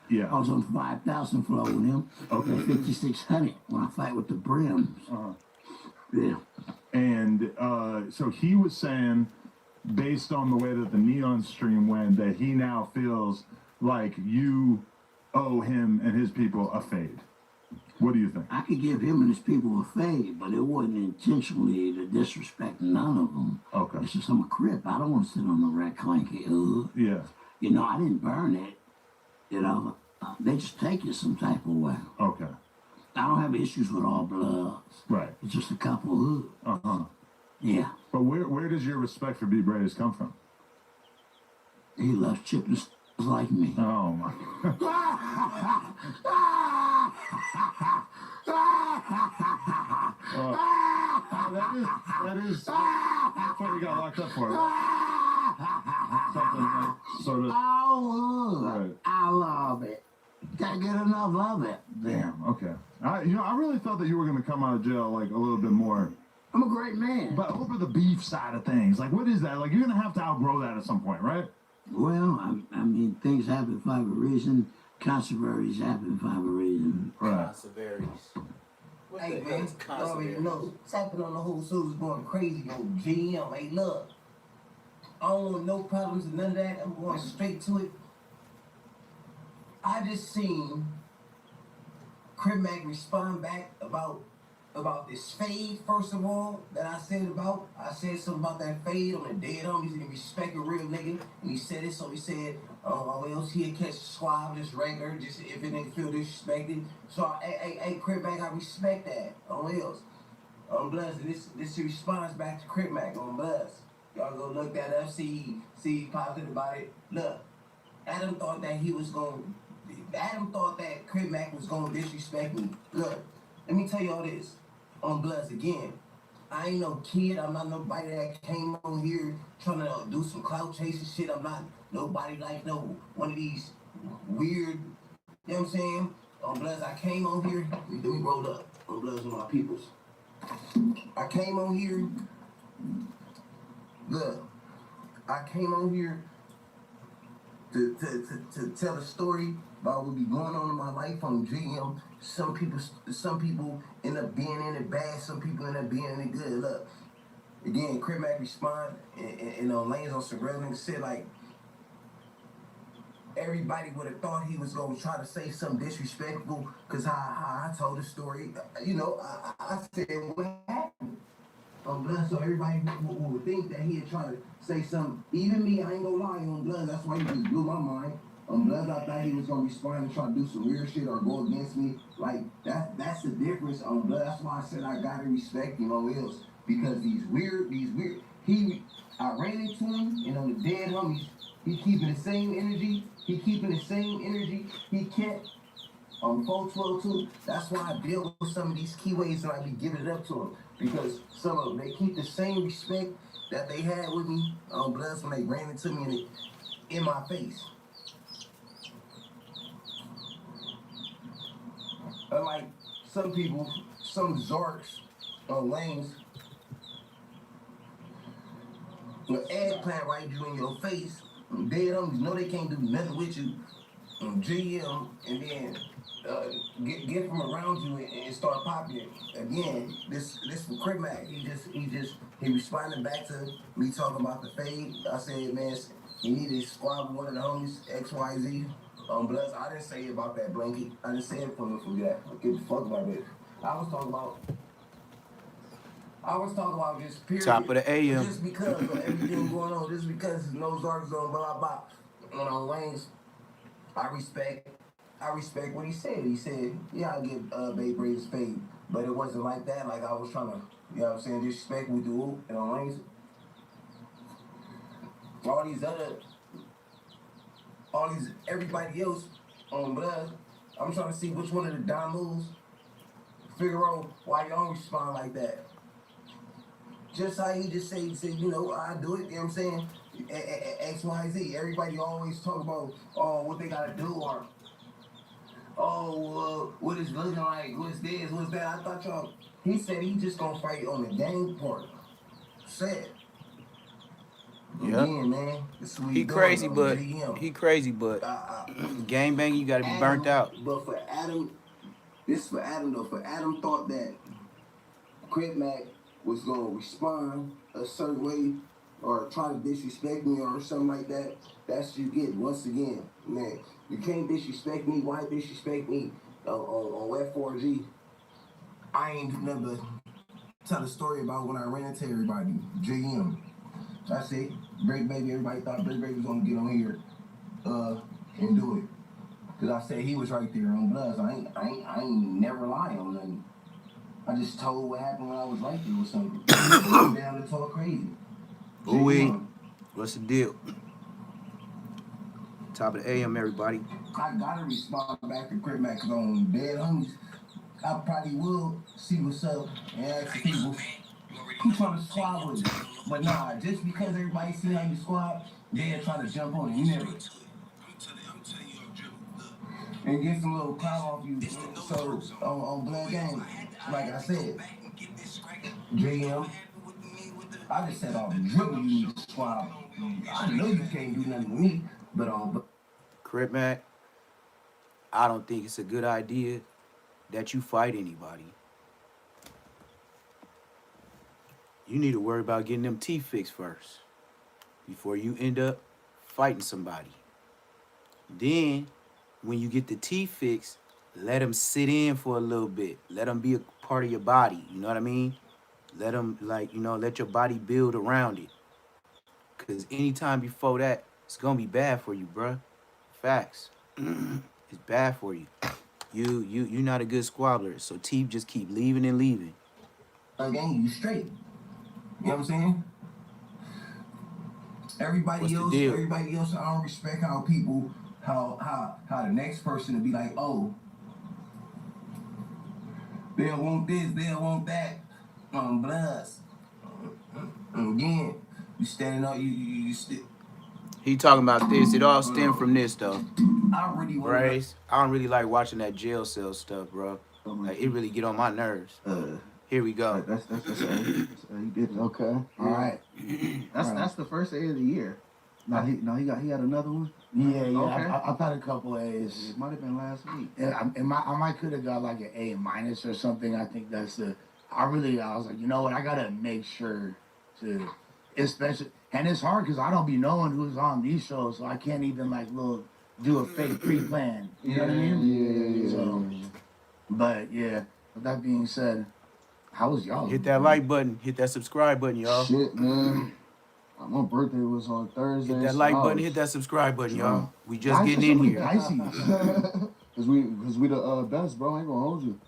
Yeah. I was on 5,000 floor with him. Okay. 5,600 when I fight with the brims. Yeah. And so he was saying, based on the way that the Neon stream went, that he now feels like you owe him and his people a fade. What do you think? I could give him and his people a fade, but it wasn't intentionally to disrespect none of them. Okay. It's just I'm a Crip. I don't want to sit on the red clanky hood. Yeah. You know, I didn't burn it. You know, they just take it some type of way. Okay. I don't have issues with all bloods. Right. It's just a couple hoods. Yeah. But where does your respect for B. Brady's come from? He loves chipping like me. Oh my. That is that's what you got locked up for. Something like sort of. Oh, Right. I love it. Can't get enough of it. Damn. Okay. I really thought that you were gonna come out of jail like a little bit more. I'm a great man. But over the beef side of things, like what is that? Like you're gonna have to outgrow that at some point, right? Well, I mean, things happen for a reason. Controversies happen for a reason. Right. Controversies. Hey man, you already know. Tapping on the whole Sue's going crazy. Yo, GM, hey look. I don't want no problems and none of that. I'm going straight to it. I just seen Crip Mac respond back about this fade, first of all, that I said about. I said something about that fade on the dead homies and respect a real nigga. And he said it, so he said, oh, else he'll catch a squab, just regular, just if it nigga feel disrespected. So, hey, Crip Mac, I respect that. On else. On Bloods, this response back to Crip Mac on Bloods. Y'all go look that up, see he positive about it. Look, Adam thought that Crip Mac was gonna disrespect me. Look, let me tell y'all this. On Bloods again. I ain't no kid. I'm not nobody that came on here trying to do some clout chasing shit. I'm not nobody like one of these weird, you know what I'm saying? On Bloods, I came on here. Then we rolled up. On Bloods with my peoples. I came on here. Look, I came on here to tell a story about what be going on in my life on GM. Some people end up being in it bad. Some people end up being in it good. Look, again, Crip Mac respond and on lanes on some real niggas said like everybody would have thought he was gonna try to say something disrespectful because how I told the story. You know, I said what happened. On Blood, so everybody would think that he'd try to say something. Even me, I ain't gonna lie on Blood. That's why he just blew my mind. On Blood, I thought he was gonna respond and try to do some weird shit or go against me. Like that's the difference on Blood. That's why I said I gotta respect him on else because these weird. I ran into him and on the dead homies, he keeping the same energy. He kept. On 412 too, that's why I deal with some of these keyways and I be giving it up to them. Because some of them, they keep the same respect that they had with me on Bloods when they ran into me in my face. Unlike some people, some Zarks on lanes, when eggplant right you in your face, dead homies know they can't do nothing with you. GM and then get from around you and start popping it. Again, this for Crip Mac. He responded back to me talking about the fade. I said, man, he needed to squad with one of the homies, XYZ. Bloods, I didn't say about that blanket. I didn't say it for that. Give a fuck about it. I was talking about just period. Top of the AM. Just because of everything going on, just because there's no Zarks on blah blah blah. On lanes. I respect what he said. He said, yeah, I'll give Bay Braves fade. But it wasn't like that. Like I was trying to, you know what I'm saying, disrespect with the whoop and on lanes. Everybody else on Blood, I'm trying to see which one of the Don moves, figure out why y'all respond like that. Just how he just said, you know, I do it, you know what I'm saying? XYZ. Everybody always talk about what they gotta do or what it's looking like, what's this, what's that. I thought y'all. He said he just gonna fight on the game part. Said. Yeah. Again, man, this is what He doing, crazy, though. but GM. he crazy, but gang banging, you gotta be burnt out. But for Adam, this is for Adam though. For Adam thought that Crip Mac was gonna respond a certain way or try to disrespect me or something like that. That's what you get. Once again, man, you can't disrespect me. Why disrespect me on F4G? I ain't do nothing but tell a story about when I ran into everybody. GM. That's it. Break Baby. Everybody thought Break Baby was gonna get on here and do it. Cause I said he was right there on Bloods. I ain't never lying on nothing. I just told what happened when I was right there or something. I'm down to talk crazy. Ooh, what's the deal? Top of the AM, everybody. I gotta respond back to Crip Mac on Dead Homies. I probably will see what's up and ask the people who trying to squad with me. But nah, just because everybody see how you squad, they'll try to jump on it. You never. And get some little clout off you. So on Blood Gang, like I said, JM, I just said off the dribble you need to squad. I know you can't do nothing with me, but Crip Mac, I don't think it's a good idea that you fight anybody. You need to worry about getting them teeth fixed first before you end up fighting somebody. Then, when you get the teeth fixed, let them sit in for a little bit. Let them be a part of your body. You know what I mean? Let them, like, let your body build around it. Because anytime before that, it's going to be bad for you, bruh. Facts. It's bad for you. You're not a good squabbler. So teeth just keep leaving and leaving. again, you straight. You know what I'm saying? Everybody else, I don't respect how people, how the next person to be like, oh, they don't want this, they don't want that. Bloods. Again, you standing up, you He talking about this. It all stemmed from this, though. I really want Bryce, I don't really like watching that jail cell stuff, bro. Like, it really get on my nerves. Here we go. That's he did it. Okay. All right. That's the first A of the year. No, he had another one. Yeah. Okay. I've had a couple A's. It might have been last week. Yeah, I might could have got like an A minus or something. I think that's the. I was like, you know what? I gotta make sure to, especially, and it's hard because I don't be knowing who's on these shows, so I can't even like do a fake pre-plan. You know what I mean? Yeah. So, but yeah. With that being said, how was y'all? Hit that like button. Hit that subscribe button, y'all. Shit, man. My birthday was on Thursday. Hit that like button. Hit that subscribe button, y'all. We just getting in here. Cause we the best, bro. I ain't gonna hold you.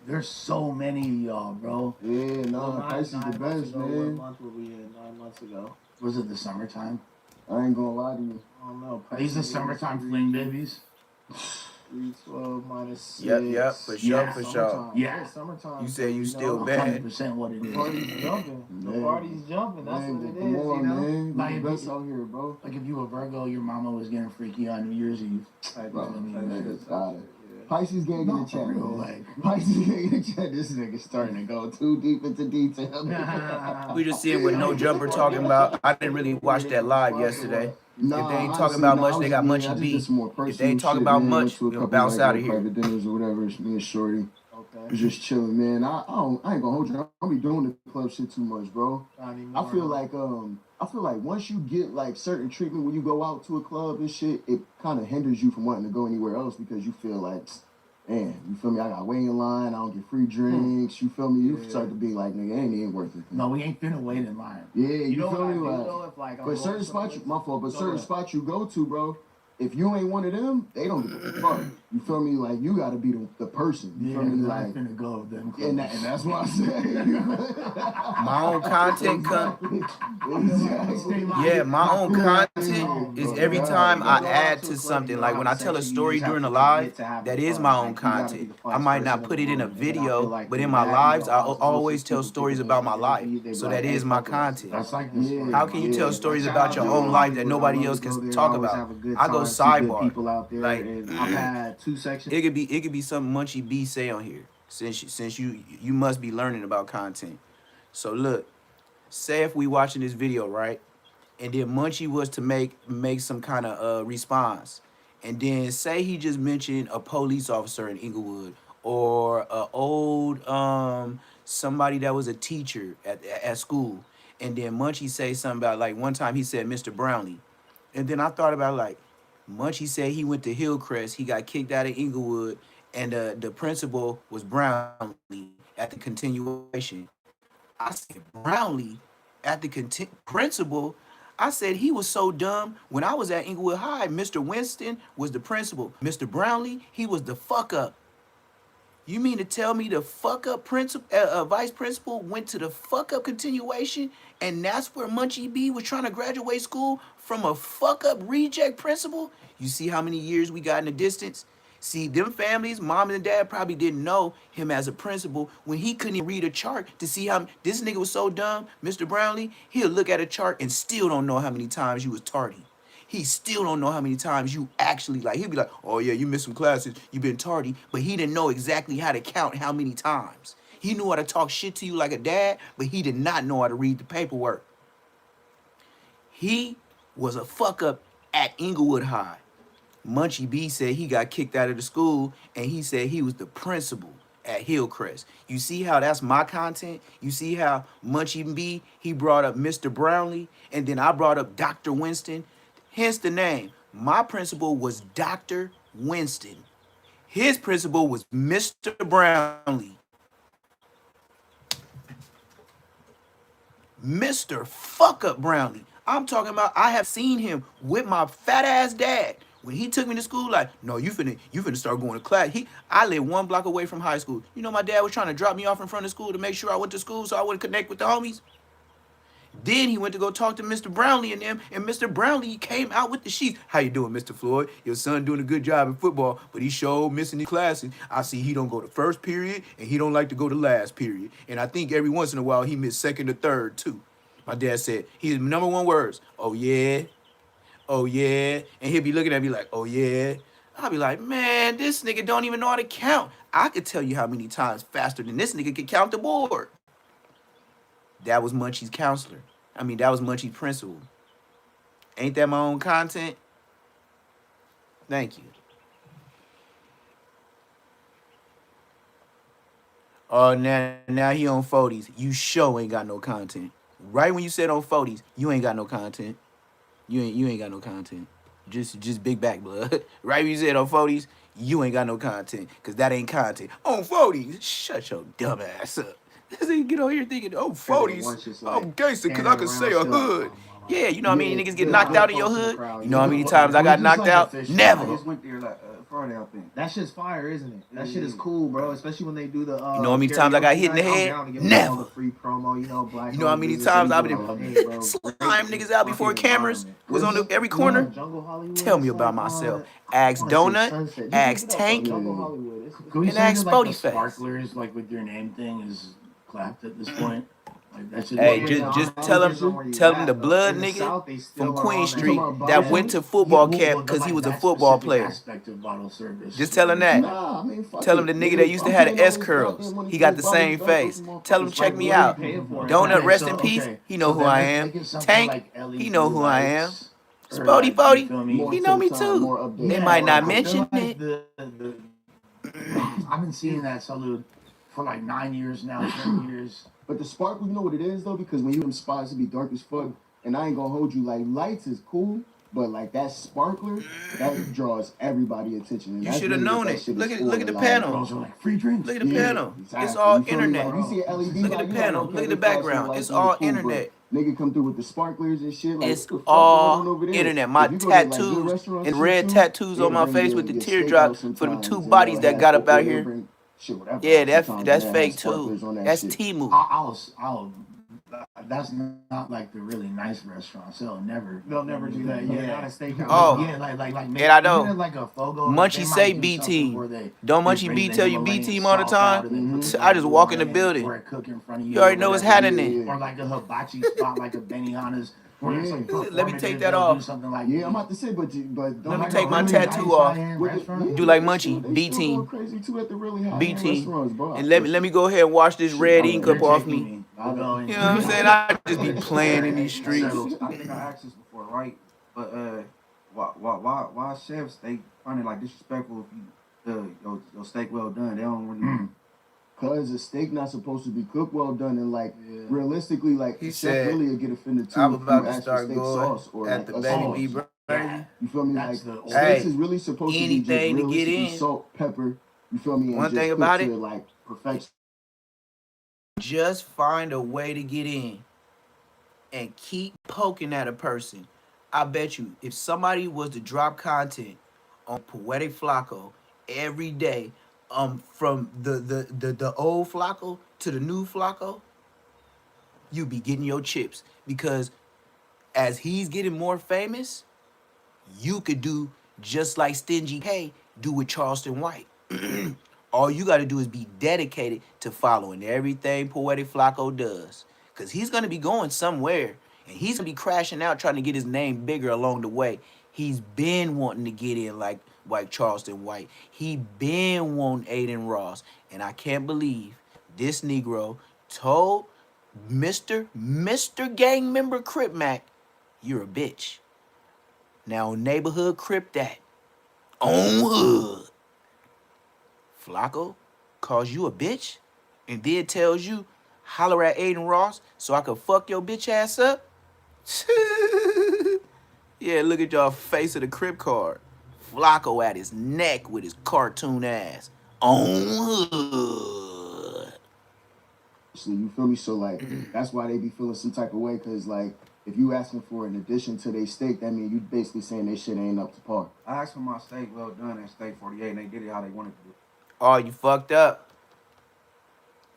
There's so many of y'all, bro. Yeah, Pisces the best, man. What month were we in 9 months ago? Was it the summertime? I ain't gonna lie to you. I don't know. Are these the summertime fling babies? 312 minus 6. Yep, for sure. Yeah. Summertime. You say you still bad. 100% what it The is. party's jumping. The Man. party's jumping. That's Man, what it is, come on, you know? man. We Like, the best out here, bro. Like if you were Virgo, your mama was getting freaky on New Year's Eve. Bro, Like, got it. Pisces gang in No, the chat, for real, man. like- Pisces gang in the chat. This nigga starting to go too deep into detail. We just seeing what No Jumper talking about. I didn't really watch that live yesterday. If they ain't talking about much, they got much to be. If they ain't talking about much, we'll bounce out of here. Private dinners or whatever. It's me and Shorty. Okay. We're just chilling, man. I ain't gonna hold you. I don't be doing the club shit too much, bro. Not anymore. I feel like once you get like certain treatment when you go out to a club and shit, it kind of hinders you from wanting to go anywhere else because you feel like, man, you feel me? I got wait in line. I don't get free drinks. You feel me? You start to be like, nigga, it ain't even worth it. No, we ain't finna wait in line. Yeah, You know feel what I me? do, Like, though? If, like, I'm but going certain spots, someplace- my fault, but Go certain ahead. spots you go to, bro, if you ain't one of them, they don't give a fuck. You feel me? Like, you gotta be the person. You Yeah, feel me? I Like, ain't finna go with them. and that's what I said. My own content Yeah, my own content is every time I add to something. Like when I tell a story during a live, that is my own content. I might not put it in a video, but in my lives, I always tell stories about my life. So that is my content. That's like this. Yeah. How can you tell stories about your own life that nobody else can talk about? I go sidebar. People out there, Like, and I've had 2 sections. It could be something Munchie B say on here. Since you must be learning about content. So look, say if we watching this video, right? and then Munchie was to make some kind of response, and then say he just mentioned a police officer in Inglewood or a old somebody that was a teacher at school, and then Munchie say something about like one time he said Mr. Brownlee, and then I thought about like Munchie said he went to Hillcrest, he got kicked out of Inglewood, and the principal was Brownlee at the continuation. I said Brownlee at the principal. I said he was so dumb. When I was at Inglewood High, Mr. Winston was the principal. Mr. Brownlee, he was the fuck up. You mean to tell me the fuck up principal, vice principal went to the fuck up continuation, and that's where Munchie B was trying to graduate school from a fuck up reject principal? You see how many years we got in the distance? See, them families, mom and dad probably didn't know him as a principal when he couldn't even read a chart to see how this nigga was so dumb. Mr. Brownlee, he'll look at a chart and still don't know how many times you was tardy. He still don't know how many times you actually, like, he'll be like, oh yeah, you missed some classes, you been tardy, but he didn't know exactly how to count how many times. He knew how to talk shit to you like a dad, but he did not know how to read the paperwork. He was a fuck up at Inglewood High. Munchie B said he got kicked out of the school, and he said he was the principal at Hillcrest. You see how that's my content? You see how Munchie B, he brought up Mr. Brownlee, and then I brought up Dr. Winston. Hence the name. My principal was Dr. Winston. His principal was Mr. Brownlee. Mr. Fuck Up Brownlee. I'm talking about I have seen him with my fat ass dad. When he took me to school, like, no, you finna start going to class. I live 1 block away from high school. You know, my dad was trying to drop me off in front of school to make sure I went to school so I wouldn't connect with the homies. Then he went to go talk to Mr. Brownlee and them, and Mr. Brownlee came out with the sheets. How you doing, Mr. Floyd? Your son doing a good job in football, but he sure missing the classes. I see he don't go to first period, and he don't like to go to last period. And I think every once in a while he missed second or third, too. My dad said, his number 1 words, oh, yeah. Oh, yeah. And he'll be looking at me like, oh, yeah. I'll be like, man, this nigga don't even know how to count. I could tell you how many times faster than this nigga could count the board. That was Munchie's counselor. I mean, that was Munchie's principal. Ain't that my own content? Thank you. Oh, now he on 40s. You sure ain't got no content. Right when you said on 40s, you ain't got no content. You ain't got no content. Just big back, blood. Right when you said on 40s, you ain't got no content. Because that ain't content. On 40s, shut your dumb ass up. This nigga get on here thinking, oh, 40s, I'm gangster because I can say a hood. Yeah, you know how many niggas get knocked out in your hood? You know how many times I got knocked out? Never. I just went there like Friday, I think. That shit's fire, isn't it? That shit is cool, bro. Especially when they do the. You know how many times I got hit in the head? Never. Free promo, you know, black. You know how many times I've been slime niggas out before cameras was on every corner? Tell me about myself. Ask Donut, ask Tank, and ask Spody Face. Sparklers, like with your name thing, is clapped at this point. Like, that should hey, just tell him the blood nigga from Queen Street that went to football camp because he was a football player. Just tell him that. Tell him the nigga that used to have the S curls. He got the same face. Tell him check me out. Donut, rest in peace. He know who I am. Tank, he know who I am. Spody, he know me too. They might not mention it. I've been seeing that salute for like 9 years now, 10 years. But the sparkle, you know what it is though, because when you in spots, it be dark as fuck. And I ain't gonna hold you, like lights is cool, but like that sparkler, that draws everybody attention. And you should have known it. Look at the panel. Like free drinks. Look at the panel. Exactly. It's all internet. Like, you see LED look at the panel. Look at the background. It's all internet. Nigga come through with the sparklers and shit. Like, it's all internet. My tattoos and red tattoos on my face with the teardrops for the 2 bodies that got up out here. Yeah, that's fake too. That's Timu. That's not like the really nice restaurants. They'll never do that. Yeah, not a steakhouse. Oh, yeah, like and I know. Like a Fogo, Munchie say B team. Don't Munchie B tell you B team all the time? I just walk in the building. You already know what's happening. Or like a hibachi spot, like a Benihana's. Let me take that off. Yeah, I'm about to say, but let me take my tattoo off. Do like Munchie, B team, B team, and let me go ahead and wash this red ink up off me. I know. You know what I'm saying? I just be playing in these streets. I think I asked this before, right? But why chefs they find it like disrespectful if your steak well done? They don't really. Cause a steak not supposed to be cooked well done, and like realistically, like He the chef said, really would get offended too I'm if about you to ask for start steak going sauce or at like the a baby sauce. be burger. Yeah. You feel me? That's Like the steaks Hey, is really supposed to be just anything to get realistically in. salt, pepper. You feel me? And One just thing cooked about to it, like perfection. just find a way to get in and keep poking at a person. I bet you, if somebody was to drop content on Poetic Flacco every day, from the old Flacco to the new Flacco, you be getting your chips because as he's getting more famous, you could do just like Stingy K do with Charleston White. All you got to do is be dedicated to following everything Poetic Flacco does. Because he's going to be going somewhere. And he's going to be crashing out trying to get his name bigger along the way. He's been wanting to get in like Charleston White. He been wanting Aiden Ross. And I can't believe this Negro told Mr. Gang member Crip Mac, you're a bitch. Now neighborhood Crip that. On hood. Flacco calls you a bitch and then tells you, holler at Aiden Ross so I can fuck your bitch ass up? Yeah, look at y'all face of the Crip card. Flacco at his neck with his cartoon ass. On hood. You feel me? So like that's why they be feeling some type of way. Cause like if you asking for an addition to their steak, that mean you basically saying they shit ain't up to par. I asked for my steak well done at Steak 48, and they did it how they wanted to do it. Oh, you fucked up.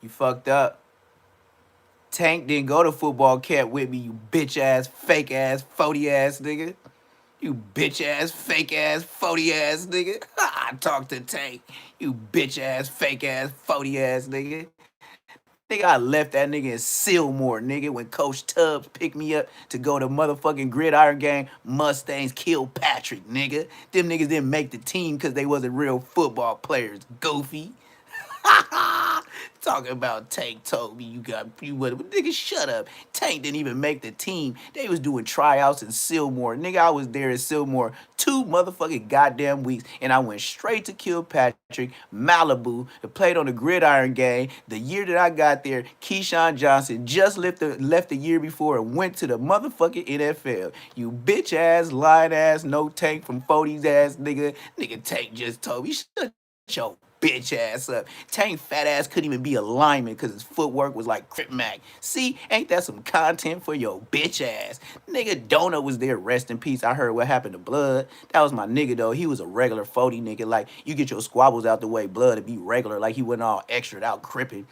You fucked up. Tank didn't go to football camp with me, you bitch ass, fake ass, phony ass nigga. You bitch ass, fake ass, phony ass nigga. I talk to Tank. You bitch ass, fake ass, phony ass nigga. Nigga, I left that nigga in Sillmore, nigga, when Coach Tubbs picked me up to go to motherfucking gridiron game. Mustangs killed Patrick, nigga. Them niggas didn't make the team because they wasn't real football players, goofy. Talking about Tank told me you would nigga shut up. Tank didn't even make the team. They was doing tryouts in Sillmore. Nigga, I was there in Sillmore 2 motherfucking goddamn weeks and I went straight to Kilpatrick, Malibu, to play on the gridiron game. The year that I got there, Keyshawn Johnson just left the year before and went to the motherfucking NFL. You bitch ass, lying ass, no Tank from 40s ass nigga. Nigga Tank just told me shut your bitch ass up. Tank fat ass couldn't even be a lineman because his footwork was like Crip Mac. See, ain't that some content for your bitch ass? Nigga Donut was there, rest in peace. I heard what happened to Blood. That was my nigga though. He was a regular 40 nigga. Like, you get your squabbles out the way, Blood to be regular. Like, he wasn't all extra out cripping.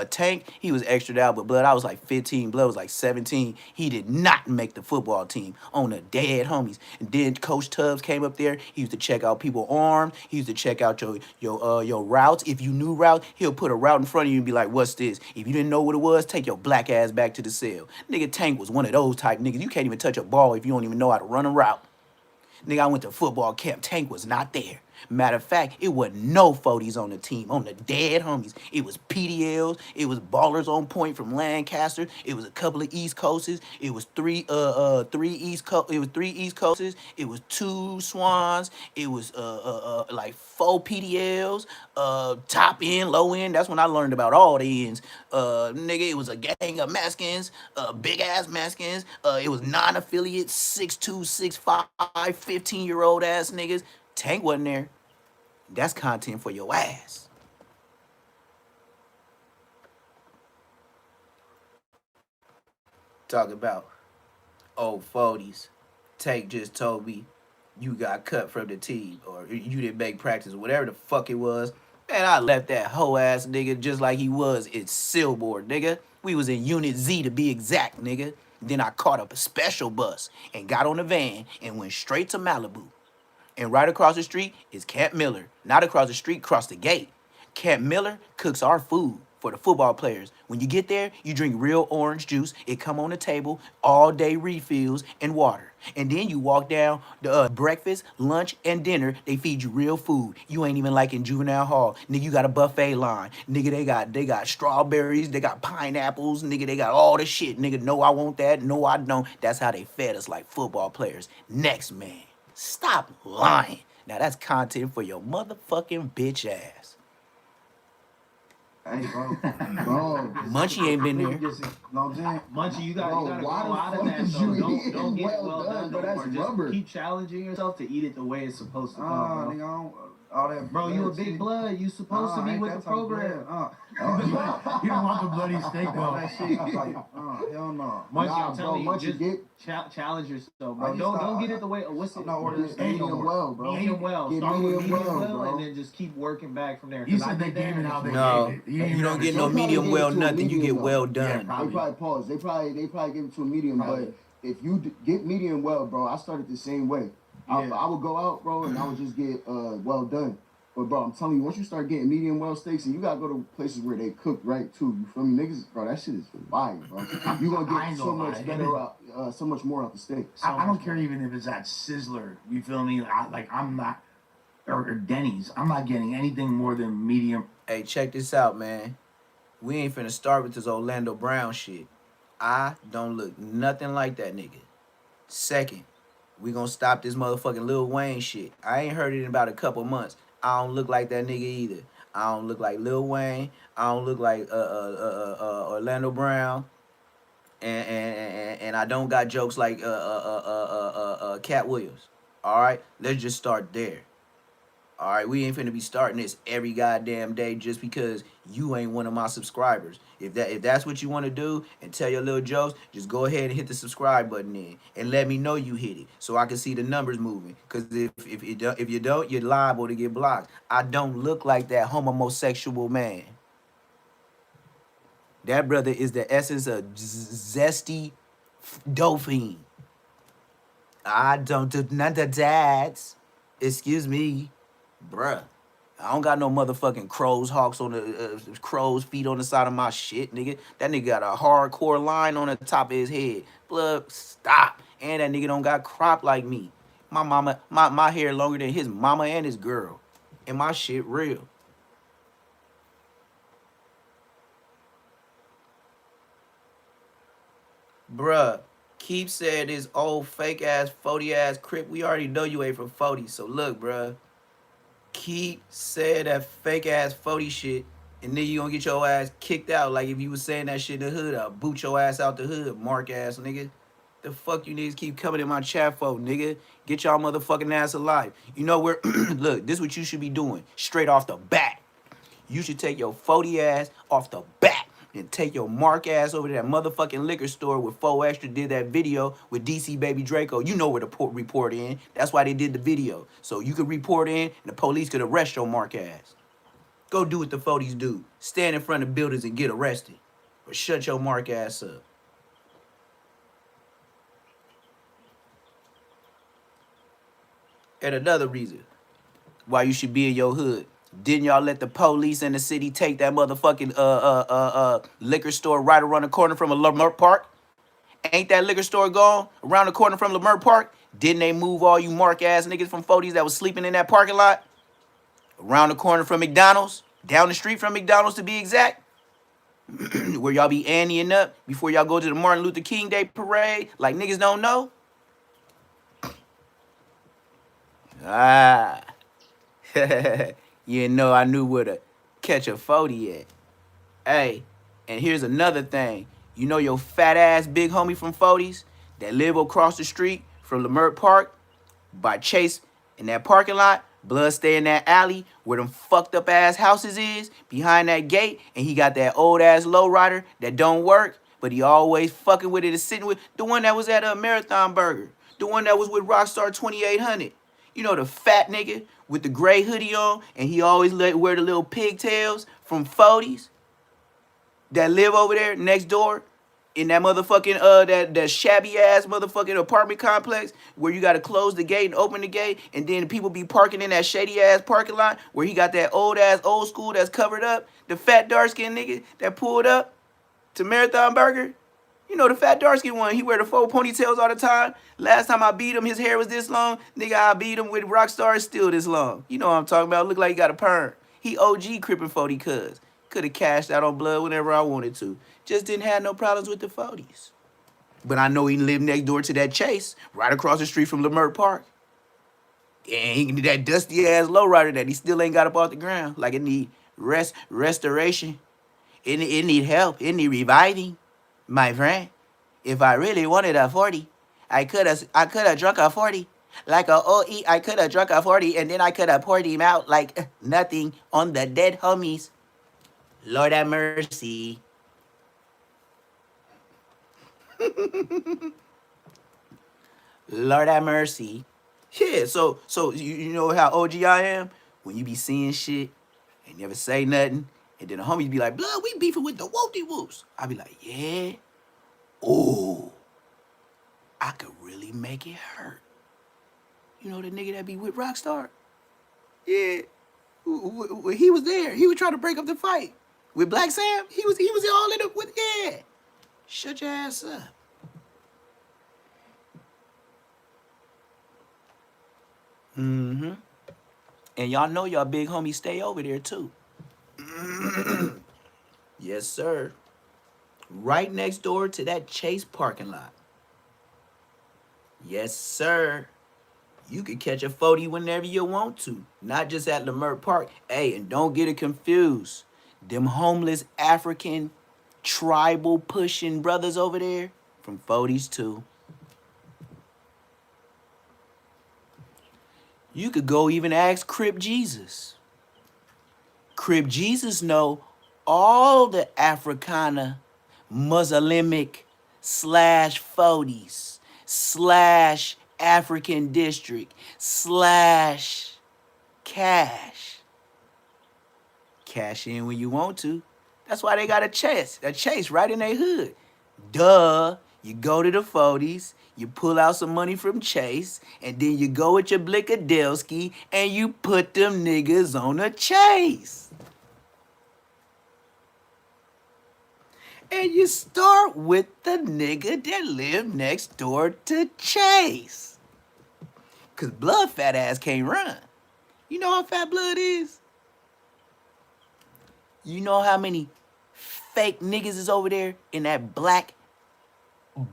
Tank, he was extra out, but Blood, I was like 15, Blood was like 17. He did not make the football team on the dead homies. And then Coach Tubbs came up there. He used to check out people's arms. He used to check out your routes. If you knew routes, he'll put a route in front of you and be like, what's this? If you didn't know what it was, take your black ass back to the cell. Nigga Tank was one of those type niggas. You can't even touch a ball if you don't even know how to run a route. Nigga, I went to football camp. Tank was not there. Matter of fact, it wasn't no 40s on the team, on the dead homies. It was PDLs. It was ballers on point from Lancaster. It was a couple of East Coasts. It was three East Coasts. It was 2 Swans. It was like 4 PDLs. Top end, low end. That's when I learned about all the ends. Nigga, it was a gang of Mexicans, big ass Mexicans. It was non-affiliate, 6'2", 6'5", 15-year-old ass niggas. Tank wasn't there. That's content for your ass. Talk about old 40s. Tank just told me you got cut from the team or you didn't make practice, whatever the fuck it was. Man, I left that hoe ass nigga just like he was in Silboard, nigga. We was in Unit Z to be exact, nigga. Then I caught up a special bus and got on the van and went straight to Malibu. And right across the street is Camp Miller. Not across the street, across the gate. Camp Miller cooks our food. for the football players. When you get there, you drink real orange juice. It come on the table, all day refills and water. And then you walk down the breakfast, lunch, and dinner. They feed you real food. You ain't even like in juvenile hall. Nigga, you got a buffet line. Nigga, they got strawberries, they got pineapples, nigga, they got all the shit. Nigga, no, I want that. No, I don't. That's how they fed us like football players. Next man. Stop lying. Now that's content for your motherfucking bitch ass. Hey, bro. Bro, Munchie ain't been there. Just, you know what I'm saying? Munchie, you gotta Bro, go why the out of fuck that is though. you Don't eating get well done, bro? no That's more. Just rubber. keep challenging yourself to eat it the way it's supposed to go, Nigga, bro. I don't, all that. Bro, you a blood big shit. blood. You supposed to be ain't with that the type of program. blood. You don't want the bloody steak All though. that shit. Like, hell no. Munchie, Nah, I'm telling bro, you, Munchie, just get challenge yourself, I bro. just Don't thought- get it the way. What's it? I'm not ordering get steak no medium more. well, bro. Medium well. Get Start with medium medium well, bro. and then just keep working back from there. You 'Cause I said they did that gave it and how they No, gave it. you ain't don't never get said- no They probably medium gave it well to a nothing. You medium, get though. well Yeah, done. probably. They probably pause. They probably give it to a medium, Probably. but if you get medium well, bro, I started the same way. I Yeah. would go out, bro, and I would just get well done. But bro, I'm telling you, once you start getting medium well steaks, and you gotta go to places where they cook right too. You feel me, niggas, bro? That shit is fire, bro. You gonna I get ain't so gonna much lie. better out, so much more out the steak. I don't care even if it's at Sizzler. You feel me? I'm not, or Denny's. I'm not getting anything more than medium. Hey, check this out, man. We ain't finna start with this Orlando Brown shit. I don't look nothing like that nigga. Second, we gonna stop this motherfucking Lil Wayne shit. I ain't heard it in about a couple months. I don't look like that nigga either. I don't look like Lil Wayne. I don't look like Orlando Brown. And I don't got jokes like Cat Williams. All right, let's just start there. All right, we ain't finna be starting this every goddamn day just because you ain't one of my subscribers. If that's what you want to do and tell your little jokes, just go ahead and hit the subscribe button in and let me know you hit it so I can see the numbers moving. Cause if you don't, you're liable to get blocked. I don't look like that homosexual man. That brother is the essence of zesty dolphin. I don't do none of that. Excuse me. Bruh, I don't got no motherfucking crow's feet on the side of my shit, nigga. That nigga got a hardcore line on the top of his head. Blood, stop. And that nigga don't got crop like me. My hair longer than his mama and his girl. And my shit real. Bruh, keep saying this old fake ass 40 ass Crip. We already know you ain't from 40. So look, bruh. Keep saying that fake ass 40 shit, and then you gonna get your ass kicked out. Like if you was saying that shit in the hood, I'll boot your ass out the hood, mark ass nigga. The fuck you niggas keep coming in my chat for, nigga? Get y'all motherfucking ass alive. You know where? Look, this what you should be doing straight off the bat. You should take your 40 ass off the bat and take your mark ass over to that motherfucking liquor store where 4Extra did that video with DC Baby Draco. You know where to report in. That's why they did the video. So you could report in and the police could arrest your mark ass. Go do what the 40s do. Stand in front of buildings and get arrested. Or shut your mark ass up. And another reason why you should be in your hood. Didn't y'all let the police in the city take that motherfucking liquor store right around the corner from a Lamert Park? Ain't that liquor store gone around the corner from Lamert Park? Didn't they move all you mark ass niggas from 40s that was sleeping in that parking lot? Around the corner from McDonald's? Down the street from McDonald's to be exact? Where y'all be anteing up before y'all go to the Martin Luther King Day parade like niggas don't know? Ah. You know I knew where to catch a 40 at. Hey, and here's another thing. You know your fat ass big homie from 40s that live across the street from Lamert Park by Chase in that parking lot? Blood stay in that alley where them fucked up ass houses is behind that gate, and he got that old ass lowrider that don't work, but he always fucking with it and sitting with the one that was at a Marathon Burger, the one that was with Rockstar 2800. You know the fat nigga with the gray hoodie on, and he always wear the little pigtails from 40s that live over there next door in that motherfucking that shabby ass motherfucking apartment complex where you gotta close the gate and open the gate, and then people be parking in that shady ass parking lot where he got that old school that's covered up, the fat dark skinned nigga that pulled up to Marathon Burger. You know the fat dark skinned one, he wear the faux ponytails all the time. Last time I beat him, his hair was this long. Nigga, I beat him with Rockstar, it's still this long. You know what I'm talking about, look like he got a perm. He OG crippin' 40 cuz. Could have cashed out on blood whenever I wanted to. Just didn't have no problems with the 40s. But I know he lived next door to that Chase, right across the street from Leimert Park. And he, that dusty ass lowrider that he still ain't got up off the ground. Like it need restoration. It need help. It need reviving. My friend, if I really wanted a 40, I could have drunk a 40. Like a OE, I could have drunk a 40 and then I could have poured him out like nothing on the dead homies. Lord have mercy. Lord have mercy. Yeah, so you know how OG I am? When you be seeing shit and never say nothing, and then the homies be like, blood, we beefing with the whoopty whoops. I be like, yeah. Oh, I could really make it hurt. You know the nigga that be with Rockstar? Yeah. He was there. He was trying to break up the fight. With Black Sam, he was all in it with, yeah. Shut your ass up. Mm-hmm. And y'all know y'all big homies stay over there too. Yes, sir. Right next door to that Chase parking lot. Yes, sir. You can catch a 40 whenever you want to. Not just at Leimert Park. Hey, and don't get it confused. Them homeless African tribal pushing brothers over there from 40s too. You could go even ask Crip Jesus. Crip Jesus know all the Africana, Muslimic /40s / African district / cash. Cash in when you want to. That's why they got a chase right in their hood. Duh. You go to the 40s, you pull out some money from Chase, and then you go with your Blickadelski and you put them niggas on a chase. And you start with the nigga that lived next door to Chase. Cause Blood fat ass can't run. You know how fat Blood is? You know how many fake niggas is over there in that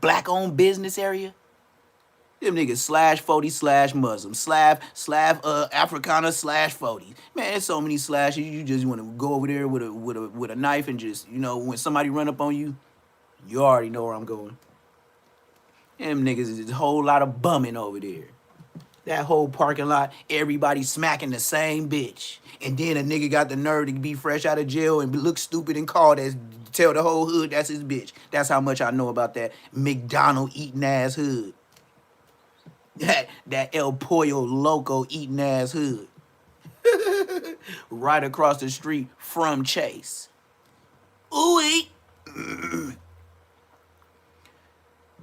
black-owned business area? Them niggas /40 / Muslim, Slav Africana /40. Man, there's so many slashes. You just want to go over there with a knife and just, you know, when somebody run up on you, you already know where I'm going. Them niggas is a whole lot of bumming over there. That whole parking lot, everybody smacking the same bitch. And then a nigga got the nerve to be fresh out of jail and look stupid and call that, tell the whole hood that's his bitch. That's how much I know about that McDonald eating ass hood. That El Pollo Loco eating ass hood. Right across the street from Chase. Ooh-wee.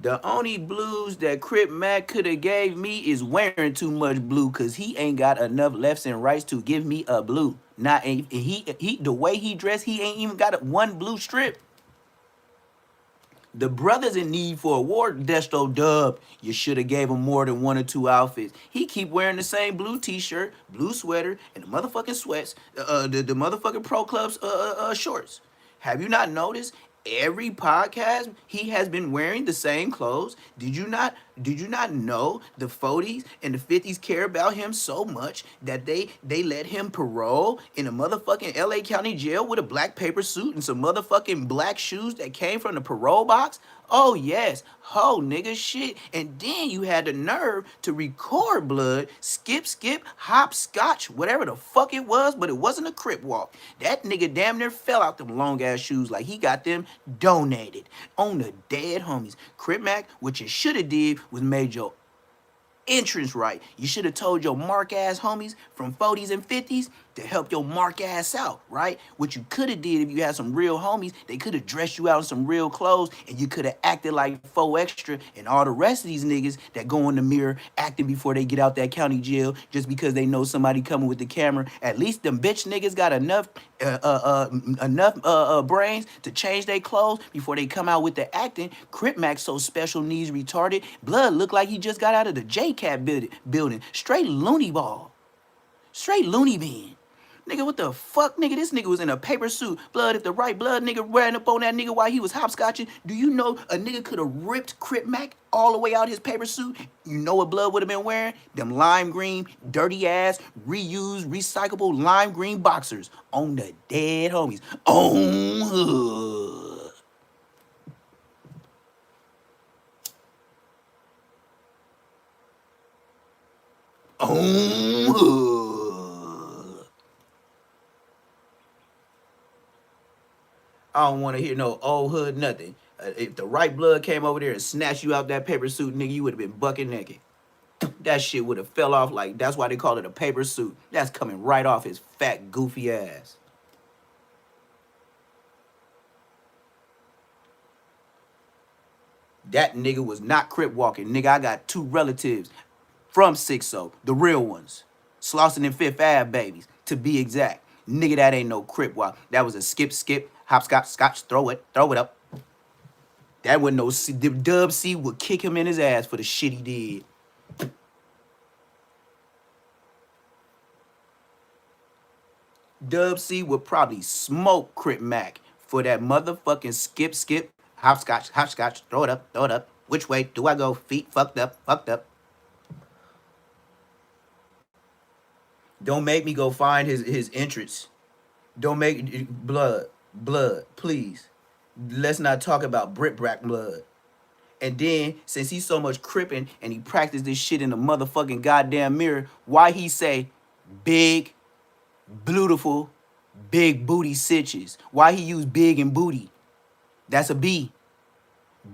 The only blues that Crip Mac could have gave me is wearing too much blue, cause he ain't got enough lefts and rights to give me a blue. Not he the way he dressed, he ain't even got one blue strip. The brother's in need for a war, Desto Dub. You should have gave him more than 1 or 2 outfits. He keep wearing the same blue t-shirt, blue sweater, and the motherfucking sweats, the motherfucking Pro Club's shorts. Have you not noticed? Every podcast he has been wearing the same clothes. Did you not know the 40s and the 50s care about him so much that they let him parole in a motherfucking LA County jail with a black paper suit and some motherfucking black shoes that came from the parole box? Oh yes, ho nigga shit. And then you had the nerve to record Blood, skip, hopscotch, whatever the fuck it was, but it wasn't a Crip walk. That nigga damn near fell out them long ass shoes like he got them donated on the dead homies. Crip Mac, what you should have did was made your entrance right. You should have told your mark ass homies from 40s and 50s to help your mark ass out, right? What you could have did if you had some real homies, they could have dressed you out in some real clothes and you could have acted like 4 Extra and all the rest of these niggas that go in the mirror acting before they get out that county jail just because they know somebody coming with the camera. At least them bitch niggas got enough brains to change their clothes before they come out with the acting. Crip Mac so special needs retarded. Blood look like he just got out of the J-Cat building. Straight loony ball. Straight loony bin. Nigga, what the fuck, nigga? This nigga was in a paper suit. Blood, if the right blood nigga ran up on that nigga while he was hopscotching, do you know a nigga could have ripped Crip Mac all the way out his paper suit? You know what blood would have been wearing? Them lime green, dirty ass, reused, recyclable lime green boxers on the dead homies. On hood. On hood. I don't want to hear no old hood nothing. If the right blood came over there and snatched you out that paper suit, nigga, you would have been bucket naked. That shit would have fell off like, that's why they call it a paper suit. That's coming right off his fat, goofy ass. That nigga was not crip walking. Nigga, I got 2 relatives from 6-0, the real ones. Slauson and Fifth Ave babies, to be exact. Nigga, that ain't no crip walk. That was a skip, hopscotch, scotch, throw it up. That wasn't no C. Dub C would kick him in his ass for the shit he did. Dub C would probably smoke Crip Mac for that motherfucking skip, hopscotch, throw it up. Which way do I go? Feet fucked up. Don't make me go find his entrance. Don't make blood, please. Let's not talk about Brit Brack blood. And then, since he's so much crippin' and he practiced this shit in the motherfucking goddamn mirror, why he say big, beautiful, big booty sitches? Why he use big and booty? That's a B.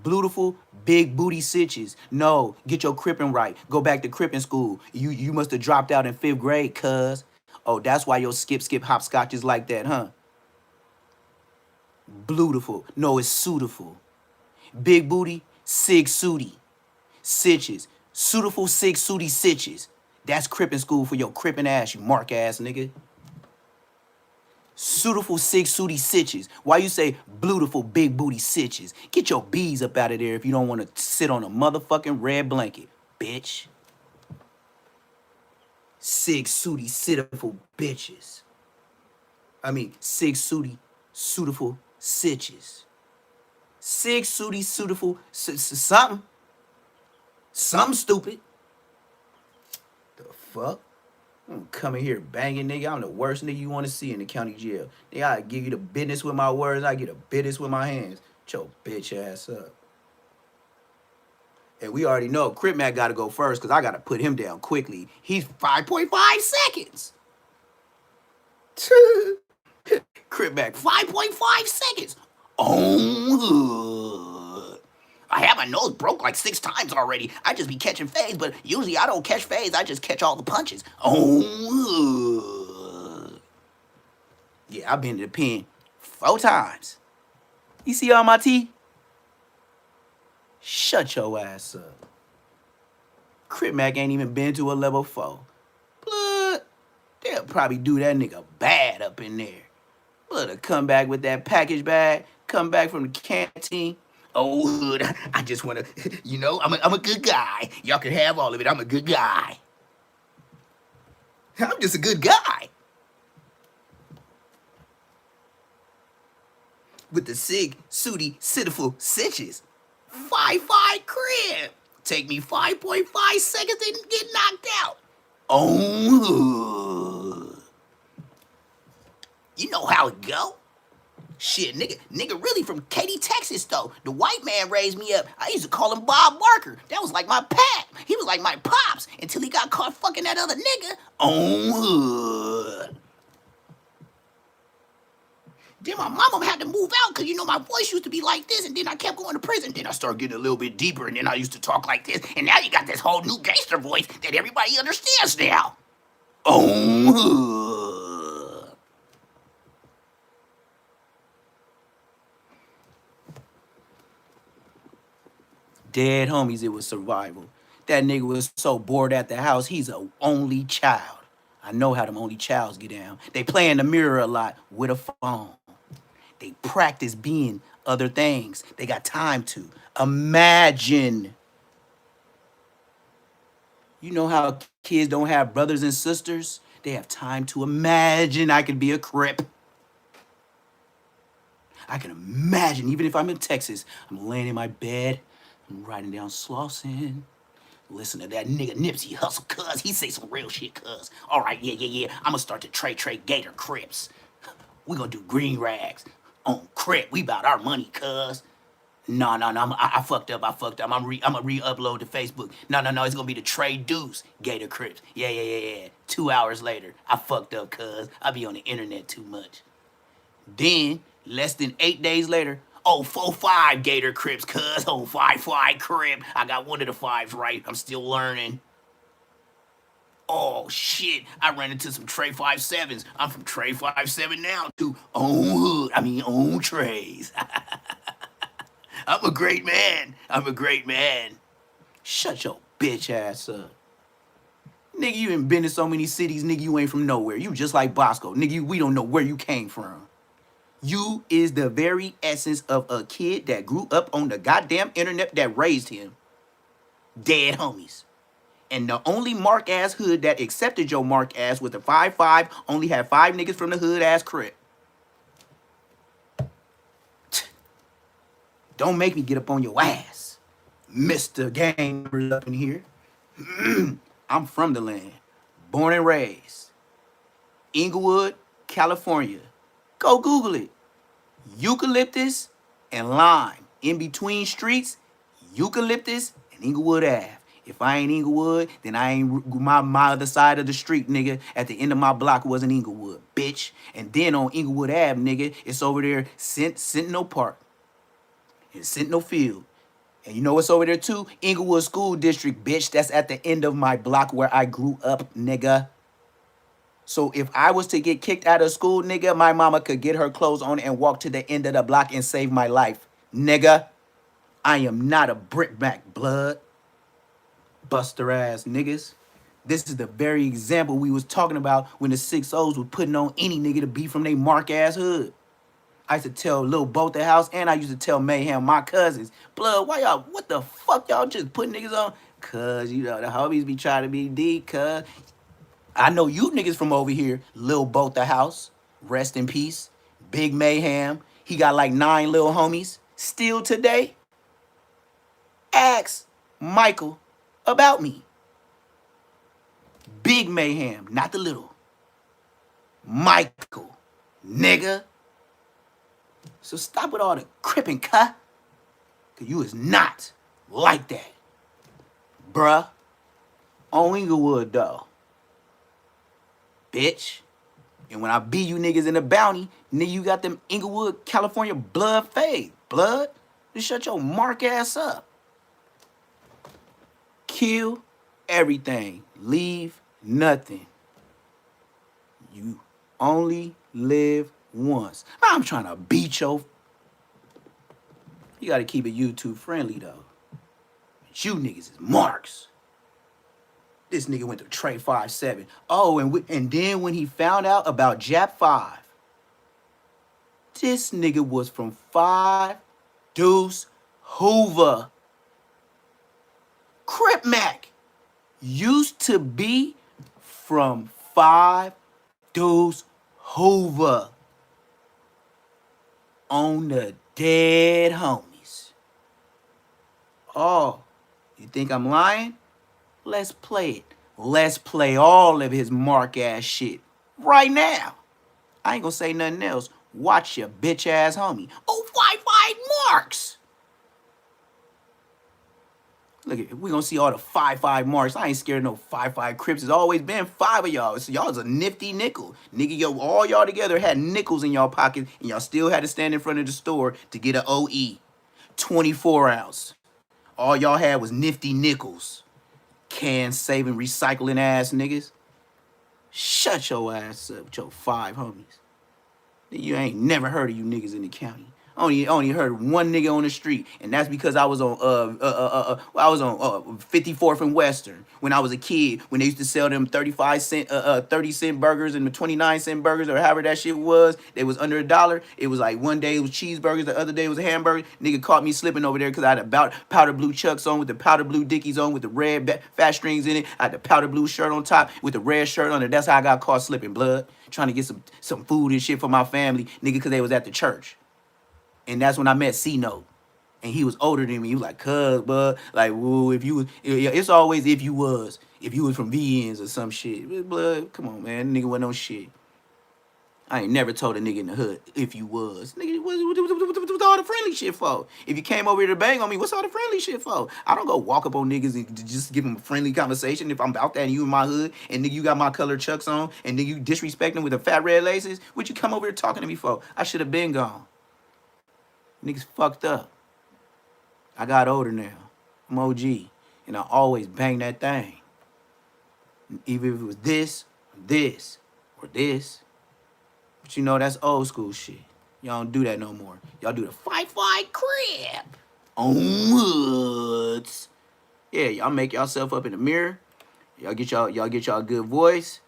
Beautiful, big booty sitches. No, get your crippin' right. Go back to crippin' school. You must have dropped out in 5th grade, cuz. Oh, that's why your skip hopscotch is like that, huh? Beautiful. No, it's suitable. Big booty, sig sooty. Sitches. Suitable, sig sooty sitches. That's crippin' school for your crippin' ass, you mark ass nigga. Suitable, sig sooty sitches. Why you say beautiful, big booty sitches? Get your bees up out of there if you don't want to sit on a motherfucking red blanket, bitch. Sig sooty, suitable bitches. I mean, sig sooty, suitable sitches. Sig sooty, suitable, something. Something stupid. The fuck? I'm coming here banging, nigga. I'm the worst nigga you want to see in the county jail. Nigga, I give you the business with my words. I get the business with my hands. Get your bitch ass up. And we already know Crip Mac got to go first because I got to put him down quickly. He's 5.5 seconds. Crip Mac, 5.5 seconds. Oh, I have my nose broke like 6 times already. I just be catching fades, but usually I don't catch fades. I just catch all the punches. Oh, yeah, I've been to the pen 4 times. You see all my teeth? Shut your ass up. Crip Mac ain't even been to a level 4. Blood, they'll probably do that nigga bad up in there. Blood will come back with that package bag, come back from the canteen. Oh, hood, I just want to, you know, I'm a good guy. Y'all can have all of it. I'm a good guy. I'm just a good guy. With the sig, sooty, sitiful sitches. 5.5 crib. Take me 5.5 seconds to get knocked out. Oh, you know how it go. Shit, nigga really from Katy, Texas, though. The white man raised me up. I used to call him Bob Barker. That was like my pap. He was like my pops until he got caught fucking that other nigga. Oh, hood. Then my mama had to move out because, you know, my voice used to be like this, and then I kept going to prison. Then I started getting a little bit deeper, and then I used to talk like this, and now you got this whole new gangster voice that everybody understands now. Oh, dead homies, it was survival. That nigga was so bored at the house, he's a only child. I know how them only childs get down. They play in the mirror a lot with a phone. They practice being other things. They got time to imagine. You know how kids don't have brothers and sisters? They have time to imagine I could be a Crip. I can imagine, even if I'm in Texas, I'm laying in my bed, I'm writing down Slauson. Listen to that nigga Nipsey Hustle, cuz. He say some real shit, cuz. All right, yeah. I'ma start the Trey Gator Crips. We gonna do green rags on Crip. We about our money, cuz. No. I fucked up. I'm re-upload to Facebook. No. It's gonna be the Trey Deuce Gator Crips. Yeah. 2 hours later, I fucked up, cuz. I be on the internet too much. Then, less than 8 days later, 4-5 Gator Crips, cuz. 5 Crip. I got one of the fives right. I'm still learning. Oh shit, I ran into some Trey 5-7s. I'm from Trey 5-7 now to own Treys. I'm a great man. Shut your bitch ass up. Nigga, you ain't been to so many cities, nigga, you ain't from nowhere. You just like Bosco. Nigga, we don't know where you came from. You is the very essence of a kid that grew up on the goddamn internet that raised him. Dead homies. And the only mark ass hood that accepted your mark ass with a 5-5 only had 5 niggas from the hood ass Crip. Don't make me get up on your ass, Mr. Gamer up in here. I'm from the land, born and raised. Inglewood, California. Go Google it. Eucalyptus and lime. In between streets, Eucalyptus and Inglewood Ave. If I ain't Inglewood, then I ain't my other side of the street, nigga. At the end of my block wasn't Inglewood, bitch. And then on Inglewood Ave, nigga, it's over there, Sentinel Park. In Sentinel Field. And you know what's over there too? Inglewood School District, bitch. That's at the end of my block where I grew up, nigga. So if I was to get kicked out of school, nigga, my mama could get her clothes on and walk to the end of the block and save my life. Nigga, I am not a Crip Mac, blood. Buster ass niggas. This is the very example we was talking about when the 6-0s was putting on any nigga to be from they mark ass hood. I used to tell Lil Boat the house, and I used to tell Mayhem, my cousins, blood, why y'all, what the fuck y'all just putting niggas on? Cuz, you know, the homies be trying to be deep, cuz. I know you niggas from over here, Lil Boat the house, rest in peace, Big Mayhem, he got like 9 little homies, still today. Ask Michael about me. Big Mayhem, not the little. Michael, nigga. So stop with all the crippin', cuh. Cause you is not like that. Bruh. On Inglewood, though. Bitch. And when I beat you niggas in the bounty, nigga, you got them Inglewood, California blood fade. Blood? Just shut your mark ass up. Kill everything. Leave nothing. You only live once. I'm trying to beat your... You gotta keep it YouTube friendly, though. You niggas is marks. This nigga went to Trey 5-7. Oh, and then when he found out about Jap 5, this nigga was from 5 Deuce Hoover. Crip Mac used to be from 5 Deuce Hoover. On the dead homies. Oh, you think I'm lying? Let's play it. Let's play all of his mark ass shit right now. I ain't gonna say nothing else. Watch your bitch ass homie. Oh, 5 marks. Look at we gonna see all the 5-5 marks. I ain't scared of no 5-5 Crips. It's always been 5 of y'all. So y'all is a nifty nickel. Nigga, yo, all y'all together had nickels in y'all pocket, and y'all still had to stand in front of the store to get an OE. 24 ounce. All y'all had was nifty nickels. Can saving, recycling ass niggas. Shut your ass up with your 5 homies. You ain't never heard of you niggas in the county. Only heard one nigga on the street, and that's because I was on 54th and Western when I was a kid, when they used to sell them 30-cent burgers and the 29-cent burgers or however that shit was. They was under $1. It was like one day it was cheeseburgers, the other day it was hamburgers. Nigga caught me slipping over there because I had about powder blue chucks on with the powder blue dickies on with the red fat strings in it. I had the powder blue shirt on top with the red shirt on it. That's how I got caught slipping, blood. Trying to get some food and shit for my family, nigga, because they was at the church. And that's when I met C-Note. And he was older than me. He was like, cuz, bud. Like, woo, if you was, it's always if you was from VNs or some shit. Blood, come on, man. Nigga wasn't no shit. I ain't never told a nigga in the hood if you was. Nigga, what's all the friendly shit for? If you came over here to bang on me, what's all the friendly shit for? I don't go walk up on niggas and just give them a friendly conversation if I'm about that and you in my hood and nigga you got my color chucks on and nigga you disrespecting with the fat red laces. What you come over here talking to me for? I should have been gone. Niggas fucked up. I got older now. I'm OG. And I always bang that thing. Even if it was this, or this. But you know, that's old school shit. Y'all don't do that no more. Y'all do the 5-5 Crip on woods. Yeah, y'all make yourself up in the mirror. Y'all get y'all good voice.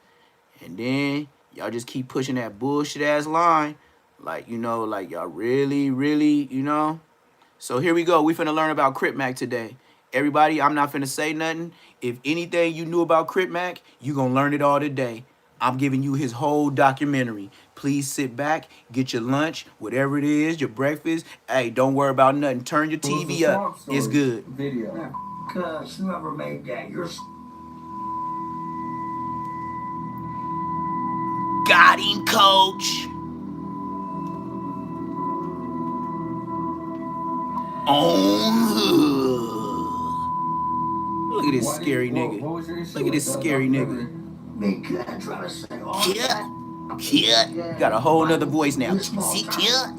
And then y'all just keep pushing that bullshit ass line. Like, you know, like y'all really, you know. So here we go. We finna learn about Crip Mac today. Everybody, I'm not finna say nothing. If anything you knew about Crip Mac, you gonna learn it all today. I'm giving you his whole documentary. Please sit back, get your lunch, whatever it is, your breakfast. Hey, don't worry about nothing. Turn your TV up. It's good. Video. Cuz whoever made that, you're Got him, coach. Look at this scary nigga. Look at this scary nigga. big cut trying to say all Kid. Got a whole nother voice now. See, kid.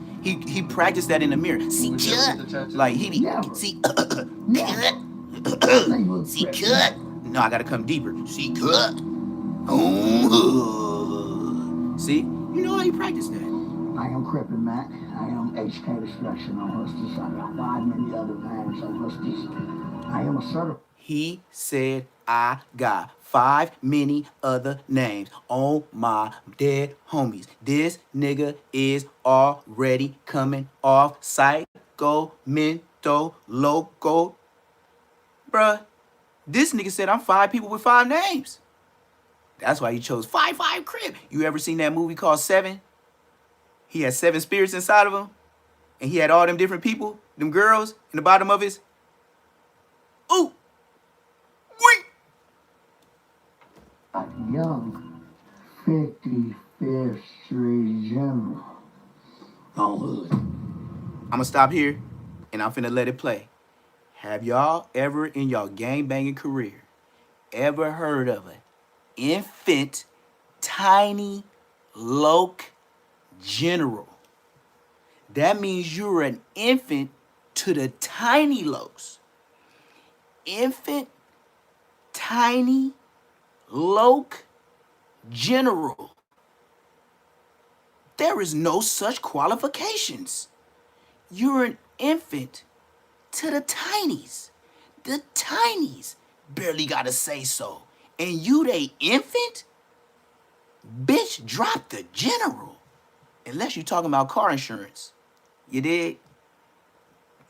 He practiced that in the mirror. See, kid. Like he be see, kid. See, kid. No, I gotta come deeper. See, kid. See, you know how he practiced that. I am Crip Mac. I am HK Destruction on Hustlers. I got 5 many other names on Hustlers. I am a certified. He said, I got 5 many other names on my dead homies. This nigga is already coming off psycho, mento, loco. Bruh, this nigga said I'm 5 people with 5 names. That's why he chose 5-5 Crip. You ever seen that movie called Seven? He had 7 spirits inside of him. And he had all them different people, them girls, in the bottom of his. Ooh. Wait. A young 55th Street General. On hood. I'm gonna stop here and I'm finna let it play. Have y'all ever in y'all gangbanging career ever heard of an infant, tiny, loc general? That means you're an infant to the tiny locs. Infant, tiny, loc general. There is no such qualifications. You're an infant to the tinies. The tinies barely gotta say so. And you they infant? Bitch, drop the general. Unless you're talking about car insurance. You dig?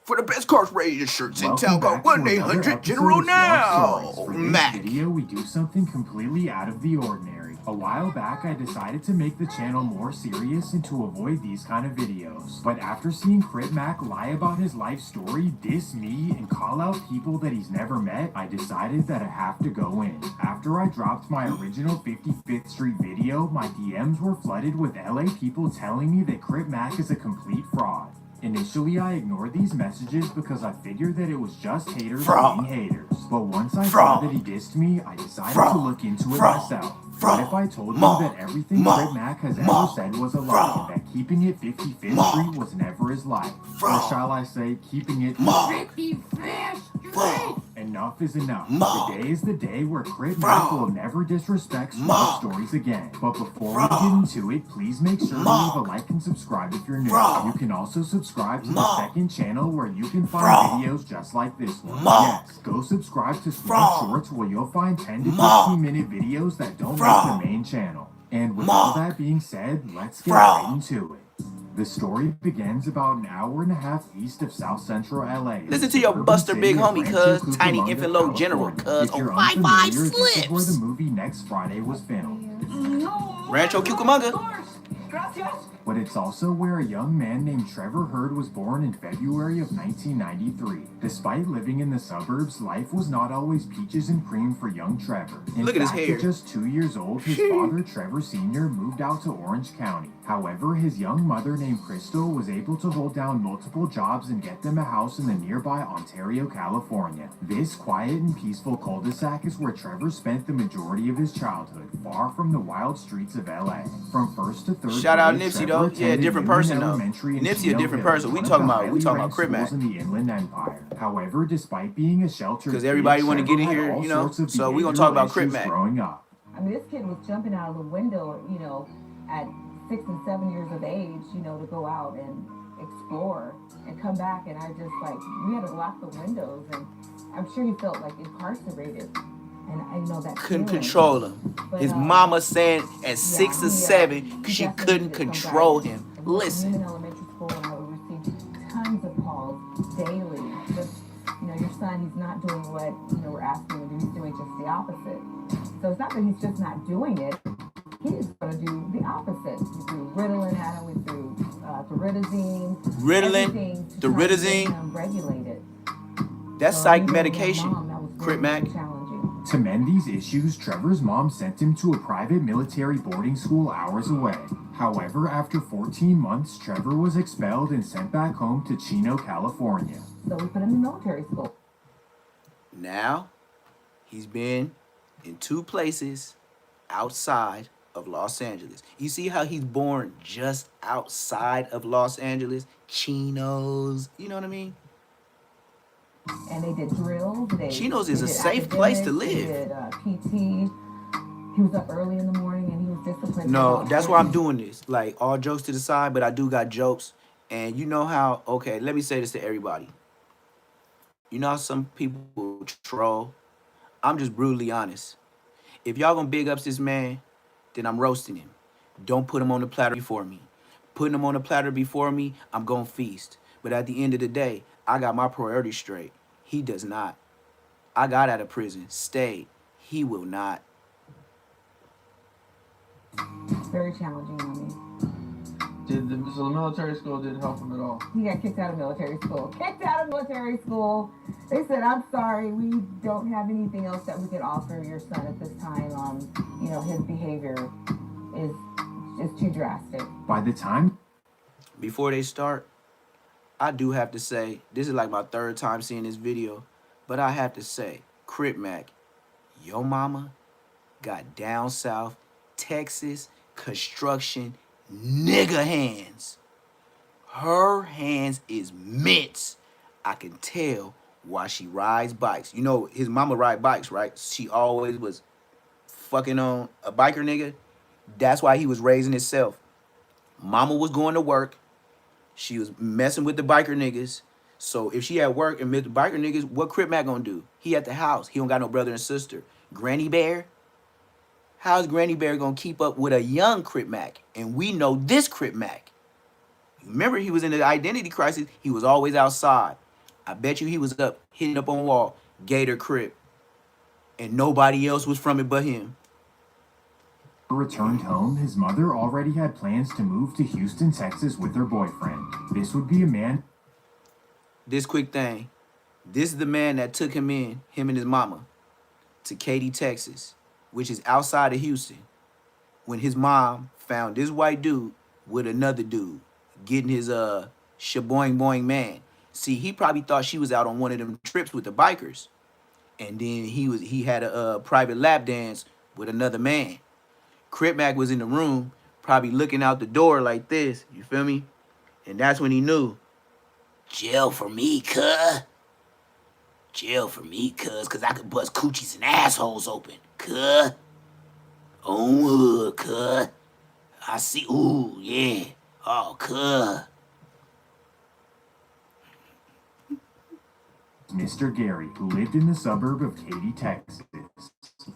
For the best car insurance in town, call 1-800-GENERAL-NOW. For this Mac. video, we do something completely out of the ordinary. A while back, I decided to make the channel more serious and to avoid these kind of videos. But after seeing Crip Mac lie about his life story, diss me, and call out people that he's never met, I decided that I have to go in. After I dropped my original 55th Street video, my DMs were flooded with LA people telling me that Crip Mac is a complete fraud. Initially, I ignored these messages because I figured that it was just haters Fraud. being haters. But once I Fraud. saw that he dissed me, I decided Fraud. to look into it Fraud. myself. Fraud. What if I told Ma. you that everything Ma. Crip Mac has Ma. ever said was a lie, Fraud. and that keeping it 55th Ma. Street was never his life? Fraud. Or shall I say, keeping it Ma. 55th Fraud. Enough is enough. Ma. Today is the day where Crip Mac Fraud. will never disrespect Ma. stories again. But before Fraud. we get into it, please make sure Ma. to leave a like and subscribe if you're new. Fraud. You can also subscribe to Ma. the second channel where you can find Fraud. videos just like this one. Ma. Yes, go subscribe to Smart Fraud. Shorts where you'll find 10 to Ma. 15-minute videos that don't Fraud. make the main channel. And with Ma. all that being said, let's get Fraud. right into it. The story begins about an hour and a half east of South Central LA. Listen to your Urban Buster city Big of Homie, Rancho cuz. Tiny Cucamonga, Infant Low General, California. cuz. If you're On 5-5 unfamiliar, this is where slips. the movie Next Friday was filmed. Rancho Cucamonga. But it's also where a young man named Trevor Hurd was born in February of 1993. Despite living in the suburbs, life was not always peaches and cream for young Trevor. In Look at his fact, hair. At just 2 years old, his father, Trevor Sr., moved out to Orange County. However, his young mother named Crystal was able to hold down multiple jobs and get them a house in the nearby Ontario, California. This quiet and peaceful cul-de-sac is where Trevor spent the majority of his childhood, far from the wild streets of LA. From first to third Shout out grade, Nipsey, Trevor though. Yeah, attended different Union person, though. Elementary in Nipsey a Chino different Village, person. We one of talking the about- highly Crip ranked Mac. schools in the Inland Empire. However, despite being a sheltered Because kid, everybody wanna get in Trevor had here, all you know, sorts of so we gonna talk behavioral about Crip issues Mac. growing up. I mean, this kid was jumping out of the window, you know, at 6 and 7 years of age, you know, to go out and explore and come back. And I just like, we had to lock the windows, and I'm sure he felt like incarcerated. And I know that Couldn't feeling. control him. But, His mama saying at yeah, 6 or he 7, he she definitely couldn't needed some control guidance. him. And we were in Listen. elementary school, and I would receive tons of calls daily. Just, you know, your son, he's not doing what, you know, we're asking him to do. He's doing just the opposite. So it's not that he's just not doing it. He's going to do the opposite. We threw Ritalin at him. We threw Pyridazine. Ritalin, everything to the try to get Ridazine. him regulated. That's So psych even as a medication. mom, that was very, Crip Mac. very challenging. To mend these issues, Trevor's mom sent him to a private military boarding school hours away. However, after 14 months, Trevor was expelled and sent back home to Chino, California. So we put him in military school. Now, he's been in 2 places outside of Los Angeles. You see how he's born just outside of Los Angeles? Chinos, you know what I mean? And they did drills. Chinos is they a did safe place to academics, live. They did PT. He was up early in the morning, and he was disciplined. No, that's why I'm doing this. Like, all jokes to the side, but I do got jokes. And you know how, okay, let me say this to everybody. You know how some people troll? I'm just brutally honest. If y'all gonna big up this man, then I'm roasting him. Don't put him on the platter before me. Putting him on the platter before me, I'm gonna feast. But at the end of the day, I got my priorities straight. He does not. I got out of prison, stayed. He will not. Very challenging on me. So the military school didn't help him at all. He got kicked out of military school. Kicked out of military school. They said, "I'm sorry, we don't have anything else that we could offer your son at this time. You know, his behavior is just too drastic." By the time Before they start, I do have to say, this is like my 3rd time seeing this video, but I have to say, Crip Mac, your mama got down south, Texas, construction, nigga hands. Her hands is mints. I can tell why she rides bikes. You know, his mama ride bikes, right? She always was fucking on a biker nigga. That's why he was raising himself. Mama was going to work. She was messing with the biker niggas. So if she at work and met the biker niggas, what Crip Mac gonna do? He at the house. He don't got no brother and sister. Granny Bear? How's Granny Bear gonna keep up with a young Crip Mac? And we know this Crip Mac. Remember, he was in the identity crisis. He was always outside. I bet you he was up, hitting up on wall, Gator Crip. And nobody else was from it but him. returned home, his mother already had plans to move to Houston, Texas with her boyfriend. This would be a man. This quick thing. This is the man that took him and his mama, to Katy, Texas, which is outside of Houston, when his mom found this white dude with another dude getting his shaboing boing man. See, he probably thought she was out on one of them trips with the bikers, and then he had a private lap dance with another man. Crip Mac was in the room, probably looking out the door like this. You feel me? And that's when he knew. Jail for me, cuh. Jail for me, cuz I could bust coochies and assholes open, cuh. On hood, cuh. I see, ooh, yeah. Oh, cuh. Mr. Gary, who lived in the suburb of Katy, Texas.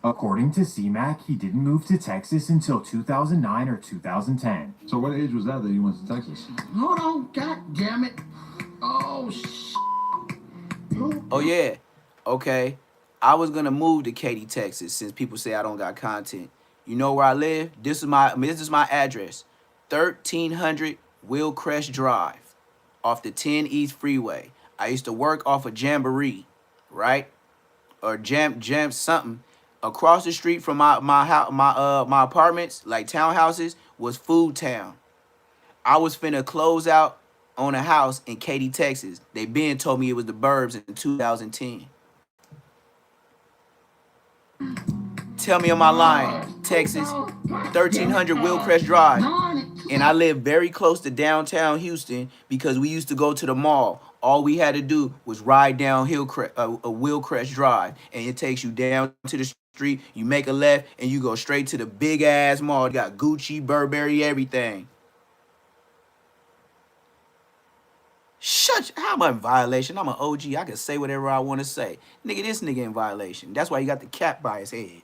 According to CMAC, he didn't move to Texas until 2009 or 2010. So what age was that you went to Texas? Hold on, god damn it. Oh, Oh, yeah. Okay. I was going to move to Katy, Texas, since people say I don't got content. You know where I live? This is my address. 1300 Willcrest Drive off the 10 East Freeway. I used to work off of Jamboree, right? Or Jam something. Across the street from my apartments, like townhouses, was Food Town. I was finna close out on a house in Katy, Texas. They been told me it was the burbs in 2010. Tell me, am I lying? Texas, 1300 Willcrest Drive. And I live very close to downtown Houston because we used to go to the mall. All we had to do was ride down Willcrest Drive, and it takes you down to the street. You make a left, and you go straight to the big ass mall. It got Gucci, Burberry, everything. Shut! How am I in violation? I'm an OG. I can say whatever I want to say. Nigga, this nigga in violation. That's why he got the cap by his head.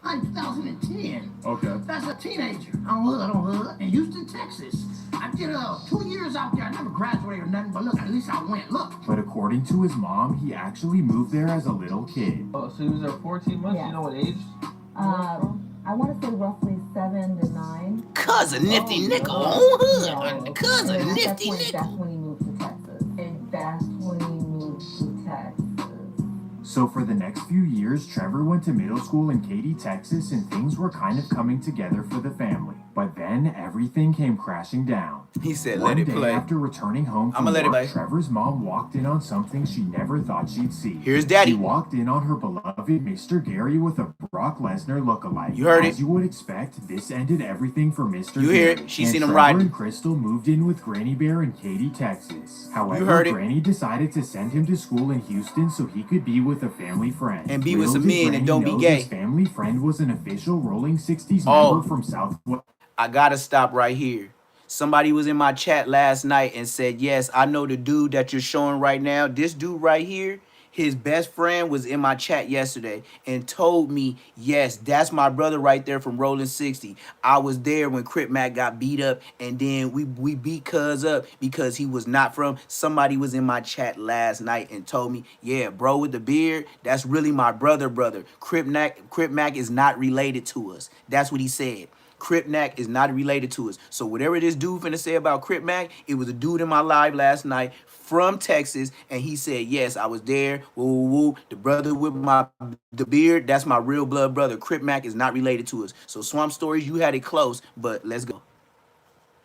I'm 2010. Okay. That's a teenager. On hood in Houston, Texas. I did 2 years out there. I never graduated or nothing, but look, at least I went. Look. But according to his mom, he actually moved there as a little kid. Oh, so he was there 14 months? Yeah. You know what age? I want to say roughly 7 to 9. Cuz a nifty nigga on hood. Cuz a nifty nigga. That's when he moved to Texas. And that's when he moved to Texas. So for the next few years, Trevor went to middle school in Katy, Texas, and things were kind of coming together for the family. But then everything came crashing down. He said, One let it day play. after returning home from I'ma let it work, play. Trevor's mom walked in on something she never thought she'd see. Here's Daddy. She walked in on her beloved Mr. Gary with a Brock Lesnar lookalike. You heard As it. you would expect, this ended everything for Mr. You Gary. hear it. She And seen him Trevor riding. and Crystal moved in with Granny Bear in Katy, Texas. However, heard it. Granny decided to send him to school in Houston so he could be with a family friend. And be with Little some did men and Granny don't be know gay. His family friend was an official Rolling 60s Oh. member from Southwest. I gotta stop right here. Somebody was in my chat last night and said, yes, I know the dude that you're showing right now. This dude right here, his best friend was in my chat yesterday and told me, yes, that's my brother right there from Rolling 60. I was there when Crip Mac got beat up, and then we beat Cuz up because he was not from. Somebody was in my chat last night and told me, yeah, bro with the beard, that's really my brother. Crip Mac is not related to us. That's what he said. Crip Mac is not related to us. So whatever this dude finna say about Crip Mac, it was a dude in my live last night from Texas, and he said, yes, I was there. Woo, woo, woo. The brother with the beard, that's my real blood brother. Crip Mac is not related to us. So Swamp Stories, you had it close, but let's go.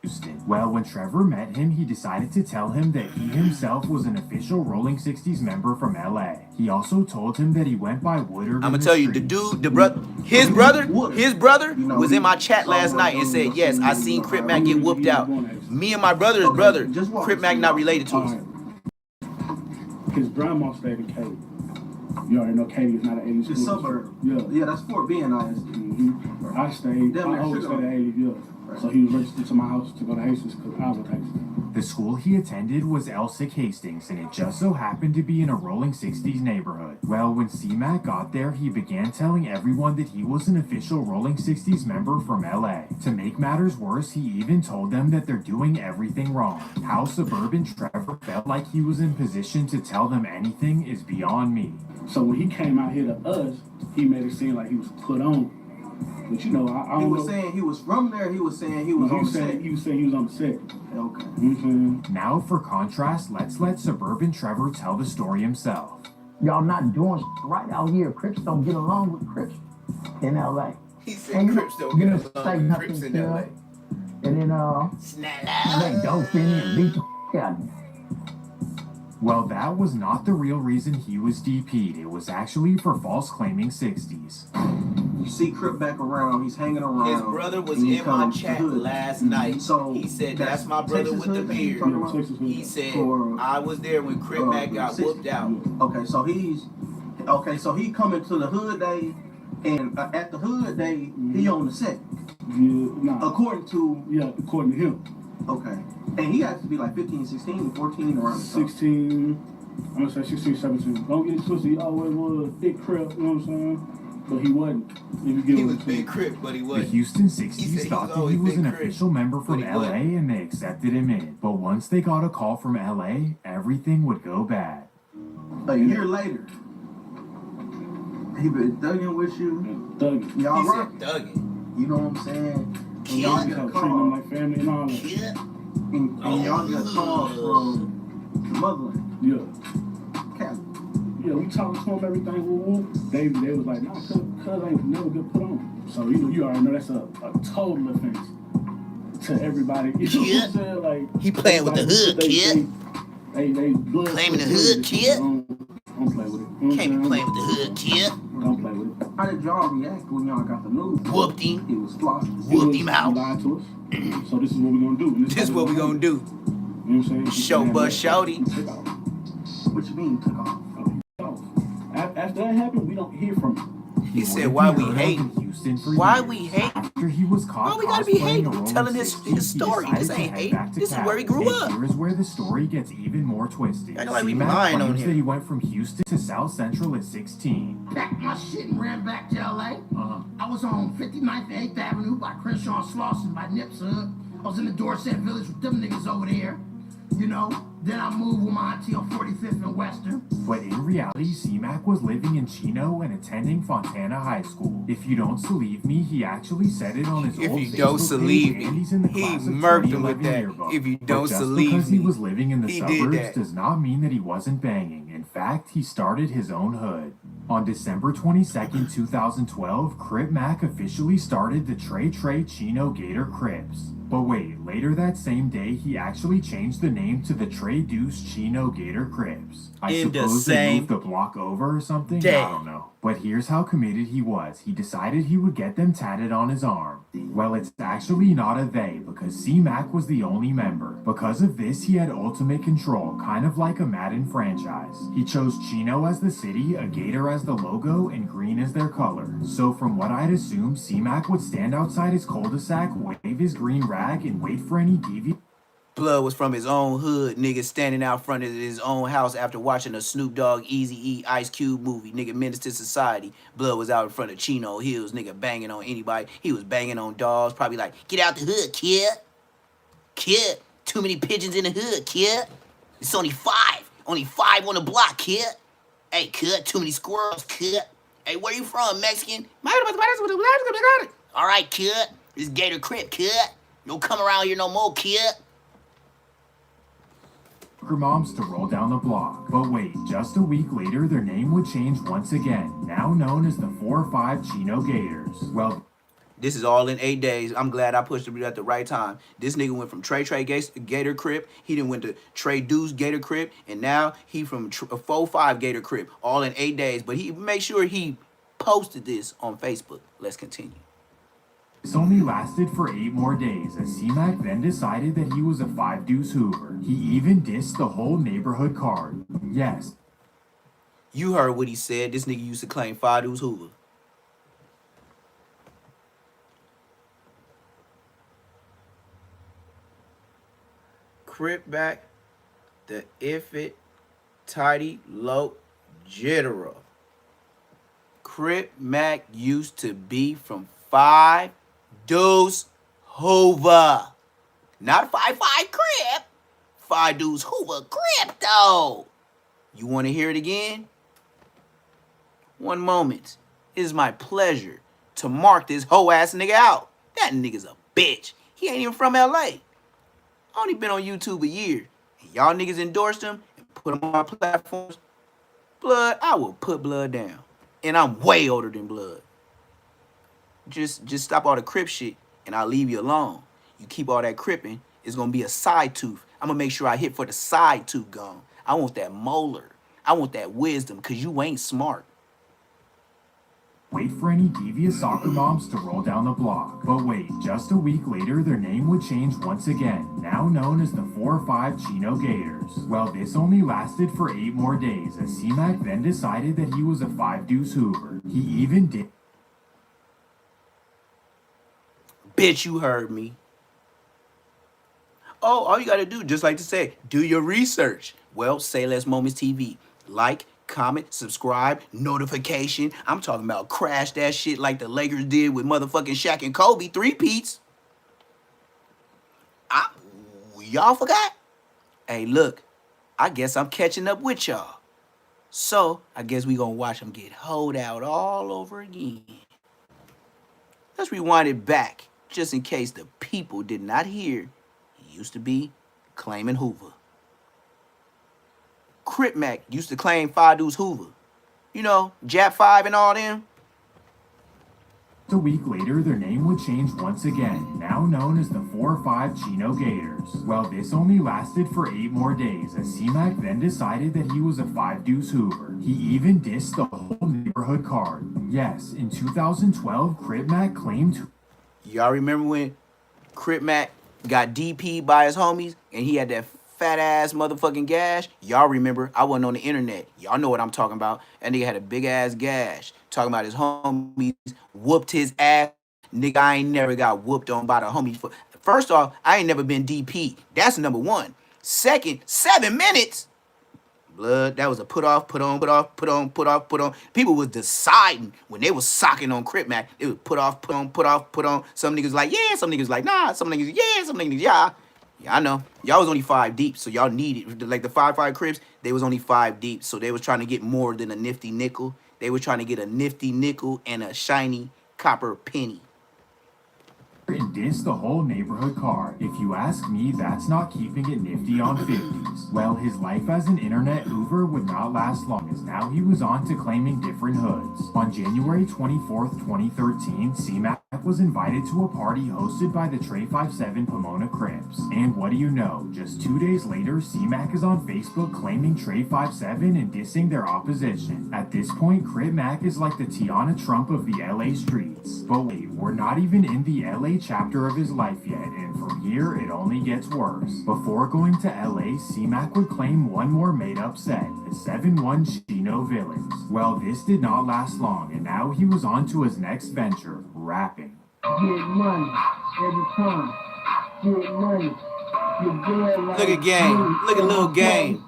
Houston. Well, when Trevor met him, he decided to tell him that he himself was an official Rolling 60s member from LA. He also told him that he went by Woodard. I'm gonna tell you, the dude, his brother was in my chat last night and said, yes, I seen Crip Mac get whooped out. Me and my brother's brother, Crip Mac not related to us. His grandma stayed in Katy. You already know Katy is not an 80s It's school. suburb. Yeah. Yeah, that's Fort being honest. I stayed, Damn, I man, always sugar. stayed at 80, yeah. So he was registered to my house to go to Hastings because I was at Hastings. The school he attended was Elsick Hastings, and it just so happened to be in a Rolling 60s neighborhood. Well, when C-Mac got there, he began telling everyone that he was an official Rolling 60s member from LA. To make matters worse, he even told them that they're doing everything wrong. How suburban Trevor felt like he was in position to tell them anything is beyond me. So when he came out here to us, he made it seem like he was put on. But you know, I He don't was know. saying he was from there. He was saying he was on the set. He was saying he was on the set. Okay. Mm-hmm. Now, for contrast, let's let suburban Trevor tell the story himself. Y'all not doing right out here. Crips don't get along with Crips in LA. He And said you Crips don't you get know, along say with nothing Crips in to LA. her. And then they dope in it and beat the Yeah. Well, that was not the real reason he was DP'd. It was actually for false claiming 60s. You see Crip Mac around, he's hanging around. His brother was and he in my comes to chat hood. last night. So He said, that's my brother Texas with the hood that you beard. talking about? Texas hood. He said, For, I was there when Crip Mac got 60. whooped out. Okay, so he coming to the hood day, and at the hood day, he on the set. Yeah, nah. According to according to him. Okay. And he has to be like 15, 16, 14 around the time. 16, I'm gonna say 16, 17. Don't get it twisted, he always was a big Crip, you know what I'm saying? But he wasn't. He was big Crip, but he The wasn't. Houston 60s thought that he was an official member from LA and they accepted him in. But once they got a call from LA, everything would go bad. A year later, he been thugging with you. Thugging. Y'all He rock. said thugging. You know what I'm saying? And Y'all y'all treating get a them call. like family and all that. And y'all get a call from the motherland. Yeah. Cali. Yeah, we talked to him, everything, woo. They was like, nah, cuz ain't never get put on. So, you already know that's a total offense to everybody. You know what I'm saying? Like, he playing with the hood, kid. They blood. Claiming the hood, kid. Don't play with it. Can't be playing with the hood, kid. Don't play with it. How did y'all react when y'all got the news? Whooped him. It was flossing. Whooped him He out. lied to us. So this is what we're gonna do. This is what we gonna do. You know what I'm saying? Show bust shouty. What you mean took off? After that happened, we don't hear from him. He said, why we hate? Why we hate? After he was caught Why we gotta be cosplaying a hating? role Telling in his 60s, story. he This decided ain't to hate. head back to This is where he grew Cali. up. And here's where the story gets even more twisted. Acting like we C-Mac lying on claims him. that he went from Houston to South Central at 16. Packed my shit and ran back to LA. I was on 59th and 8th Avenue by Crenshaw and Slauson by Nips Hood. I was in the Dorset Village with them niggas over there. You know, then I moved with my auntie on 45th and Western. But in reality, C-Mac was living in Chino and attending Fontana High School. If you don't believe me, he actually said it on his If old you don't Facebook believe page, me, and he's in the he class of murked him with 2011 that. yearbook. If you But don't just believe because me, he was living in the he did suburbs that. does not mean that he wasn't banging. In fact, he started his own hood. On December 22nd, 2012, Crip Mac officially started the Trey Chino Gator Crips. But wait, later that same day, he actually changed the name to the Trey Deuce Chino Gator Crips. I In the suppose they same moved the block over or something? day. I don't know. But here's how committed he was. He decided he would get them tatted on his arm. Well, it's actually not a they, because C-Mac was the only member. Because of this, he had ultimate control, kind of like a Madden franchise. He chose Chino as the city, a gator as the logo, and green as their color. So from what I'd assume, C-Mac would stand outside his cul-de-sac, wave his green rag, and wait for any deviant Blood was from his own hood, nigga standing out front of his own house after watching a Snoop Dogg, Eazy-E, Ice Cube movie, nigga Menace to Society. Blood was out in front of Chino Hills, nigga banging on anybody. He was banging on dogs, probably like, get out the hood, kid. Kid, too many pigeons in the hood, kid. It's only five on the block, kid. Hey, kid, too many squirrels, kid. Hey, where you from, Mexican? All right, kid, this Gator Crip, kid. Don't come around here no more, kid. moms to roll down the block. But wait, just a week later, their name would change once again, now known as the 4-5 Chino Gators. Well, this is all in 8 days. I'm glad I pushed it at the right time. This nigga went from Trey Gator Crip. He then went to Trey Deuce Gator Crip. And now he from 4-5 Gator Crip. All in 8 days. But he make sure he posted this on Facebook. Let's continue. this only lasted for 8 more days, as C-Mac then decided that he was a 5-deuce Hoover. He even dissed the whole neighborhood card. Yes. You heard what he said. This nigga used to claim 5-deuce Hoover. Crip Mac, the Ifit, Tidy, Low, Jitterer. Crip Mac used to be from 5-deuce Hoover. Not 5-5 Crip. 5-deuce Hoover Crip, though. You want to hear it again? One moment. It is my pleasure to mark this hoe ass nigga out. That nigga's a bitch. He ain't even from LA. Only been on YouTube a year. And y'all niggas endorsed him and put him on my platforms. Blood, I will put Blood down. And I'm way older than Blood. Just stop all the Crip shit and I'll leave you alone. You keep all that cripping, it's gonna be a side tooth I'm gonna make sure I hit for the side tooth gone. I want that molar. I want that wisdom, cause you ain't smart. Wait for any devious soccer moms to roll down the block. But wait, just a week later, their name would change once again, now known as the 4-5 Chino Gators. Well, this only lasted for 8 more days, as C-Mac then decided that he was a 5 deuce Hoover. He even did. Bitch, you heard me. Oh, all you gotta do, just like to say, do your research. Well, Say Less Moments TV. Like, comment, subscribe, notification. I'm talking about crash that shit like the Lakers did with motherfucking Shaq and Kobe. 3-peats. Y'all forgot? Hey, look, I guess I'm catching up with y'all. So, I guess we gonna watch them get hoed out all over again. Let's rewind it back, just in case the people did not hear. He used to be claiming Hoover. Crip Mac used to claim 5 deuce Hoover. You know, Jap 5 and all them. A week later, their name would change once again, now known as the 4-5 Chino Gators. Well, this only lasted for 8 more days, as C-Mac then decided that he was a 5 deuce Hoover. He even dissed the whole neighborhood card. Yes, in 2012, Crip Mac claimed... Y'all remember when Crip Mac got DP'd by his homies and he had that fat ass motherfucking gash? Y'all remember? I wasn't on the internet. Y'all know what I'm talking about. And nigga had a big ass gash. Talking about his homies whooped his ass. Nigga, I ain't never got whooped on by the homies. First off, I ain't never been DP'd. That's number one. Second, 7 minutes. Blood, that was a put off, put on, put off, put on, put off, put on. People was deciding when they was socking on Crip Mac. It was put off, put on, put off, put on. Some niggas like, yeah, some niggas like, nah, some niggas, yeah, some niggas, yeah. Yeah, I know. Y'all was only 5 deep, so y'all needed, like the 5-5 Crips, they was only 5 deep, so they was trying to get more than a nifty nickel. They were trying to get a nifty nickel and a shiny copper penny. And diss the whole neighborhood card. If you ask me, that's not keeping it nifty on 50s. Well, his life as an internet Hoover would not last long, as now he was on to claiming different hoods. On January 24th, 2013, C-Mac was invited to a party hosted by the Trey 57 Pomona Crips. And what do you know? Just 2 days later, C-Mac is on Facebook claiming Trey 57 and dissing their opposition. At this point, Crip Mac is like the Tiana Trump of the LA streets. But wait, we're not even in the LA chapter of his life yet, and from here it only gets worse. Before going to LA, C-Mac would claim one more made-up set, the 7-1 Chino Villains. Well, this did not last long, and now he was on to his next venture, rapping. Get money every time. Get money. Look at Game. Look at Lil Game.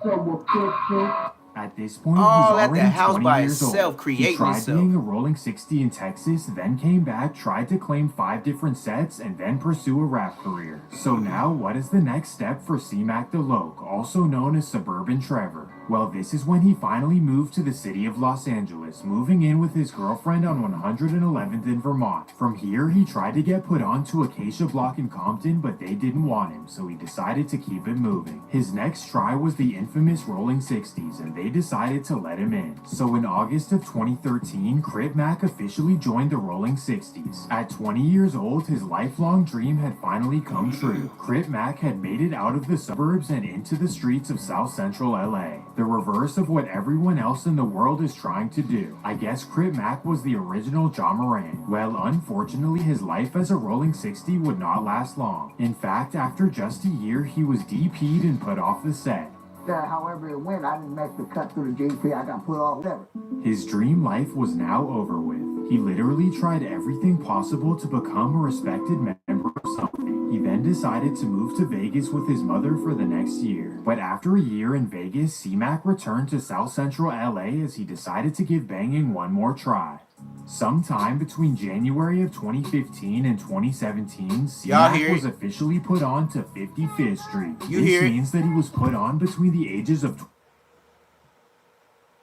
At this point, All he's at already the house 20 by years himself, old. creating He tried himself. being a rolling 60 in Texas, then came back, tried to claim 5 different sets, and then pursue a rap career. So now, what is the next step for C-Mac the Loke, also known as Suburban Trevor? Well, this is when he finally moved to the city of Los Angeles, moving in with his girlfriend on 111th in Vermont. From here, he tried to get put onto Acacia Block in Compton, but they didn't want him, so he decided to keep it moving. His next try was the infamous Rolling 60s, and they decided to let him in. So in August of 2013, Crip Mac officially joined the Rolling 60s. At 20 years old, his lifelong dream had finally come true. Crip Mac had made it out of the suburbs and into the streets of South Central LA. The reverse of what everyone else in the world is trying to do. I guess Crip Mac was the original Ja Morant. Well, unfortunately, his life as a Rolling 60 would not last long. In fact, after just a year, he was DP'd and put off the set. However it went, I didn't make the cut through the GP. I got put off whatever. His dream life was now over with. He literally tried everything possible to become a respected member of something. He then decided to move to Vegas with his mother for the next year. But after a year in Vegas, C-Mac returned to South Central LA as he decided to give banging one more try. Sometime between January of 2015 and 2017, C-Mac was officially put on to 55th Street. This means that he was put on between the ages of...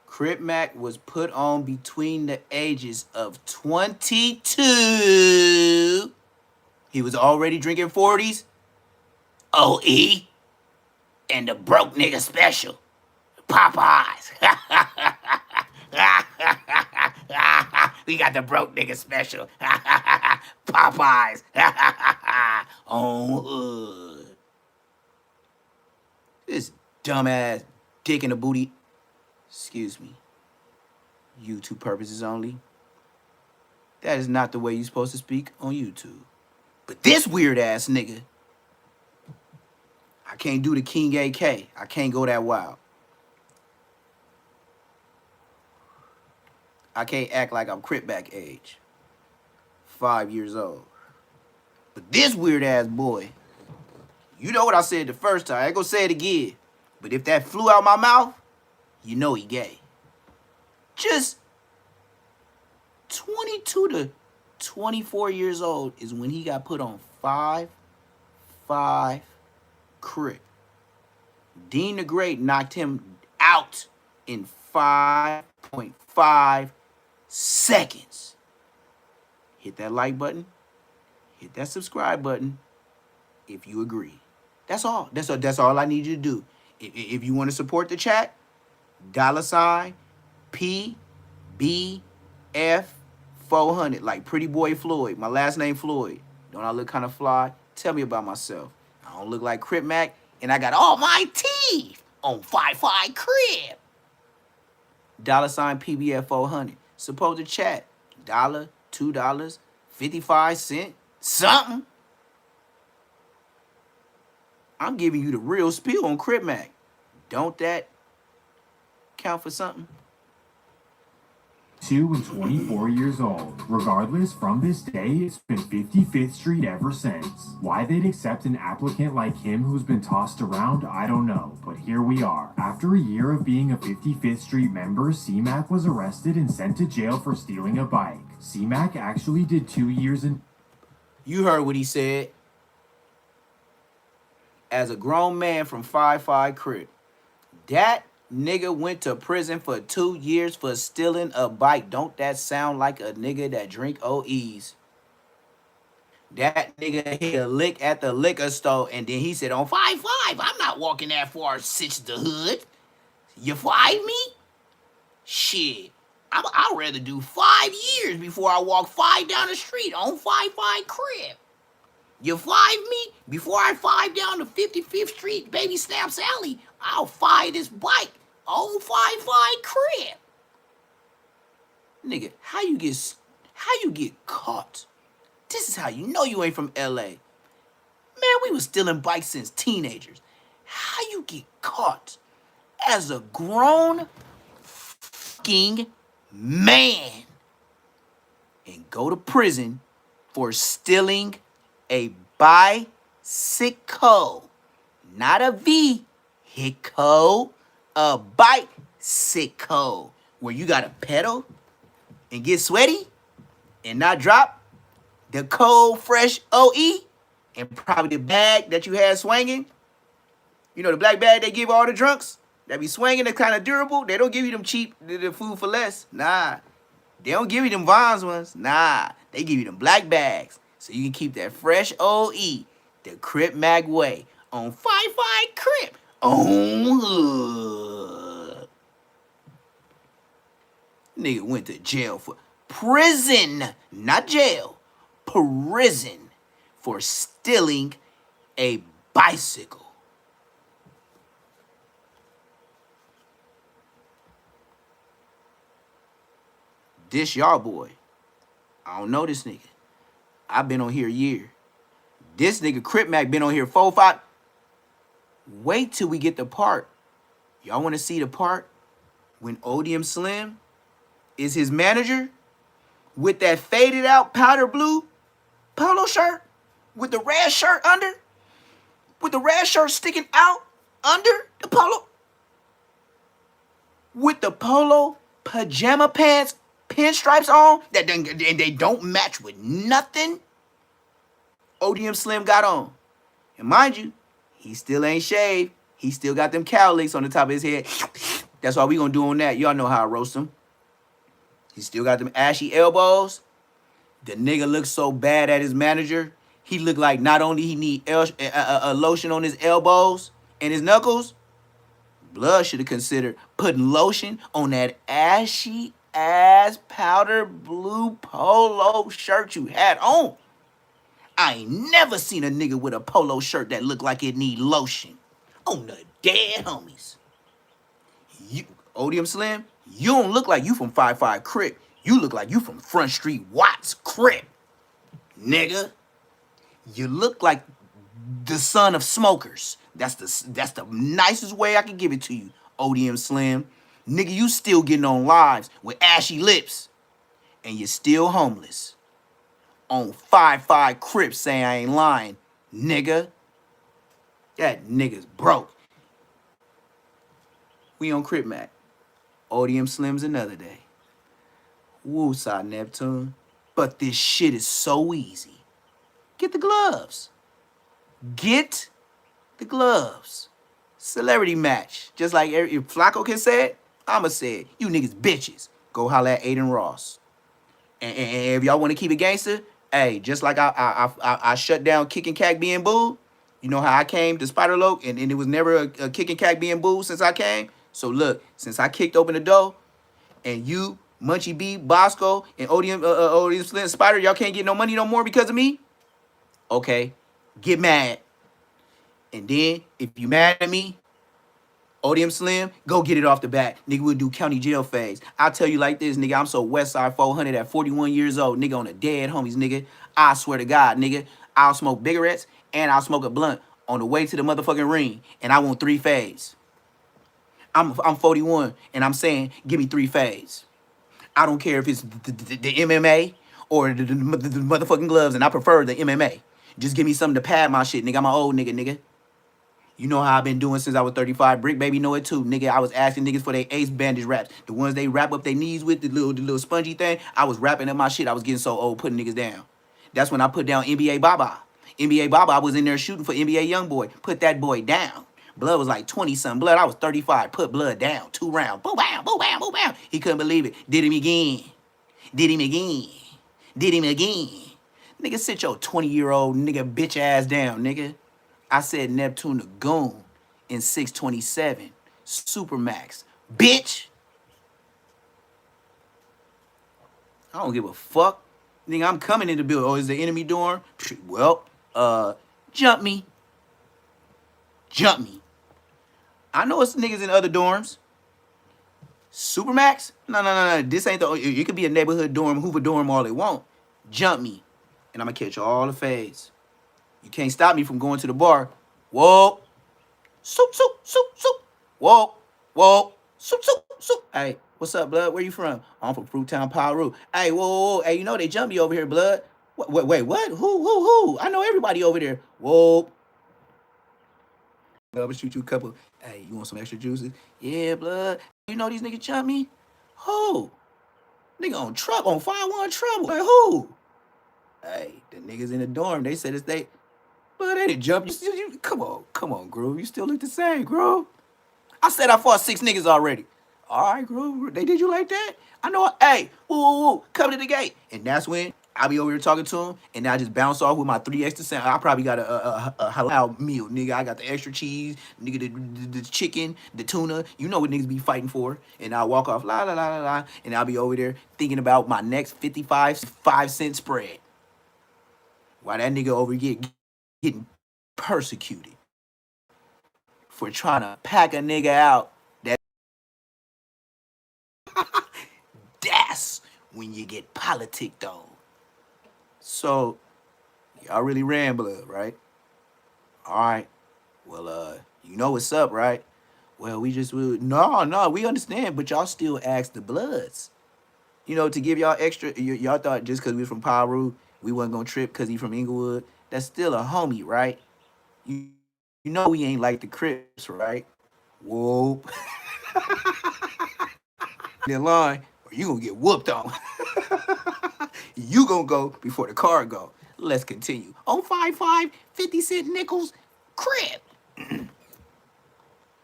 Crip Mac was put on between the ages of 22. He was already drinking 40s, OE, and the broke nigga special, Popeyes. We got the broke nigga special, Popeyes, on hood. dumbass dick in the booty. Excuse me. YouTube purposes only. That is not the way you're supposed to speak on YouTube. But this weird ass nigga, I can't do the King AK. I can't go that wild. I can't act like I'm Crip Mac age. 5 years old. But this weird ass boy, you know what I said the first time. I ain't gonna say it again. But if that flew out my mouth, you know he gay. Just 22 to 24 years old is when he got put on 5-5 Crip. Dean the Great knocked him out in 5.5 seconds. Hit that like button. Hit that subscribe button if you agree. That's all. That's all I need you to do. If you want to support the chat, $PBF400, like Pretty Boy Floyd. My last name Floyd. Don't I look kind of fly? Tell me about myself. I don't look like Crip Mac, and I got all my teeth on 5-5 Crip. $PBF400. Support the chat. $1, $2, 55 cents, something. I'm giving you the real spiel on Crip Mac. Don't that count for something? 2 and 24 years old. Regardless, from this day, it's been 55th Street ever since. Why they'd accept an applicant like him who's been tossed around, I don't know, but here we are. After a year of being a 55th Street member, C-Mac was arrested and sent to jail for stealing a bike. C-Mac actually did 2 years in... You heard what he said. As a grown man from 5-5 Crip, that nigga went to prison for 2 years for stealing a bike. Don't that sound like a nigga that drink OEs? That nigga hit a lick at the liquor store, and then he said, on 5-5, I'm not walking that far, since the hood. You 5 me? Shit. I'd rather do 5 years before I walk 5 down the street on 5-5 Crip. You 5 me? Before I 5 down to 55th Street, Baby Snaps Alley, I'll 5 this bike on 5-5 Crip. Nigga, how you get caught? This is how you know you ain't from LA. Man, we was stealing bikes since teenagers. How you get caught as a grown fucking man and go to prison for stealing a bicycle, not a vehicle, a bicycle, where you gotta pedal and get sweaty and not drop the cold, fresh OE and probably the bag that you had swinging. You know, the black bag they give all the drunks that be swinging, they're kind of durable. They don't give you them cheap, the food for less. Nah. They don't give you them Vons ones. Nah. They give you them black bags. So you can keep that fresh OE, the Crip Mac way, on 5-5 Crip, on hood. Nigga went to jail for prison, not jail, prison for stealing a bicycle. This y'all boy. I don't know this nigga. I've been on here a year. This nigga Crip Mac been on here 4-5. Wait till we get the part. Y'all want to see the part when Odium Slim is his manager with that faded out powder blue polo shirt with the red shirt under, with the red shirt sticking out under the polo, with the polo pajama pants pinstripes on that they don't match with nothing Odium Slim got on. And mind you, he still ain't shaved. He still got them cowlicks on the top of his head. That's all we gonna do on that. Y'all know how I roast him. He still got them ashy elbows. The nigga looks so bad at his manager. He looked like not only he need a lotion on his elbows and his knuckles, Blood should have considered putting lotion on that ashy ass powder blue polo shirt you had on. I ain't never seen a nigga with a polo shirt that looked like it need lotion. on the dead homies. You, Odium Slim, you don't look like you from 5-5 Crip. You look like you from Front Street Watts Crip, nigga. You look like the son of smokers. That's the nicest way I can give it to you, Odium Slim. Nigga, you still getting on lives with ashy lips. And you're still homeless. On 5-5 Crip saying I ain't lying, nigga. That nigga's broke. We on Crip Mac. Odium Slim's another day. Woosah, Neptune. But this shit is so easy. Get the gloves. Get the gloves. Celebrity match. Just like if Flacco can say it, I'ma say it. You niggas bitches. Go holla at Aiden Ross. And if y'all want to keep it gangster, hey, just like I shut down Kick and Cack being booed. You know how I came to Spider Loke and it was never a Kick and Cack being booed since I came? So look, since I kicked open the door and you, Munchie B, Bosco, and Odium Slim Spider, y'all can't get no money no more because of me? Okay, get mad. And then, if you mad at me, Odium Slim, go get it off the bat. Nigga, we'll do county jail phase. I'll tell you like this, nigga, I'm so Westside 400 at 41 years old, nigga, on the dead homies, nigga. I swear to God, nigga, I'll smoke cigarettes and I'll smoke a blunt on the way to the motherfucking ring, and I want 3 fades. I'm 41, and I'm saying, give me 3 fades. I don't care if it's the MMA or the motherfucking gloves, and I prefer the MMA. Just give me something to pad my shit, nigga. I'm an old nigga. You know how I've been doing since I was 35. Brick Baby know it too, nigga. I was asking niggas for their ace bandage raps. The ones they wrap up their knees with, the little spongy thing. I was wrapping up my shit. I was getting so old putting niggas down. That's when I put down NBA Baba. NBA Baba, I was in there shooting for NBA Youngboy. Put that boy down. Blood was like 20-something. Blood, I was 35. Put Blood down. 2 rounds. Boom, bam, boom, bam, boom, bam. He couldn't believe it. Did him again. Did him again. Did him again. Nigga, sit your 20-year-old nigga bitch ass down, nigga. I said Neptune the Goon in 627. Supermax. Bitch. I don't give a fuck. Nigga, I'm coming in the building. Oh, is the enemy dorm? Well, jump me. Jump me. I know it's niggas in other dorms. Supermax? No. This ain't the... It could be a neighborhood dorm, Hoover dorm, all they want. Jump me. And I'm going to catch all the fades. You can't stop me from going to the bar. Whoa. Soup. Whoa. Soup. Hey, what's up, blood? Where you from? I'm from Fruittown, Paru. Hey, whoa. Hey, you know they jump me over here, blood. Wait, what? Who? I know everybody over there. Whoa. I'm gonna shoot you a couple. Hey, you want some extra juices? Yeah, blood. You know these niggas jump me? Who? Nigga on trouble, on 5-1 trouble. Like, who? Hey, the niggas in the dorm, they said it's they. But they didn't jump. You come on, Groove. You still look the same, Groove. I said I fought 6 niggas already. All right, Groove. They did you like that? I know. Hey, woo, come to the gate. And that's when I be over here talking to him, and I just bounce off with my 3 extra cents. I probably got a halal meal, nigga. I got the extra cheese, nigga, the chicken, the tuna. You know what niggas be fighting for. And I walk off, la, and I'll be over there thinking about my next 55 5-cent spread. While that nigga over getting persecuted for trying to pack a nigga out. That's when you get politic though. So y'all really ran blood, right? All right. Well, you know what's up, right? Well, no, we understand, but y'all still ask the Bloods. You know, to give y'all extra. Y'all thought just because we from Paru, we wasn't gonna trip because he from Inglewood. That's still a homie, right? You know we ain't like the Crips, right? Whoa. In line, or you gonna get whooped on. You gonna go before the car go. Let's continue. 055, 50-cent nickels, Crip.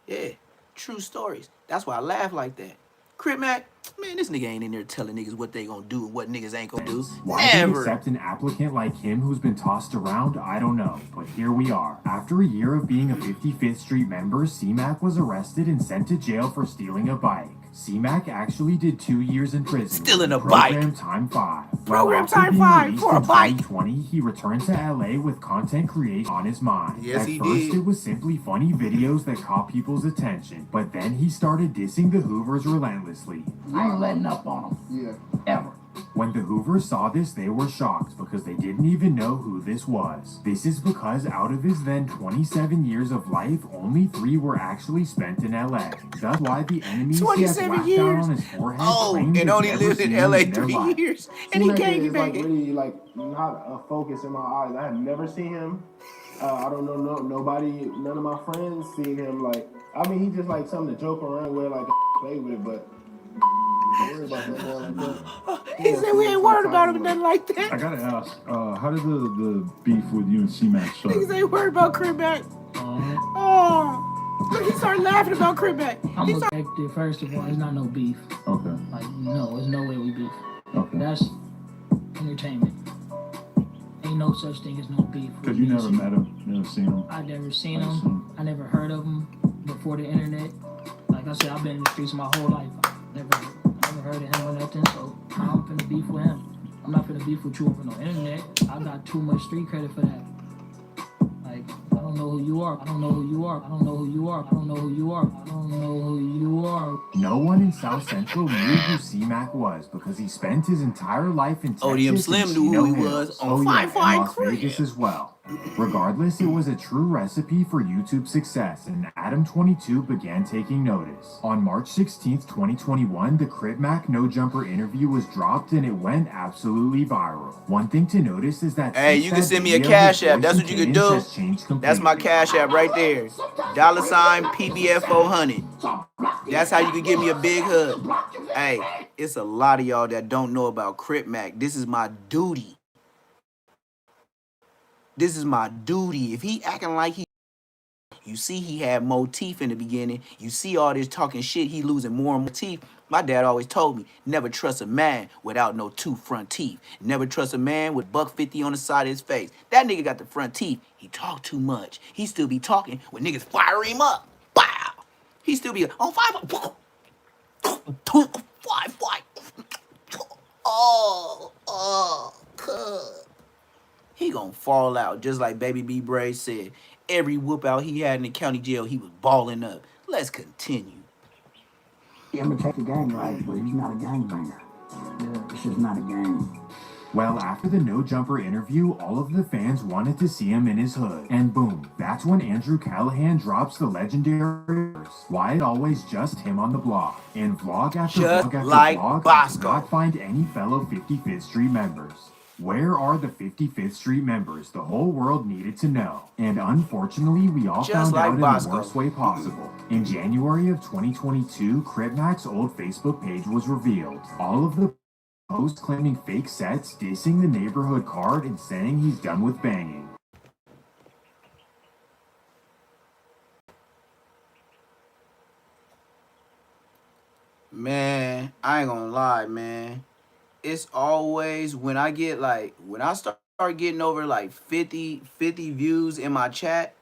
Yeah, true stories. That's why I laugh like that. Crip Mac, man, this nigga ain't in there telling niggas what they gonna do and what niggas ain't gonna do. Why they accept an applicant like him who's been tossed around, I don't know. But here we are. After a year of being a 55th Street member, C-Mac was arrested and sent to jail for stealing a bike. C-Mac actually did 2 years in prison. Still in a Program bike. Time 5. Program after Time being 5 released for a in bike. 2020, he returned to LA with content creation on his mind. Yes, At he first, did. it was simply funny videos that caught people's attention, but then he started dissing the Hoovers relentlessly. I ain't letting up on them. Yeah. Ever. When the Hoovers saw this, they were shocked because they didn't even know who this was. This is because out of his then 27 years of life, only 3 were actually spent in LA. That's why the enemies he has 27 whacked years. down on his forehead Oh, claim and they've only never lived in seen him LA in their 3 life. years. And he C-Mac can't is get like back. really like not a focus in my eyes. I have never seen him. I don't know nobody, none of my friends seen him. Like, I mean, he just like something to joke around with, like play with it, but don't worry about that boy like that. He said we ain't worried about him and nothing like I that. gotta ask, how did the beef with you and C-Mac start? Niggas ain't worried about Crip Mac. Oh, look, he started laughing about Crip Mac. I'm objective, first of all, it's not no beef. Okay. Like, no, there's no way we beef. Okay. That's entertainment. Ain't no such thing as no beef. Because you never met him, you never seen him. I never seen him. I never heard of him before the internet. Like I said, I've been in the streets my whole life. I never heard of him or nothing, so I'm finna beef with him. I'm not finna beef with you over no internet. I got too much street credit for that. Like, I don't know who you are. I don't know who you are. I don't know who you are. I don't know who you are. I don't know who you are. No one in South Central knew who C-Mac was because he spent his entire life in Texas ODM and Slim knew Chino who he Hills. was on Oh, yeah, and Fine Las Crib. Vegas as well. Regardless, it was a true recipe for YouTube success, and Adam22 began taking notice. On March 16th, 2021, the Crip Mac No Jumper interview was dropped and it went absolutely viral. One thing to notice is that Hey, since you can that send me a video, cash his app. voice That's and what you can cadence do. has changed That's my completely. cash app right there. $ PBF 400. That's how you can give me a big hug. Hey, it's a lot of y'all that don't know about Crip Mac. This is my duty. This is my duty. If he acting like you see he had more teeth in the beginning. You see all this talking shit, he losing more and more teeth. My dad always told me, never trust a man without no 2 front teeth. Never trust a man with $150 on the side of his face. That nigga got the front teeth. He talk too much. He still be talking when niggas fire him up. Bow. He still be on 5. Cuz. He gonna fall out, just like Baby B. Bray said. Every whoop out he had in the county jail, he was balling up. Let's continue. He imitates the gang life, but he's not a gangbanger. Yeah, it's just not a gang. Well, after the No Jumper interview, all of the fans wanted to see him in his hood. And boom, that's when Andrew Callahan drops the legendary verse, "Why it always just him on the block?" And vlog after Just vlog after like vlog, I could Bosco. not find any fellow 55th Street members. Where are the 55th Street members? The whole world needed to know. And unfortunately, we all Just found like out in Bosco. the worst way possible. In January of 2022, Crip Mac's old Facebook page was revealed. All of the posts claiming fake sets, dissing the neighborhood card, and saying he's done with banging. Man, I ain't gonna lie, man. It's always when I start getting over like 50 views in my chat,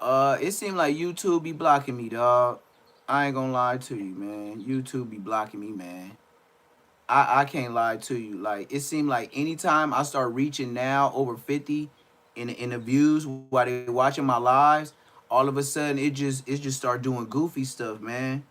it seems like YouTube be blocking me, dog. I ain't gonna lie to you, man. YouTube be blocking me, man. I can't lie to you. Like, it seemed like anytime I start reaching now over 50 in the views while they watching my lives, all of a sudden it just start doing goofy stuff, man.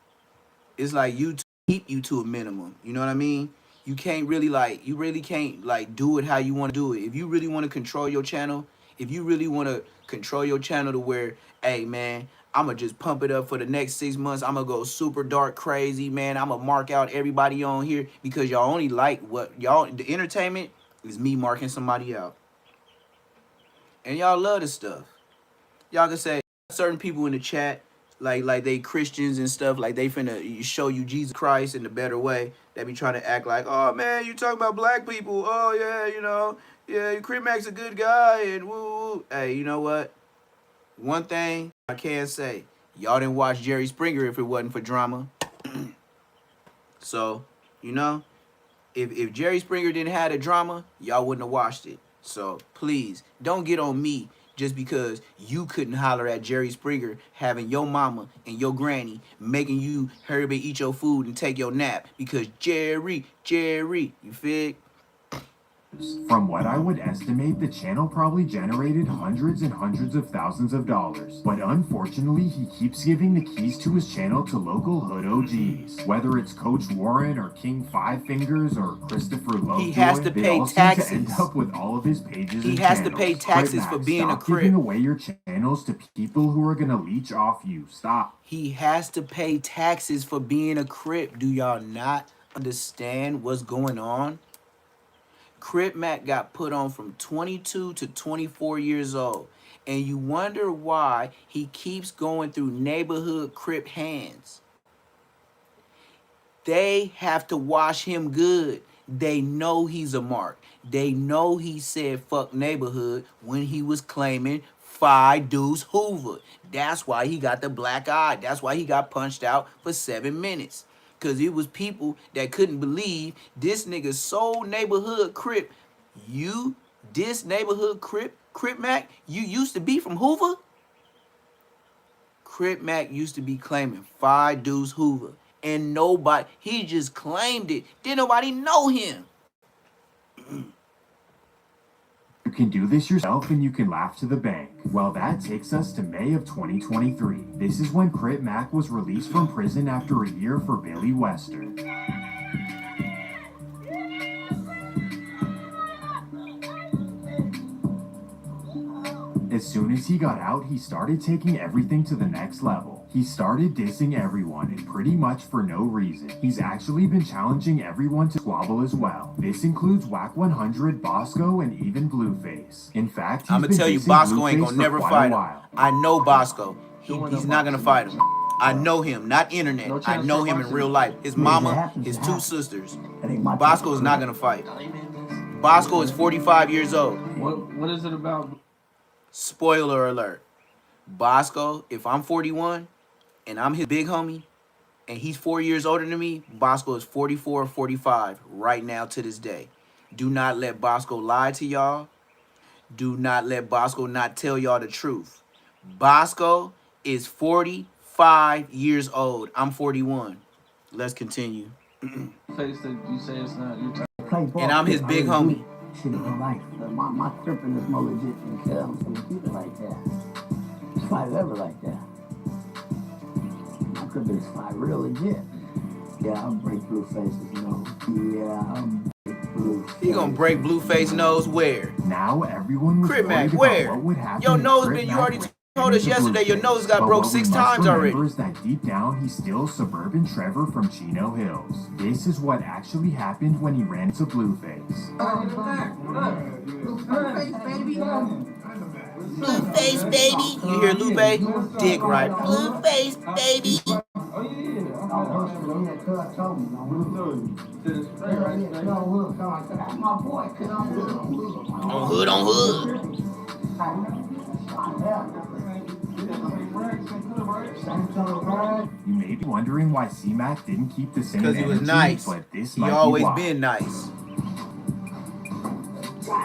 It's like YouTube keep you to a minimum. You know what I mean? You really can't like do it how you want to do it. If you really want to control your channel, if you really want to control your channel to where, hey man, I'ma just pump it up for the next 6 months. I'ma go super dark crazy, man. I'ma mark out everybody on here because y'all only like what y'all, the entertainment is me marking somebody out. And y'all love this stuff. Y'all can say certain people in the chat, like they Christians and stuff, like they finna show you Jesus Christ in the better way. They be trying to act like, oh man, you talking about black people. Oh yeah, you know, yeah, Crip Mac's a good guy and woo woo. Hey, you know what? One thing I can say, y'all didn't watch Jerry Springer if it wasn't for drama. So, you know, if Jerry Springer didn't have the drama, y'all wouldn't have watched it. So please don't get on me just because you couldn't holler at Jerry Springer having your mama and your granny making you hurry up and eat your food and take your nap because Jerry, you fig? From what I would estimate, the channel probably generated hundreds and hundreds of thousands of dollars. But unfortunately, he keeps giving the keys to his channel to local hood OGs. Whether it's Coach Warren or King Five Fingers or Christopher Lovejoy, he has to they pay all taxes. seem to end up with all of his pages He and has channels. to pay taxes Crip for Mac, being a stop Crip. giving away your channels to people who are gonna leech off you. Stop. He has to pay taxes for being a Crip. Do y'all not understand what's going on? Crip Mac got put on from 22 to 24 years old. And you wonder why he keeps going through neighborhood Crip hands. They have to wash him good. They know he's a mark. They know he said fuck neighborhood when he was claiming Phi Deuce Hoover. That's why he got the black eye. That's why he got punched out for 7 minutes. Because it was people that couldn't believe this nigga sold neighborhood Crip. You, this neighborhood Crip Mac, you used to be from Hoover? Crip Mac used to be claiming Phi Deuce Hoover. And nobody, he just claimed it. Didn't nobody know him. You can do this yourself and you can laugh to the bank. Well, that takes us to May of 2023. This is when Crip Mac was released from prison after a year for Billy Wester. As soon as he got out, he started taking everything to the next level. He started dissing everyone, and pretty much for no reason. He's actually been challenging everyone to squabble as well. This includes Whack 100, Bosco, and even Blueface. In fact, I'm gonna tell you, Bosco ain't gonna never fight him. I know Bosco. He's not gonna fight him. I know him, not internet. I know him in real life. His mama, his two sisters. Bosco is not gonna fight. Bosco is 45 years old. What is it about? Spoiler alert. Bosco, if I'm 41 and I'm his big homie and he's 4 years older than me, Bosco is 44 or 45 right now to this day. Do not let Bosco lie to y'all. Do not let Bosco not tell y'all the truth. Bosco is 45 years old. I'm 41. Let's continue. Face that you say it's not your time. And I'm his big homie. Shit in my life. My cripping is more legit than killing. So keep it like that. It's fight ever like that. My cripping is fight real legit. Yeah, I'll break Blueface's nose. Yeah, I'll break Blueface. He gonna break Blueface nose where? Now everyone was Crip Mac, worried where? about what would happen. Your if nose Crip been, you Mac already ran told us into yesterday your Blueface. nose got But broke what we 6 must times already. remember is that deep down he's still suburban Trevor from Chino Hills. This is what actually happened when he ran into Blueface. Blueface, baby. You hear Lupe? Dick right. Blueface, baby. On hood, on hood. You may be wondering why C-Mac didn't keep the same Because he was energy, nice. but this He might always be why. been nice.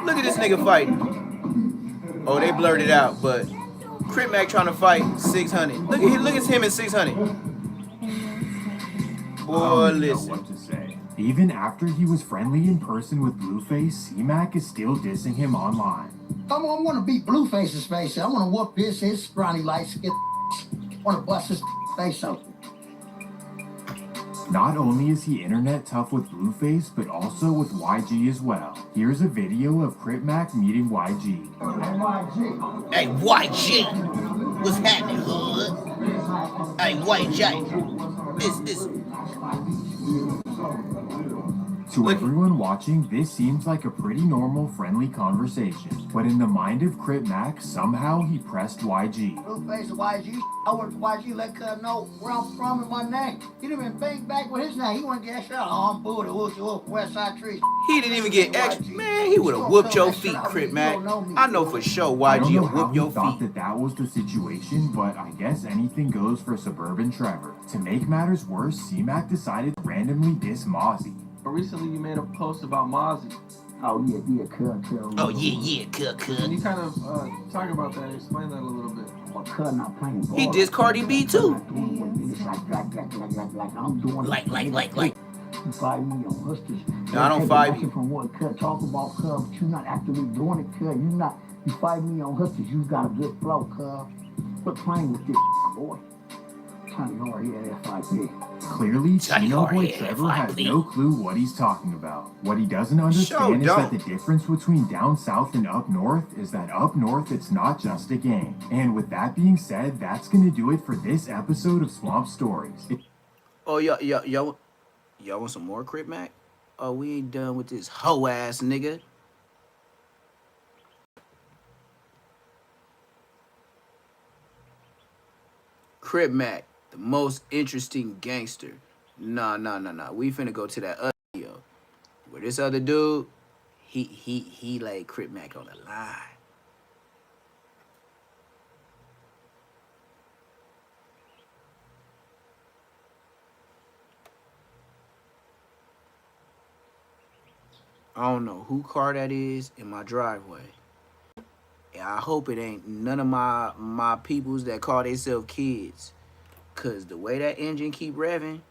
Look at this nigga fighting. Oh, they blurred it out, but Crip Mac trying to fight 600. Look at him at 600. Boy, I don't even know listen. what to say. Even after he was friendly in person with Blueface, C-Mac is still dissing him online. I want to beat Blueface's face. I want to whoop his scrawny light skin. I want to bust his face open. Not only is he internet tough with Blueface, but also with YG as well. Here's a video of Crip Mac meeting YG. Hey, YG. What's happening, hood? Hey, YG. This. To everyone watching, this seems like a pretty normal, friendly conversation. But in the mind of Crip Mac, somehow he pressed YG. Blueface and YG. I work for YG, let cuz know where I'm from and my name. He didn't even think back with his name. He wouldn't get extra out. Oh, I'm Buddha, whoop, West Side Trees. He didn't even get extra. Man, he would have whooped your feet, Crip Mac. I know for sure I don't YG know will how whoop he your thought feet. that was the situation, but I guess anything goes for suburban Trevor. To make matters worse, C-Mac decided to randomly diss Mozzie. Recently, you made a post about Mozzie. Oh yeah, cut. Oh yeah, cut. Can you kind of talk about that? Explain that a little bit. Well, cut not playing ball. He dissed Cardi B too. It's like I'm doing Like. You 5 me on hustlers. No, I don't 5 you. From what cut talk about cuz, but you not actively doing it, cuz. You 5 me on hustlers. You got a good flow, cuz. Quit playing with this boy. Trying hard here at FIP. Clearly, Chino Boy Trevor has no clue what he's talking about. What he doesn't understand is that the difference between down south and up north is that up north it's not just a game. And with that being said, that's gonna do it for this episode of Swamp Stories. Oh, y'all want some more Crip Mac? Oh, we ain't done with this hoe ass nigga. Crip Mac, the most interesting gangster. Nah. We finna go to that other video. Where this other dude, he laid Crip Mac on the line. I don't know who car that is in my driveway. And I hope it ain't none of my peoples that call themselves kids. Cause the way that engine keep revving,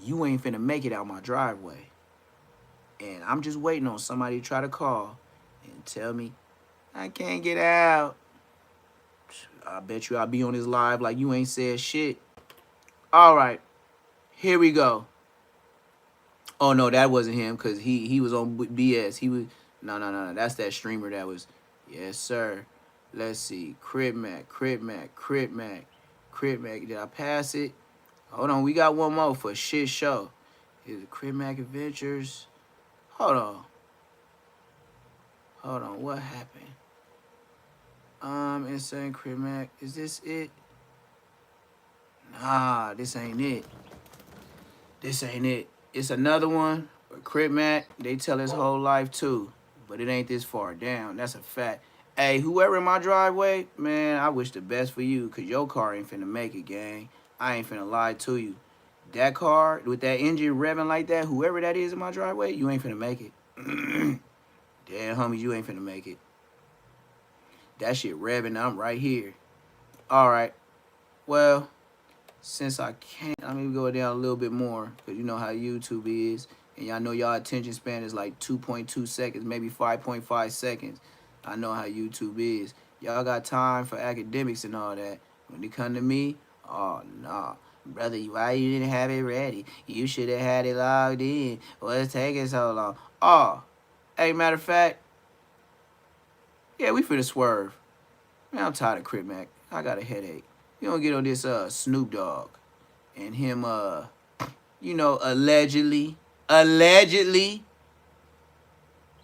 you ain't finna make it out my driveway. And I'm just waiting on somebody to try to call and tell me, I can't get out. I bet you I'll be on this live like you ain't said shit. All right, here we go. Oh no, that wasn't him because he was on BS. He was no. That's that streamer that was. Yes, sir. Let's see. Crip Mac. Did I pass it? Hold on. We got one more for shit show. Is it Crip Mac Adventures? Hold on. What happened? Insane Crip Mac. Is this it? Nah, this ain't it. It's another one. But Crip Mac, they tell his whole life too. But it ain't this far down. That's a fact. Hey, whoever in my driveway, man, I wish the best for you. Because your car ain't finna make it, gang. I ain't finna lie to you. That car, with that engine revving like that, whoever that is in my driveway, you ain't finna make it. Damn, homie, you ain't finna make it. That shit revving, I'm right here. All right. Well, since I can't, I'm gonna go down a little bit more. Because you know how YouTube is. And y'all know y'all attention span is like 2.2 seconds, maybe 5.5 seconds. I know how YouTube is. Y'all got time for academics and all that. When they come to me, oh, nah. Brother, why you didn't have it ready? You should have had it logged in. What's taking so long? Oh, hey, matter of fact, yeah, we finna swerve. Man, I'm tired of Crip Mac. I got a headache. You don't get on this Snoop Dogg and him, you know, allegedly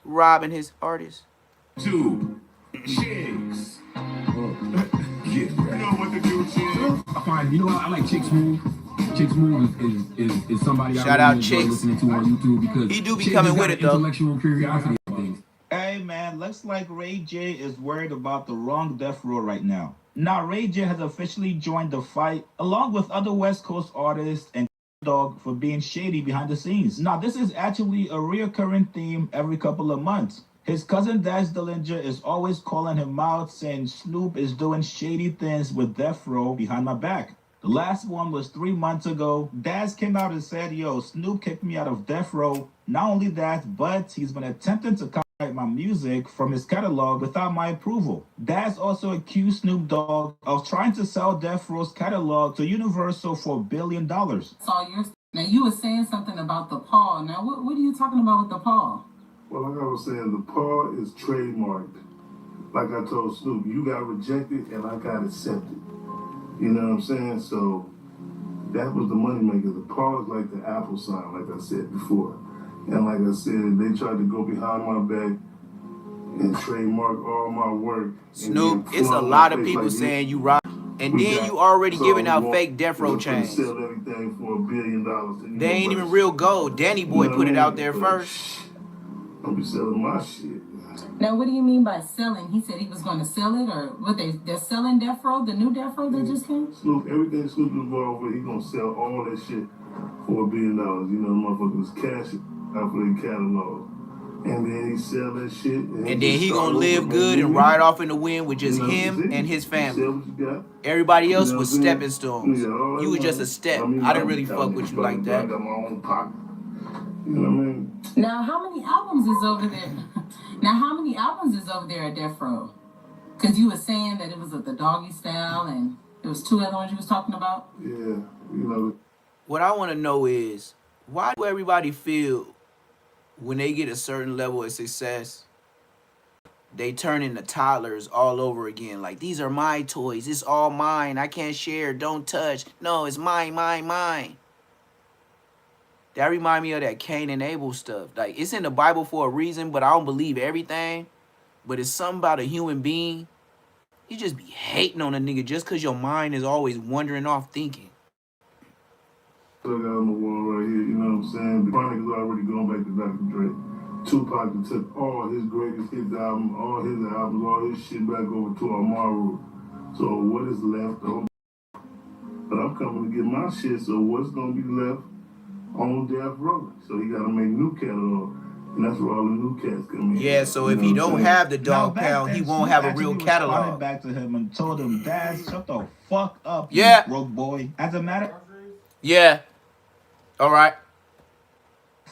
robbing his artist. Two chicks. You know what to do, chicks. I find, you know, I like Chick Smooth. Chick Smooth is somebody Shout I out really enjoy Chicks. listening to on YouTube because He do be Chick coming just with got it though. Intellectual curiosity and things. Hey man, looks like Ray J is worried about the wrong death row right now. Now Ray J has officially joined the fight along with other West Coast artists and Dog for being shady behind the scenes. Now this is actually a reoccurring theme every couple of months. His cousin Daz Dillinger is always calling him out, saying Snoop is doing shady things with Death Row behind my back. The last one was 3 months ago. Daz came out and said, yo, Snoop kicked me out of Death Row. Not only that, but he's been attempting to copyright my music from his catalog without my approval. Daz also accused Snoop Dogg of trying to sell Death Row's catalog to Universal for $1 billion. Saw yours. Now you were saying something about the paw. Now what are you talking about with the paw? Well, like I was saying, the paw is trademarked. Like I told Snoop, you got rejected and I got accepted. You know what I'm saying? So that was the moneymaker. The paw is like the Apple sign, like I said before. And like I said, they tried to go behind my back and trademark all my work. Snoop, it's a lot of people saying you rock. And then you already giving out fake Death Row chains. Sell everything for $1 billion. They ain't even real gold. Danny Boy put it out there first. I'll be selling my shit. Now, what do you mean by selling? He said he was going to sell it, or what they're selling Death Row, the new Death Row that just came? Snoop, everything Snoop is involved with, he gonna sell all that shit for $1 billion. You know, motherfuckers cash it out for their catalog. And then he sell that shit. And then he gonna live good and ride off in the wind with just him and his family. Everybody else was stepping stones. You was just a step. I didn't really fuck with you like that. I got my own pocket. You know what I mean? Now, how many albums is over there? Now, how many albums is over there at Death Row? Because you were saying that it was the Doggy Style and there was 2 other ones you was talking about? Yeah, you know. What I want to know is, why do everybody feel when they get a certain level of success, they turn into toddlers all over again? Like, these are my toys. It's all mine. I can't share. Don't touch. No, it's mine, mine, mine. That remind me of that Cain and Abel stuff. Like, it's in the Bible for a reason, but I don't believe everything. But it's something about a human being. You just be hating on a nigga just because your mind is always wandering off thinking. Still got on the wall right here, you know what I'm saying? The Chronic is already going back to Dr. Dre. Tupac took all his greatest hits albums, all his shit back over to Amaru. So what is left? But I'm coming to get my shit, so what's going to be left on Death Row? So he got to make new catalog. And that's where all the new cats come in. Yeah, so if he don't have the dog pound, he won't have a real catalog. Back to him and told him, Dad, shut the fuck up, yeah, you broke boy. As a matter yeah. All right.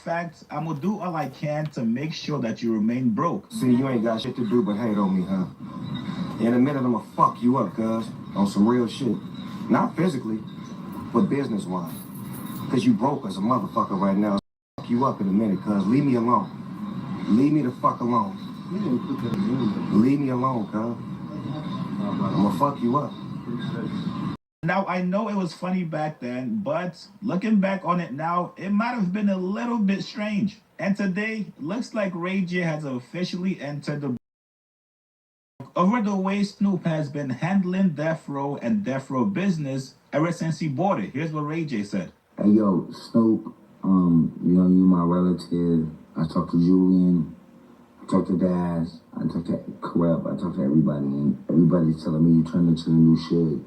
fact, I'm gonna do all I can to make sure that you remain broke. See, you ain't got shit to do but hate on me, huh? In a minute, I'ma fuck you up, cuz. On some real shit. Not physically, but business-wise. Cause you broke as a motherfucker right now. Fuck you up in a minute, cuz. Leave me alone. Leave me the fuck alone. Leave me alone, cuz. I'ma fuck you up. Now, I know it was funny back then, but looking back on it now, it might have been a little bit strange. And today, looks like Ray J has officially entered the over the way Snoop has been handling Death Row and Death Row business ever since he bought it. Here's what Ray J said. Hey, yo, Snoop, you know, you my relative. I talked to Julian, I talked to Daz, I talked to Crip, I talked to everybody, and everybody's telling me you turned into the new Suge.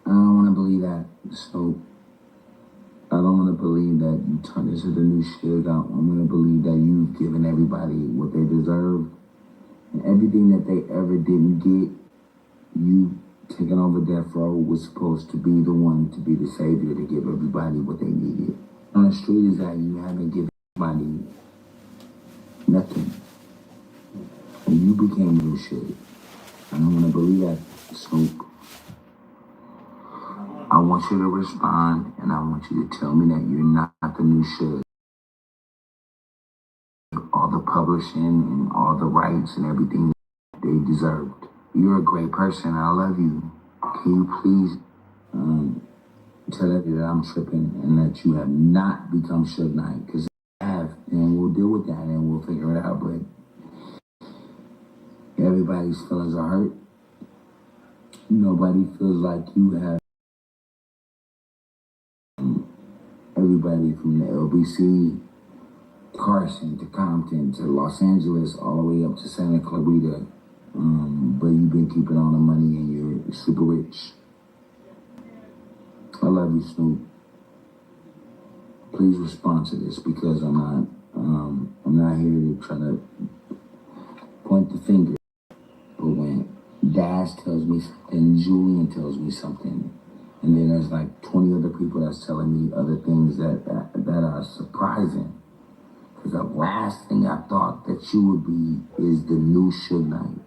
I don't want to believe that, Snoop. I don't want to believe that you turned into the new Suge. I want to believe that you've given everybody what they deserve. And everything that they ever didn't get, you taking over Death Row was supposed to be the one to be the savior to give everybody what they needed. On the street is that you haven't given anybody nothing. And you became new shit. I don't want to believe that, Snoop. I want you to respond, and I want you to tell me that you're not the new shit. All the publishing and all the rights and everything they deserved. You're a great person. I love you. Can you please tell everybody that I'm tripping and that you have not become Suge Knight? Because I have, and we'll deal with that and we'll figure it out. But everybody's feelings are hurt. Nobody feels like you have. Everybody from the LBC, Carson to Compton to Los Angeles, all the way up to Santa Clarita. But you've been keeping all the money and you're super rich. I love you, Snoop. Please respond to this because I'm not here to try to point the finger. But when Dash tells me something, Julian tells me something, and then there's like 20 other people that's telling me other things that are surprising. Because the last thing I thought that you would be is the new Suge Knight.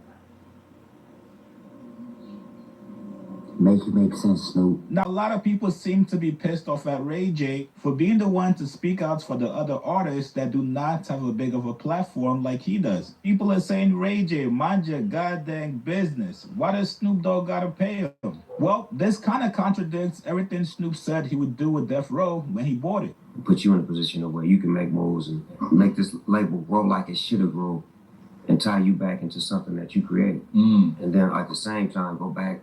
Make it make sense, Snoop. Now, a lot of people seem to be pissed off at Ray J for being the one to speak out for the other artists that do not have a big of a platform like he does. People are saying, Ray J, mind your goddamn business. Why does Snoop Dogg gotta pay him? Well, this kind of contradicts everything Snoop said he would do with Death Row when he bought it. Put you in a position where you can make moves and make this label grow like it should have grown and tie you back into something that you created. And then at the same time, go back,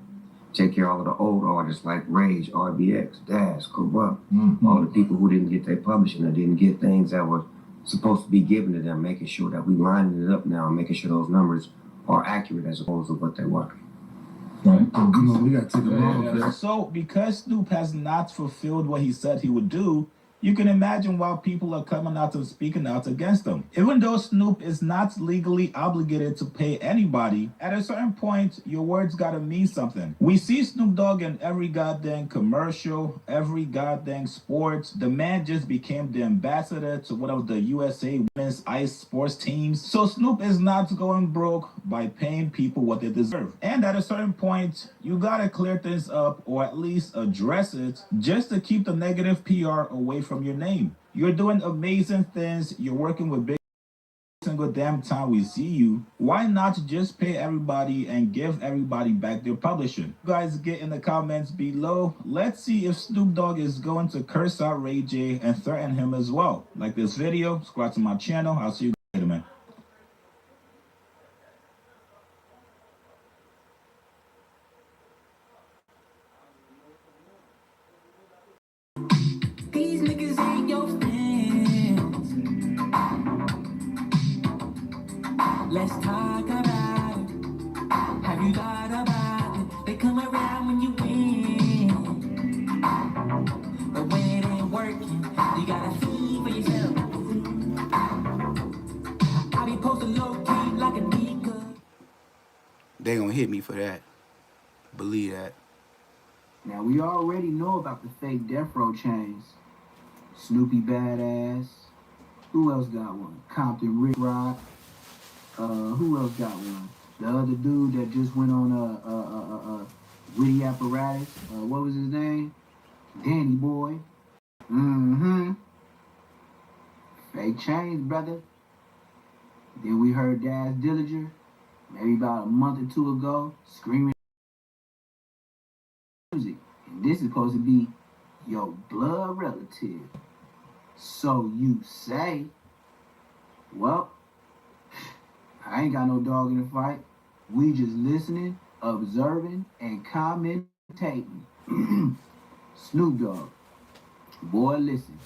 take care of all of the old artists like Rage, RBX, Daz, Corrupt, all the people who didn't get their publishing or didn't get things that were supposed to be given to them, making sure that we lining it up now and making sure those numbers are accurate as opposed to what they were. Right. We got to take a long. So, because Snoop has not fulfilled what he said he would do, You can imagine why people are coming out and speaking out against him. Even though Snoop is not legally obligated to pay anybody, at a certain point, your words gotta mean something. We see Snoop Dogg in every goddamn commercial, every goddamn sport. The man just became the ambassador to one of the USA women's ice sports teams. So Snoop is not going broke by paying people what they deserve. And at a certain point, you gotta clear things up or at least address it just to keep the negative PR away from your name. You're doing amazing things. You're working with big single damn time we see you. Why not just pay everybody and give everybody back their publishing? You guys get in the comments below. Let's see if Snoop Dogg is going to curse out Ray J and threaten him as well. Like this video, subscribe to my channel. I'll see you later, man. These niggas ain't your friends. Let's talk about it. Have you thought about it? They come around when you win. But when it ain't working, you gotta see for yourself. I be posting low key like a nigga. They gonna hit me for that. Believe that. Now we already know about the fake death row chains. Snoopy Badass. Who else got one? Compton Rick Rock. Who else got one? The other dude that just went on Witty Apparatus. What was his name? Danny Boy. Mm-hmm. Fake chains, brother. Then we heard Daz Dillinger, maybe about a month or two ago, screaming music. And this is supposed to be your blood relative. So you say, well, I ain't got no dog in the fight. We just listening, observing, and commentating. Snoop Dogg, boy, listen,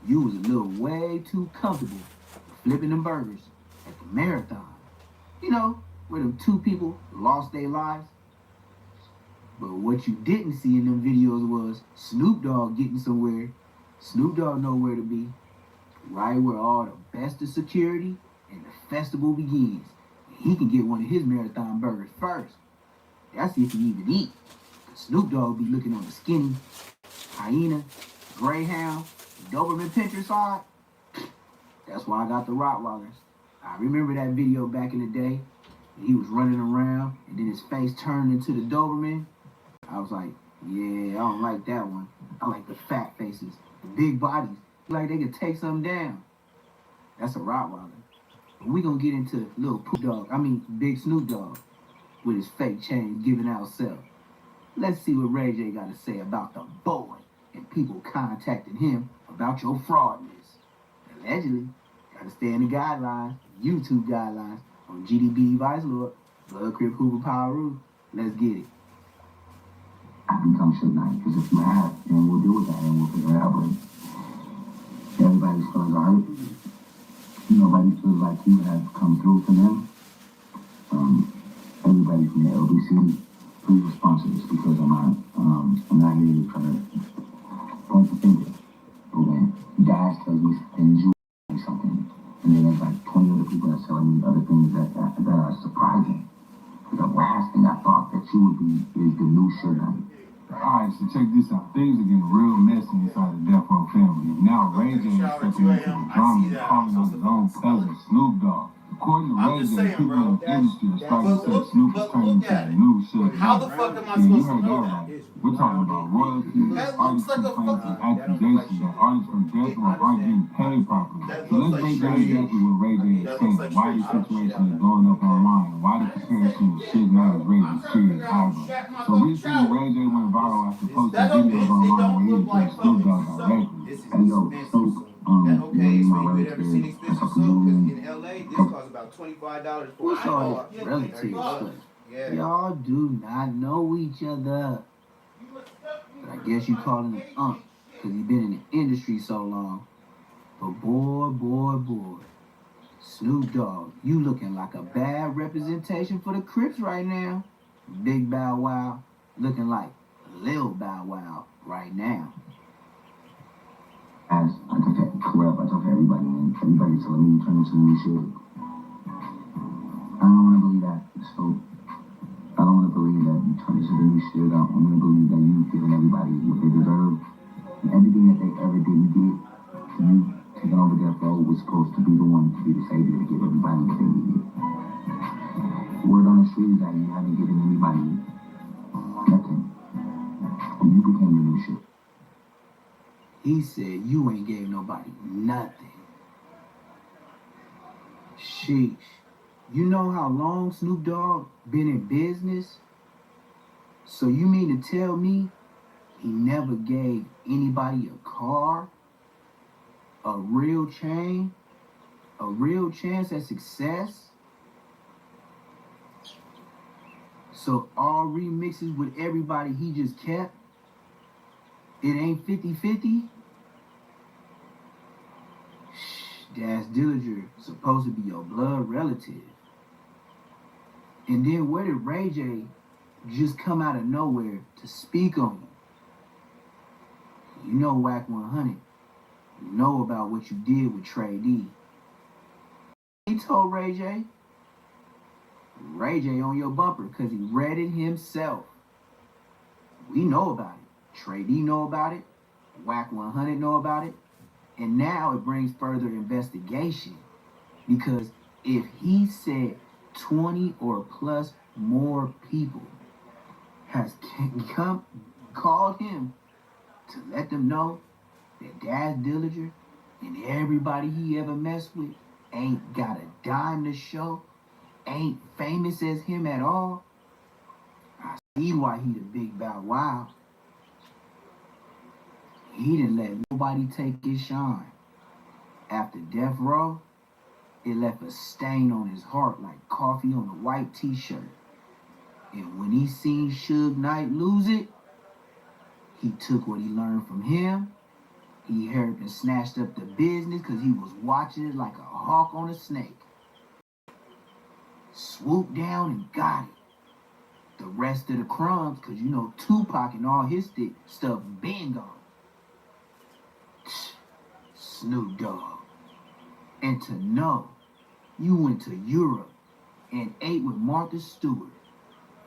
you was a little way too comfortable flipping them burgers at the marathon. You know, where them two people lost their lives. But what you didn't see in them videos was Snoop Dogg getting somewhere. Snoop Dogg know where to be. Right where all the best of security and the festival begins. And he can get one of his marathon burgers first. That's if he even eat. Snoop Dogg be looking on the skinny, hyena, greyhound, Doberman Pinscher side. That's why I got the Rottweilers. I remember that video back in the day. He was running around and then his face turned into the Doberman. I was like, yeah, I don't like that one. I like the fat faces, the big bodies. Like they could take something down. That's a Rottweiler. But we gonna get into little Big Snoop Dogg with his fake chain giving out self. Let's see what Ray J got to say about the boy and people contacting him about your fraudness. Allegedly, gotta stay in the guidelines, YouTube guidelines, on GDB Vice Lord, Blood Crip Hoover Power Roof. Let's get it. I can come shit night, because if you have, then we'll deal with that and we'll figure it out. But everybody's feelings are hurt. Nobody feels like you have come through for them. Everybody from the LBC, please respond to this because I'm not here to try to point the finger. But when Dash tells me something, you say something, and then there's like 20 other people that's telling me other things that are surprising. The last thing I thought that you would be is the new shirt on. Alright, so check this out. Things are getting real messy inside the Death Row family. Now Ray J is stepping into the drama and calling on his own cousin, Snoop Dogg. According to Ray J, people in the industry are starting to say Snoop is turning into the new shit. How the fuck am I supposed to know that? We're talking about royalties, artist complaints, and accusations that artists from Death Row aren't getting paid properly. So let's break down exactly what Ray J is saying, why this situation is blowing up online, and why the comparison with shit now is raising serious eyebrows. So recently, Ray J went viral after posting videos online where he addressed Snoop Dogg directly. Hey yo, Snoop, you my relative, I talk to Julian. What's all that relative stuff? Y'all do not know each other. But I guess you calling him Unc because he been in the industry so long. But boy, Snoop Dogg, you looking like a bad representation for the Crips right now. Big Bow Wow looking like Lil Bow Wow right now. As I talked to Crip, I talked to everybody, and everybody's telling me you turn into the new shit. I don't want to believe that. So I don't want to believe that you turn into the new shit. I want to believe that you've given everybody what they deserve. And everything that they ever didn't get, you taking over death row was supposed to be the one to be the savior to give everybody what they needed. Word on the street is that you haven't given anybody nothing. And you became the new shit. He said you ain't gave nobody nothing. Sheesh. You know how long Snoop Dogg been in business? So you mean to tell me he never gave anybody a car, a real chain, a real chance at success? So all remixes with everybody he just kept? It ain't 50-50? Daz Dillinger supposed to be your blood relative. And then where did Ray J just come out of nowhere to speak on you? You know Whack 100. You know about what you did with Trey D. He told Ray J on your bumper because he read it himself. We know about it. Trey D know about it. Whack 100 know about it. And now it brings further investigation because if he said 20 or plus more people has called him to let them know that Daz Dillinger and everybody he ever messed with ain't got a dime to show, ain't famous as him at all, I see why he the big bow wow. He didn't let nobody take his shine. After death row, it left a stain on his heart like coffee on a white t-shirt. And when he seen Suge Knight lose it, he took what he learned from him. He hurried and snatched up the business because he was watching it like a hawk on a snake. Swooped down and got it. The rest of the crumbs, because you know Tupac and all his stuff been gone. Snoop Dogg. And to know you went to Europe and ate with Martha Stewart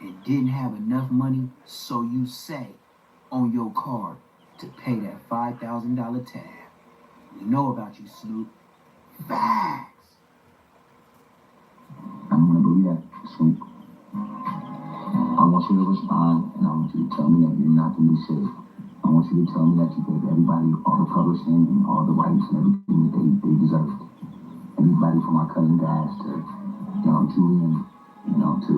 and didn't have enough money, so you say, on your card to pay that $5,000 tab. We know about you, Snoop. Facts. I don't want to believe that, Snoop. I want you to respond, and I want you to tell me that you're not the new shit. I want you to tell me that you gave everybody all the publishing and all the rights and everything that they deserved. Everybody from my cousin Daz to, Julian, to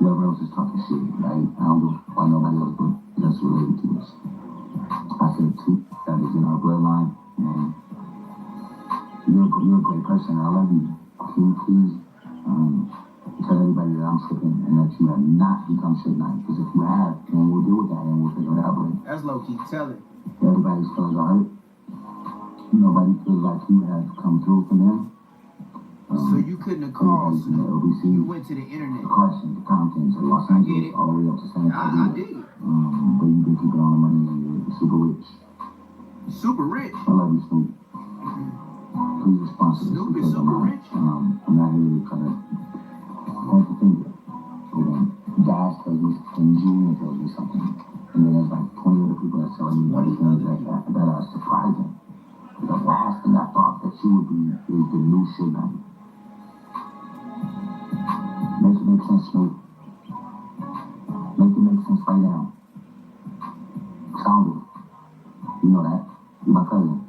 whoever else is talking shit, right? I don't know why nobody else but that's related to this. I said, too, that is in our bloodline, and you're a great person. I love you. Can you please tell everybody that I'm tripping and that you have not become Suge Knight? Because if you have, then we'll deal with that and we'll figure it out. But that's low-key telling. Everybody's feelings are hurt. Nobody feels like you have come through for them. So you couldn't have called Snoop. You went to the internet. The Carson, the Comptons, the Los Angeles, all the way up to San Antonio. I dig it. But you've been keeping all the money and you're super rich. Super rich? I love you, Snoop. Please respond to this. Snoop is super rich? I'm not here to try to point the finger. But when Daz tells me and Julian tells me something, and then there's like 20 other people that's telling me other things that are surprising. The last thing I thought that you would be is the new Suge Knight. Make it make sense, Snoop. Make it make sense right now. Sound it. You know that. You're my cousin.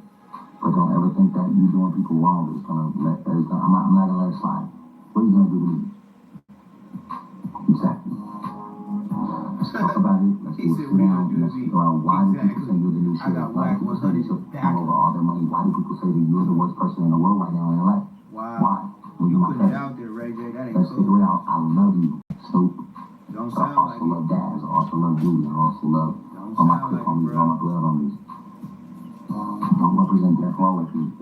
But don't ever think that you doing people wrong is gonna let I'm not gonna let it slide. What are you gonna do to me? Exactly. Let's talk about it. Let's do a sit down. Let's figure out why do people say you're the new shit? Why do people say they took over all their money? Why do people say that you're the worst person in the world right now in LA? Wow. Why? When you're my cousin. Out there, Ray J. That ain't Let's figure it out. I love you, Snoop. Don't but I also love Daz. I also love Julie. I also love all my Crip homies and all my blood homies. Don't represent Death Row if you're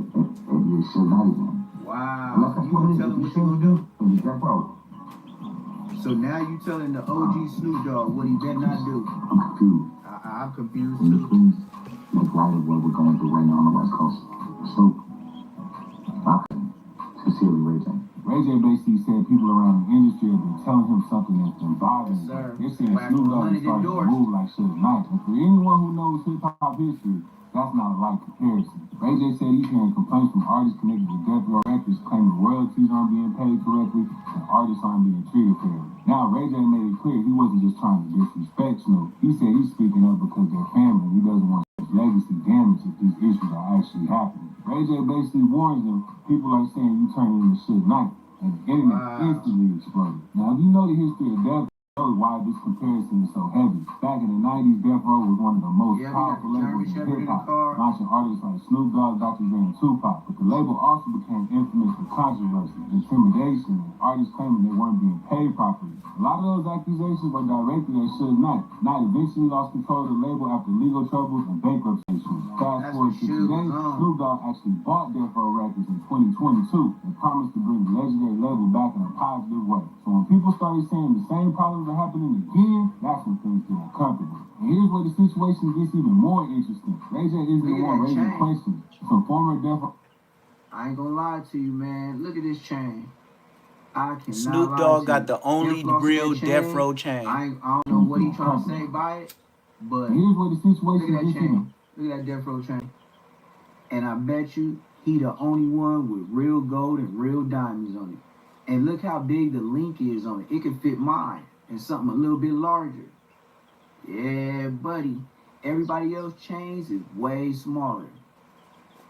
Suge Knight again. Wow. Unless that's what it is. Tell him If what you you gonna do? then you Death Row. So now you telling the OG Snoop Dogg what he better not do. I'm confused. I'm confused Can you too. please make light of what we're going through right now on the West Coast. Snoop, I couldn't. Sincerely, Ray J. Ray J basically said people around the industry have been telling him something that's been bothering him. They're saying Snoop Dogg is starting to move like Suge Knight. And for anyone who knows hip-hop history, that's not a light comparison. Ray J said he's hearing complaints from artists connected to Death Row Records claiming royalties aren't being paid correctly and artists aren't being treated fairly. Now, Ray J made it clear he wasn't just trying to disrespect Snoop. He said he's speaking up because they're family and he doesn't want his legacy damaged if these issues are actually happening. Ray J basically warns them, people are saying you turn into Suge Knight, and the internet instantly exploded. Now, if you know the history of Death Row, why this comparison is so heavy. Back in the 90s, Death Row was one of the most powerful labels in hip-hop, launching artists like Snoop Dogg, Dr. Dre, and Tupac. But the label also became infamous for controversy, intimidation, and artists claiming they weren't being paid properly. A lot of those accusations were directed at Suge Knight. Knight eventually lost control of the label after legal troubles and bankruptcy issues. Fast forward to today, Snoop Dogg actually bought Death Row Records in 2022 and promised to bring the legendary label back in a positive way. So when people started saying the same problems are happening again, that's when things get uncomfortable. And here's where the situation gets even more interesting. Ray J isn't the one raising questions. Some former Death Row... I ain't gonna lie to you, man. Look at this chain. I cannot Snoop lie Dogg to got you. the only real Death Row chain. I don't know what he trying to say by it, but here's where the situation look at that chain. Look at that Death Row chain. And I bet you he the only one with real gold and real diamonds on it. And look how big the link is on it. It can fit mine and something a little bit larger. Yeah, buddy. Everybody else chains is way smaller.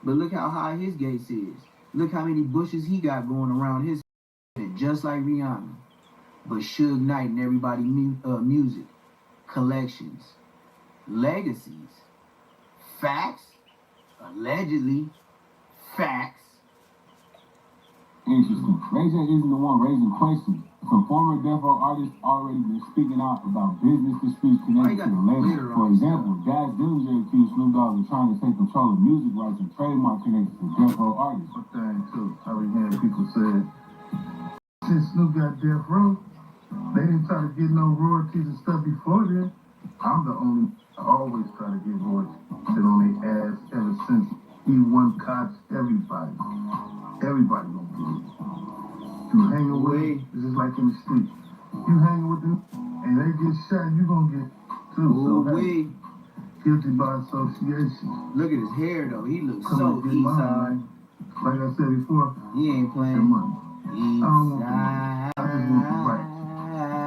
But look how high his gates is. Look how many bushes he got going around his head, just like Rihanna. But Suge Knight and everybody music, collections, legacies, facts, allegedly, facts. Interesting. Ray J isn't the one raising questions. Some former Death Row artists already been speaking out about business disputes connected to the label. For example, Daz Dillinger accused Snoop Dogg of trying to take control of music rights and trademark connected to Death Row artists. One thing too, I been hearing people say, since Snoop got Death Row, they didn't try to get no royalties and stuff before then. I'm the only, I always try to get royalties. Sit on their ass ever since he won cops, everybody. Everybody gonna get it. You hanging with them, it's just like in the street. You hanging with them, and they get shot, you gonna get too. So hey, guilty by association. Look at his hair though, he looks Come so east side. Like I said before, he ain't playing money. East I don't want the, I just want the right.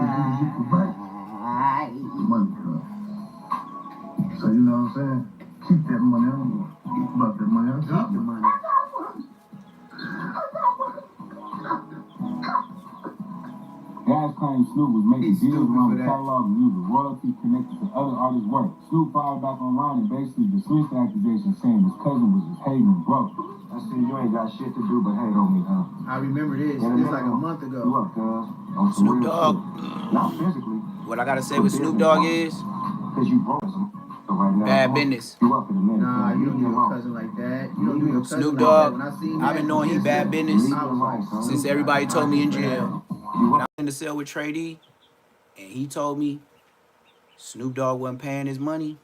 If you get the right, the money comes. So you know what I'm saying? Keep that money. I don't want about that money. I got the money. Daz claims Snoop was making deals around the catalog and using royalties connected to other artists' work. Snoop fired back online and basically dismissed the accusation, saying his cousin was just hating and broke. I see you ain't got shit to do but hate on me, huh? I remember this. It's like a month ago. You up, cuz? Snoop Dogg. Not physically. What I gotta say with Snoop Dogg is because you broke right now. bad business. You up in a minute. Nah, you don't do your cousin like that. You don't do your cousin Snoop like Dogg. that. When I seen I've been knowing he bad business like, since everybody told me in jail. When I was in the cell with Trey D, and he told me Snoop Dogg wasn't paying his money.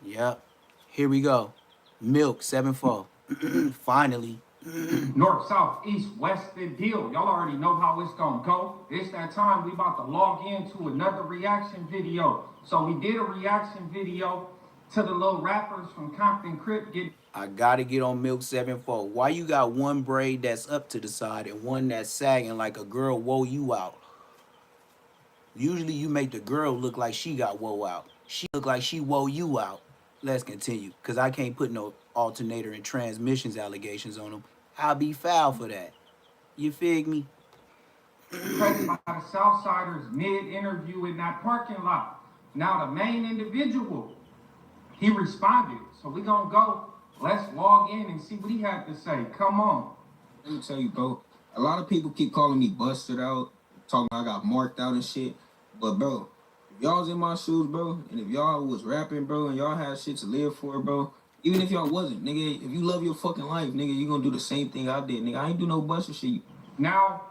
Yep. Here we go. Milk 7-4. Finally. North, south, east, west, the deal. Y'all already know how it's gonna go. It's that time we about to log into another reaction video. So we did a reaction video to the little rappers from Compton Crip. I gotta get on Milk 7-4. Why you got one braid that's up to the side and one that's sagging like a girl wore you out? Usually you make the girl look like she got woe out. She look like she wore you out. Let's continue, because I can't put no alternator and transmissions allegations on them. I'll be foul for that. You fig me? Pressed by the Southsiders mid-interview in that parking lot. Now the main individual, he responded. So we gonna go. Let's log in and see what he had to say. Come on. Let me tell you, bro. A lot of people keep calling me busted out, talking I got marked out and shit. But, bro, if y'all was in my shoes, bro, and if y'all was rapping, bro, and y'all had shit to live for, bro, even if y'all wasn't, nigga, if you love your fucking life, nigga, you gonna do the same thing I did, nigga. I ain't do no buster shit. Now,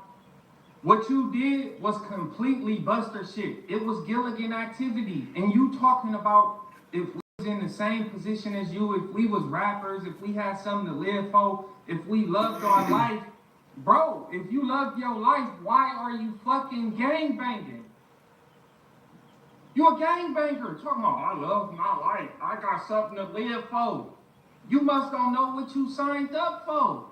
what you did was completely buster shit. It was Gilligan activity. And you talking about if we in the same position as you, if we was rappers, if we had something to live for, if we loved our life, bro, if you love your life, why are you fucking gangbanging? You a gangbanger. Talking about, I love my life. I got something to live for. You must don't know what you signed up for.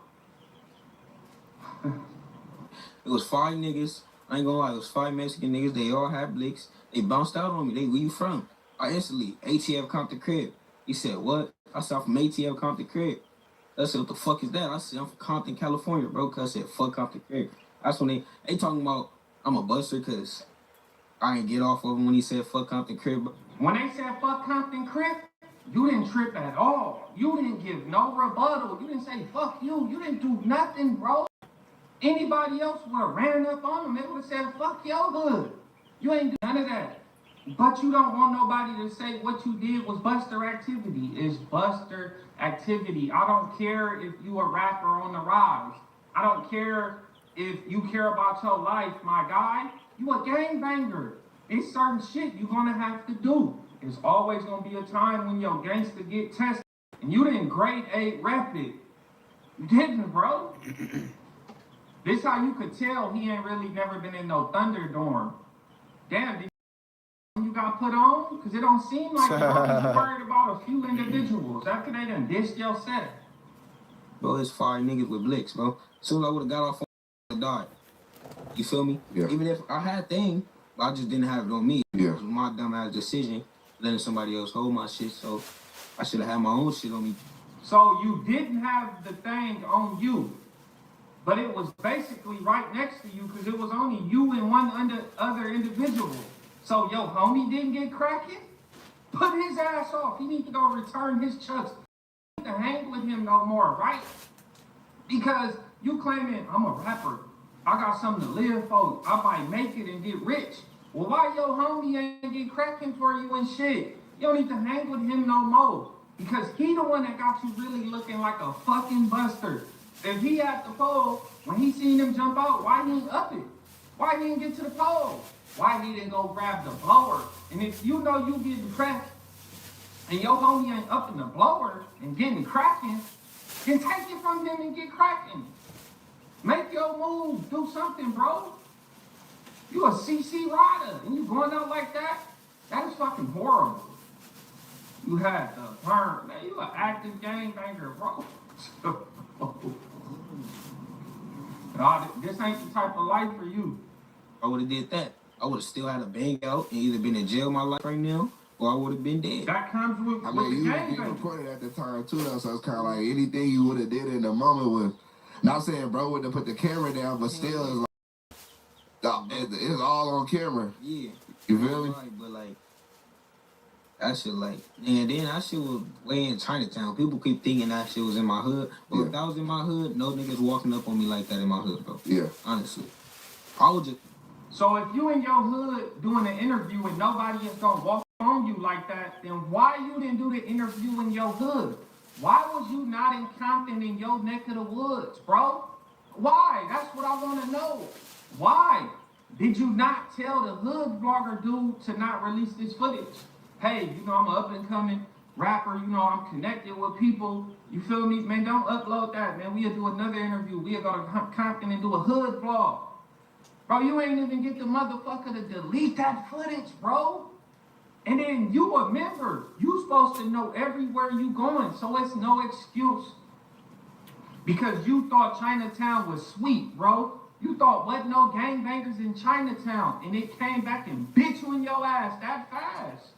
It was 5 niggas. I ain't gonna lie, it was 5 Mexican niggas. They all had blicks. They bounced out on me. They, where you from? I instantly, ATF Compton Crip. He said, what? I said, I'm from ATF Compton Crip. I said, what the fuck is that? I said, I'm from Compton, California, bro. Cause I said, fuck Compton Crip. That's when they talking about I'm a buster cause I ain't get off of him when he said fuck Compton Crip. When they said fuck Compton Crip, you didn't trip at all. You didn't give no rebuttal. You didn't say fuck you. You didn't do nothing, bro. Anybody else would have ran up on them. They would have said fuck your hood. You ain't do none of that. But you don't want nobody to say what you did was buster activity. It's buster activity. I don't care if you a rapper on the rise. I don't care if you care about your life, my guy. You a gangbanger. It's certain shit you gonna have to do. There's always gonna be a time when your gangster get tested. And you didn't grade 8 rep it. You didn't, bro. This how you could tell he ain't really never been in no Thunderdorm. Damn, did you got put on? Because it don't seem like you're worried about a few individuals after they done dished your set. Bro, it's 5 niggas with blicks, bro. As soon as I would have got off on died. You feel me? Yeah. Even if I had thing, I just didn't have it on me. Yeah. It was my dumb ass decision, letting somebody else hold my shit, so I should have had my own shit on me. So you didn't have the thing on you, but it was basically right next to you because it was only you and one other individual. So your homie didn't get cracking? Put his ass off. He needs to go return his chucks. You need to hang with him no more, right? Because you claiming I'm a rapper. I got something to live for. I might make it and get rich. Well, why your homie ain't get cracking for you and shit? You don't need to hang with him no more. Because he the one that got you really looking like a fucking buster. If he at the pole, when he seen him jump out, why he ain't up it? Why he didn't get to the pole? Why he didn't go grab the blower? And if you know you getting cracked and your homie ain't up in the blower and getting cracking, then take it from him and get cracking. Make your move. Do something, bro. You a CC rider and you going out like that? That is fucking horrible. You had the burn. Man, you an active gangbanger, bro. This ain't the type of life for you. I would have did that. I would have still had a bang out and either been in jail my life right now, or I would have been dead. That comes with I mean, you was getting recorded at the time too, though, so it's kind of like anything you would have did in the moment was. Not saying bro wouldn't have put the camera down, but still, it's all on camera. Yeah. You feel me? Right, but like, that shit like, and then that shit was way in Chinatown. People keep thinking that shit was in my hood. But if that was in my hood, no niggas walking up on me like that in my hood, bro. Yeah. Honestly. I would just. So if you in your hood doing an interview and nobody is gonna walk on you like that, then why you didn't do the interview in your hood? Why was you not in Compton in your neck of the woods, bro? Why? That's what I want to know. Why did you not tell the hood blogger dude to not release this footage? Hey, you know, I'm an up-and-coming rapper. You know, I'm connected with people. You feel me? Man, don't upload that, man. We'll do another interview. We'll go to Compton and do a hood vlog. Bro, you ain't even get the motherfucker to delete that footage, bro. And then you a member. You supposed to know everywhere you going, so it's no excuse. Because you thought Chinatown was sweet, bro. You thought wasn't no gangbangers in Chinatown, and it came back and bit you in your ass that fast.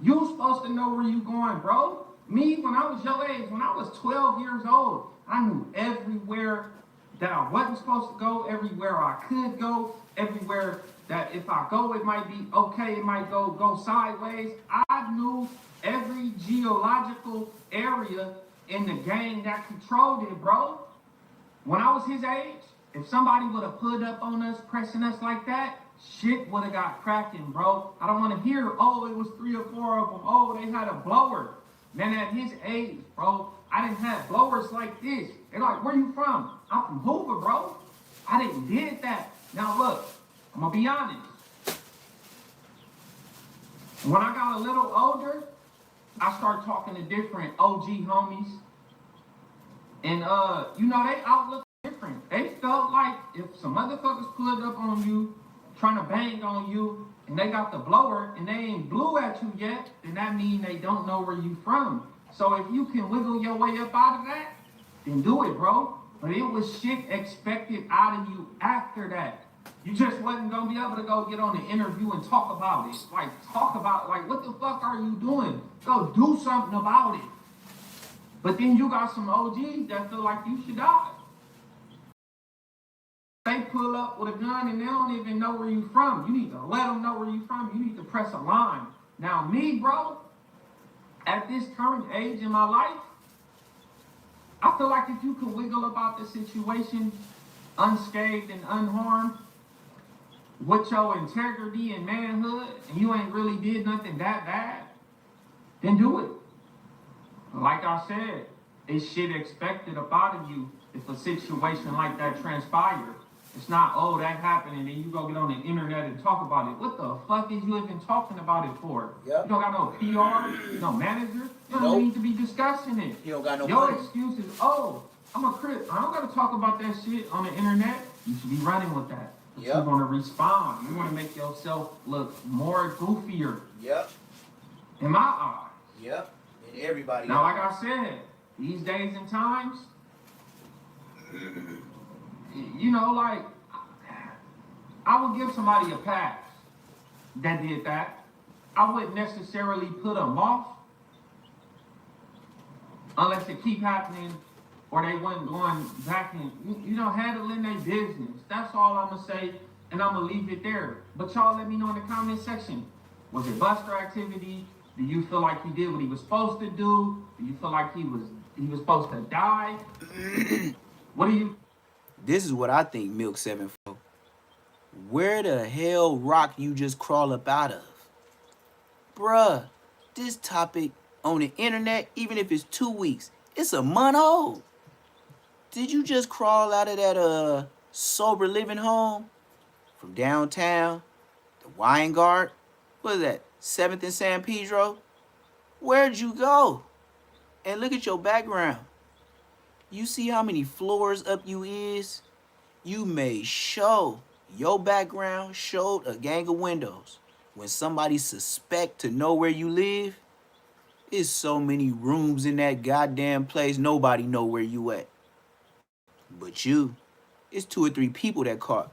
You supposed to know where you going, bro. Me, when I was your age, when I was 12 years old, I knew everywhere that I wasn't supposed to go, everywhere I could go, everywhere that if I go, it might be okay, it might go sideways. I knew every geological area in the gang that controlled it, bro. When I was his age, if somebody would have put up on us, pressing us like that, shit would have got cracking, bro. I don't want to hear, oh, it was 3 or 4 of them. Oh, they had a blower. Man, at his age, bro, I didn't have blowers like this. They're like, where you from? I'm from Hoover, bro. I didn't did that. Now look, I'm gonna be honest. When I got a little older, I started talking to different OG homies. And you know, they outlook different. They felt like if some motherfuckers pulled up on you, trying to bang on you, and they got the blower and they ain't blew at you yet, then that mean they don't know where you from. So if you can wiggle your way up out of that, then do it, bro. But it was shit expected out of you after that. You just wasn't gonna be able to go get on the interview and talk about it. Like, what the fuck are you doing? Go do something about it. But then you got some OGs that feel like you should die. They pull up with a gun and they don't even know where you from. You need to let them know where you from. You need to press a line. Now me, bro, at this current age in my life, I feel like if you can wiggle about the situation unscathed and unharmed, with your integrity and manhood, and you ain't really did nothing that bad, then do it. Like I said, it's shit expected about of you if a situation like that transpires. It's not, oh, that happened, and then you go get on the internet and talk about it. What the fuck is you even talking about it for? Yep. You don't got no PR, no manager. You don't need to be discussing it. You don't got no Your money. Excuse is, oh, I'm a Crip. I don't got to talk about that shit on the internet. You should be running with that. But you want to respond. You want to make yourself look more goofier. Yep. In my eyes. Yep. And everybody. Now, like I said, these days and times, you know, like, I would give somebody a pass that did that. I wouldn't necessarily put them off unless it keep happening or they wasn't going back and, you know, handling their business. That's all I'm going to say, and I'm going to leave it there. But y'all let me know in the comment section. Was it Buster activity? Do you feel like he did what he was supposed to do? Do you feel like he was supposed to die? What do you... This is what I think, Milk 7 for. Where the hell rock you just crawl up out of? Bruh, this topic on the internet, even if it's 2 weeks, it's a month old. Did you just crawl out of that sober living home from downtown, the Weingart? What is that, 7th and San Pedro? Where'd you go? And look at your background. You see how many floors up you is? You made sure your background showed a gang of windows. When somebody suspect to know where you live, it's so many rooms in that goddamn place, nobody know where you at. But you, it's 2 or 3 people that caught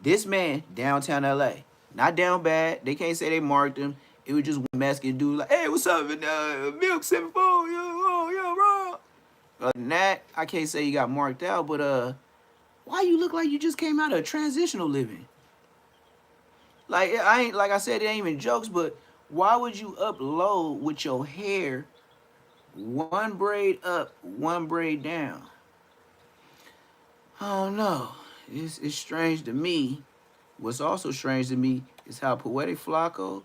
this man downtown LA. Not down bad. They can't say they marked him. It was just one Mexican dude like, hey, what's up, Milk 74, yo, bro. Other than that, I can't say you got marked out, but why you look like you just came out of transitional living? Like, like I said, it ain't even jokes, but why would you upload with your hair 1 braid up, 1 braid down? I don't know. It's strange to me. What's also strange to me is how Poetic Flacco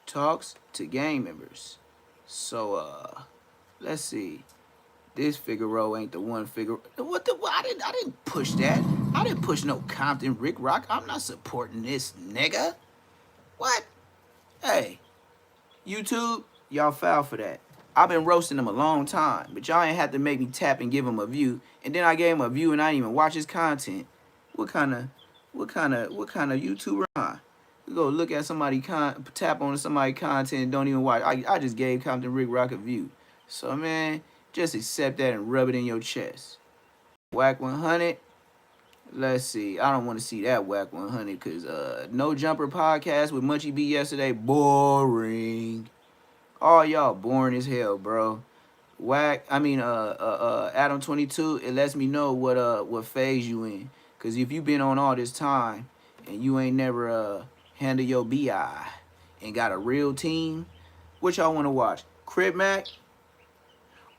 talks to gang members. So, let's see. This Figaro ain't the one Figaro. What the? I didn't push that. I didn't push no Compton Rick Rock. I'm not supporting this nigga. What? Hey, YouTube, y'all foul for that. I've been roasting him a long time, but y'all ain't had to make me tap and give him a view. And then I gave him a view and I didn't even watch his content. What kind of YouTuber am I? You go look at somebody tap on somebody's content and don't even watch. I just gave Compton Rick Rock a view. So man, just accept that and rub it in your chest. Whack 100. Let's see. I don't want to see that Whack 100 because No Jumper podcast with Munchie B yesterday. Boring. All y'all boring as hell, bro. Adam 22, it lets me know what phase you in. Cause if you been on all this time and you ain't never handle your BI and got a real team, what y'all want to watch? Crip Mac?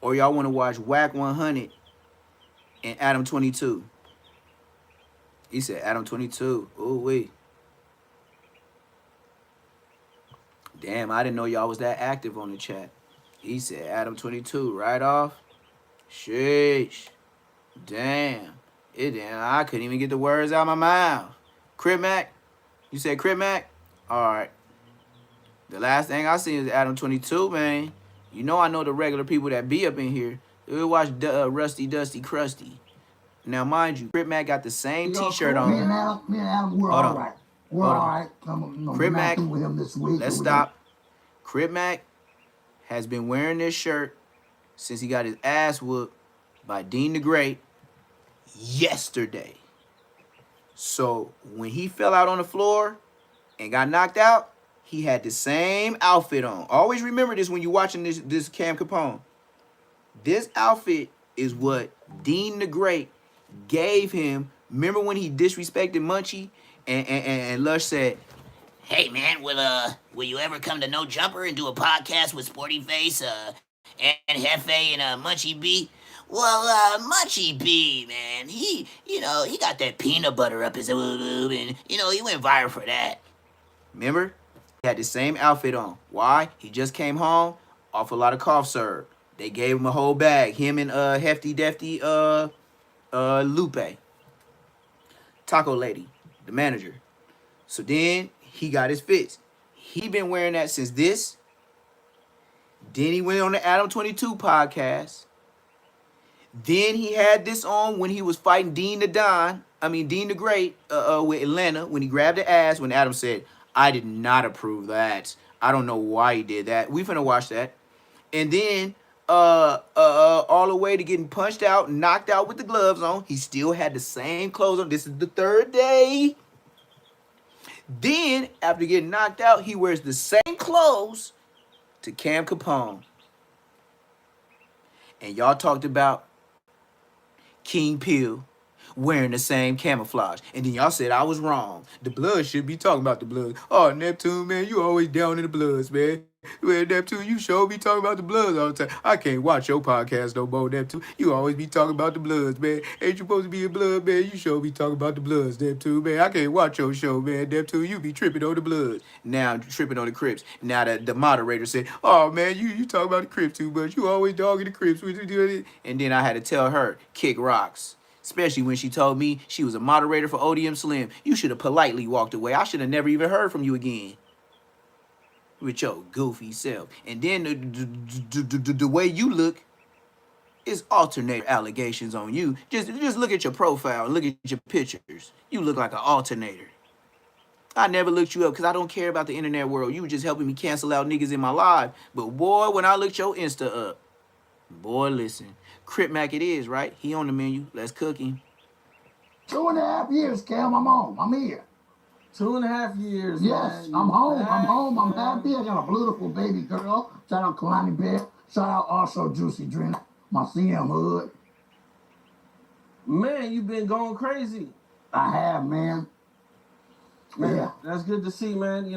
Or y'all want to watch Whack 100 and Adam 22? He said Adam 22. Ooh wait. Damn, I didn't know y'all was that active on the chat. He said Adam 22 right off. Sheesh. Damn. I couldn't even get the words out of my mouth. Crip Mac? You said Crip Mac? Alright. The last thing I seen is Adam 22, man. You know I know the regular people that be up in here. They watch Rusty Dusty Krusty. Now, mind you, Crip Mac got the same T-shirt on. Me and Adam, we're all right. We're all right. Crip Mac, with him this week. let's stop. Crip Mac has been wearing this shirt since he got his ass whooped by Dean the Great yesterday. So when he fell out on the floor and got knocked out, he had the same outfit on. Always remember this when you're watching this Cam Capone. This outfit is what Dean the Great gave him. Remember when he disrespected Munchie and Lush said, "Hey man, will you ever come to No Jumper and do a podcast with Sporty Face, and Hefe and Munchie B?" Well, Munchie B, man, he got that peanut butter up his boob, and he went viral for that. Remember? He had the same outfit on. Why? He just came home off a lot of cough syrup. They gave him a whole bag. Him and Hefty Defty Lupe. Taco Lady, the manager. So then he got his fits. He been wearing that since this. Then he went on the Adam 22 podcast. Then he had this on when he was fighting Dean the Great with Atlanta, when he grabbed the ass, when Adam said, "I did not approve that. I don't know why he did that." We finna watch that. And then all the way to getting punched out, knocked out with the gloves on, he still had the same clothes on. This is the third day. Then, after getting knocked out, he wears the same clothes to Cam Capone. And y'all talked about King Peel wearing the same camouflage. And then y'all said I was wrong. The Bloods should be talking about the Bloods. Oh, Neptune, man, you always down in the Bloods, man. Well, Neptune, you sure be talking about the Bloods all the time. I can't watch your podcast no more, Neptune. You always be talking about the Bloods, man. Ain't you supposed to be a Blood, man? You sure be talking about the Bloods, Neptune, man. I can't watch your show, man, Neptune. You be tripping on the Bloods. Now tripping on the Crips. Now the moderator said, "Oh, man, you talk about the Crips too much. You always dogging the Crips." And then I had to tell her, kick rocks. Especially when she told me she was a moderator for ODM Slim. You should have politely walked away. I should have never even heard from you again. With your goofy self. And then the way you look is alternator allegations on you. Just look at your profile and look at your pictures. You look like an alternator. I never looked you up because I don't care about the internet world. You were just helping me cancel out niggas in my life. But boy, when I looked your Insta up, boy, listen. Crip Mac it is, right? He on the menu. Let's cook him. 2.5 years, Cam. I'm here. 2.5 years. Yes, man. I'm home. I'm happy. I got a beautiful baby girl. Shout out Kalani Bear. Shout out also Juicy Drink, my CM hood. Man, you've been going crazy. I have, man. Yeah, that's good to see, man. I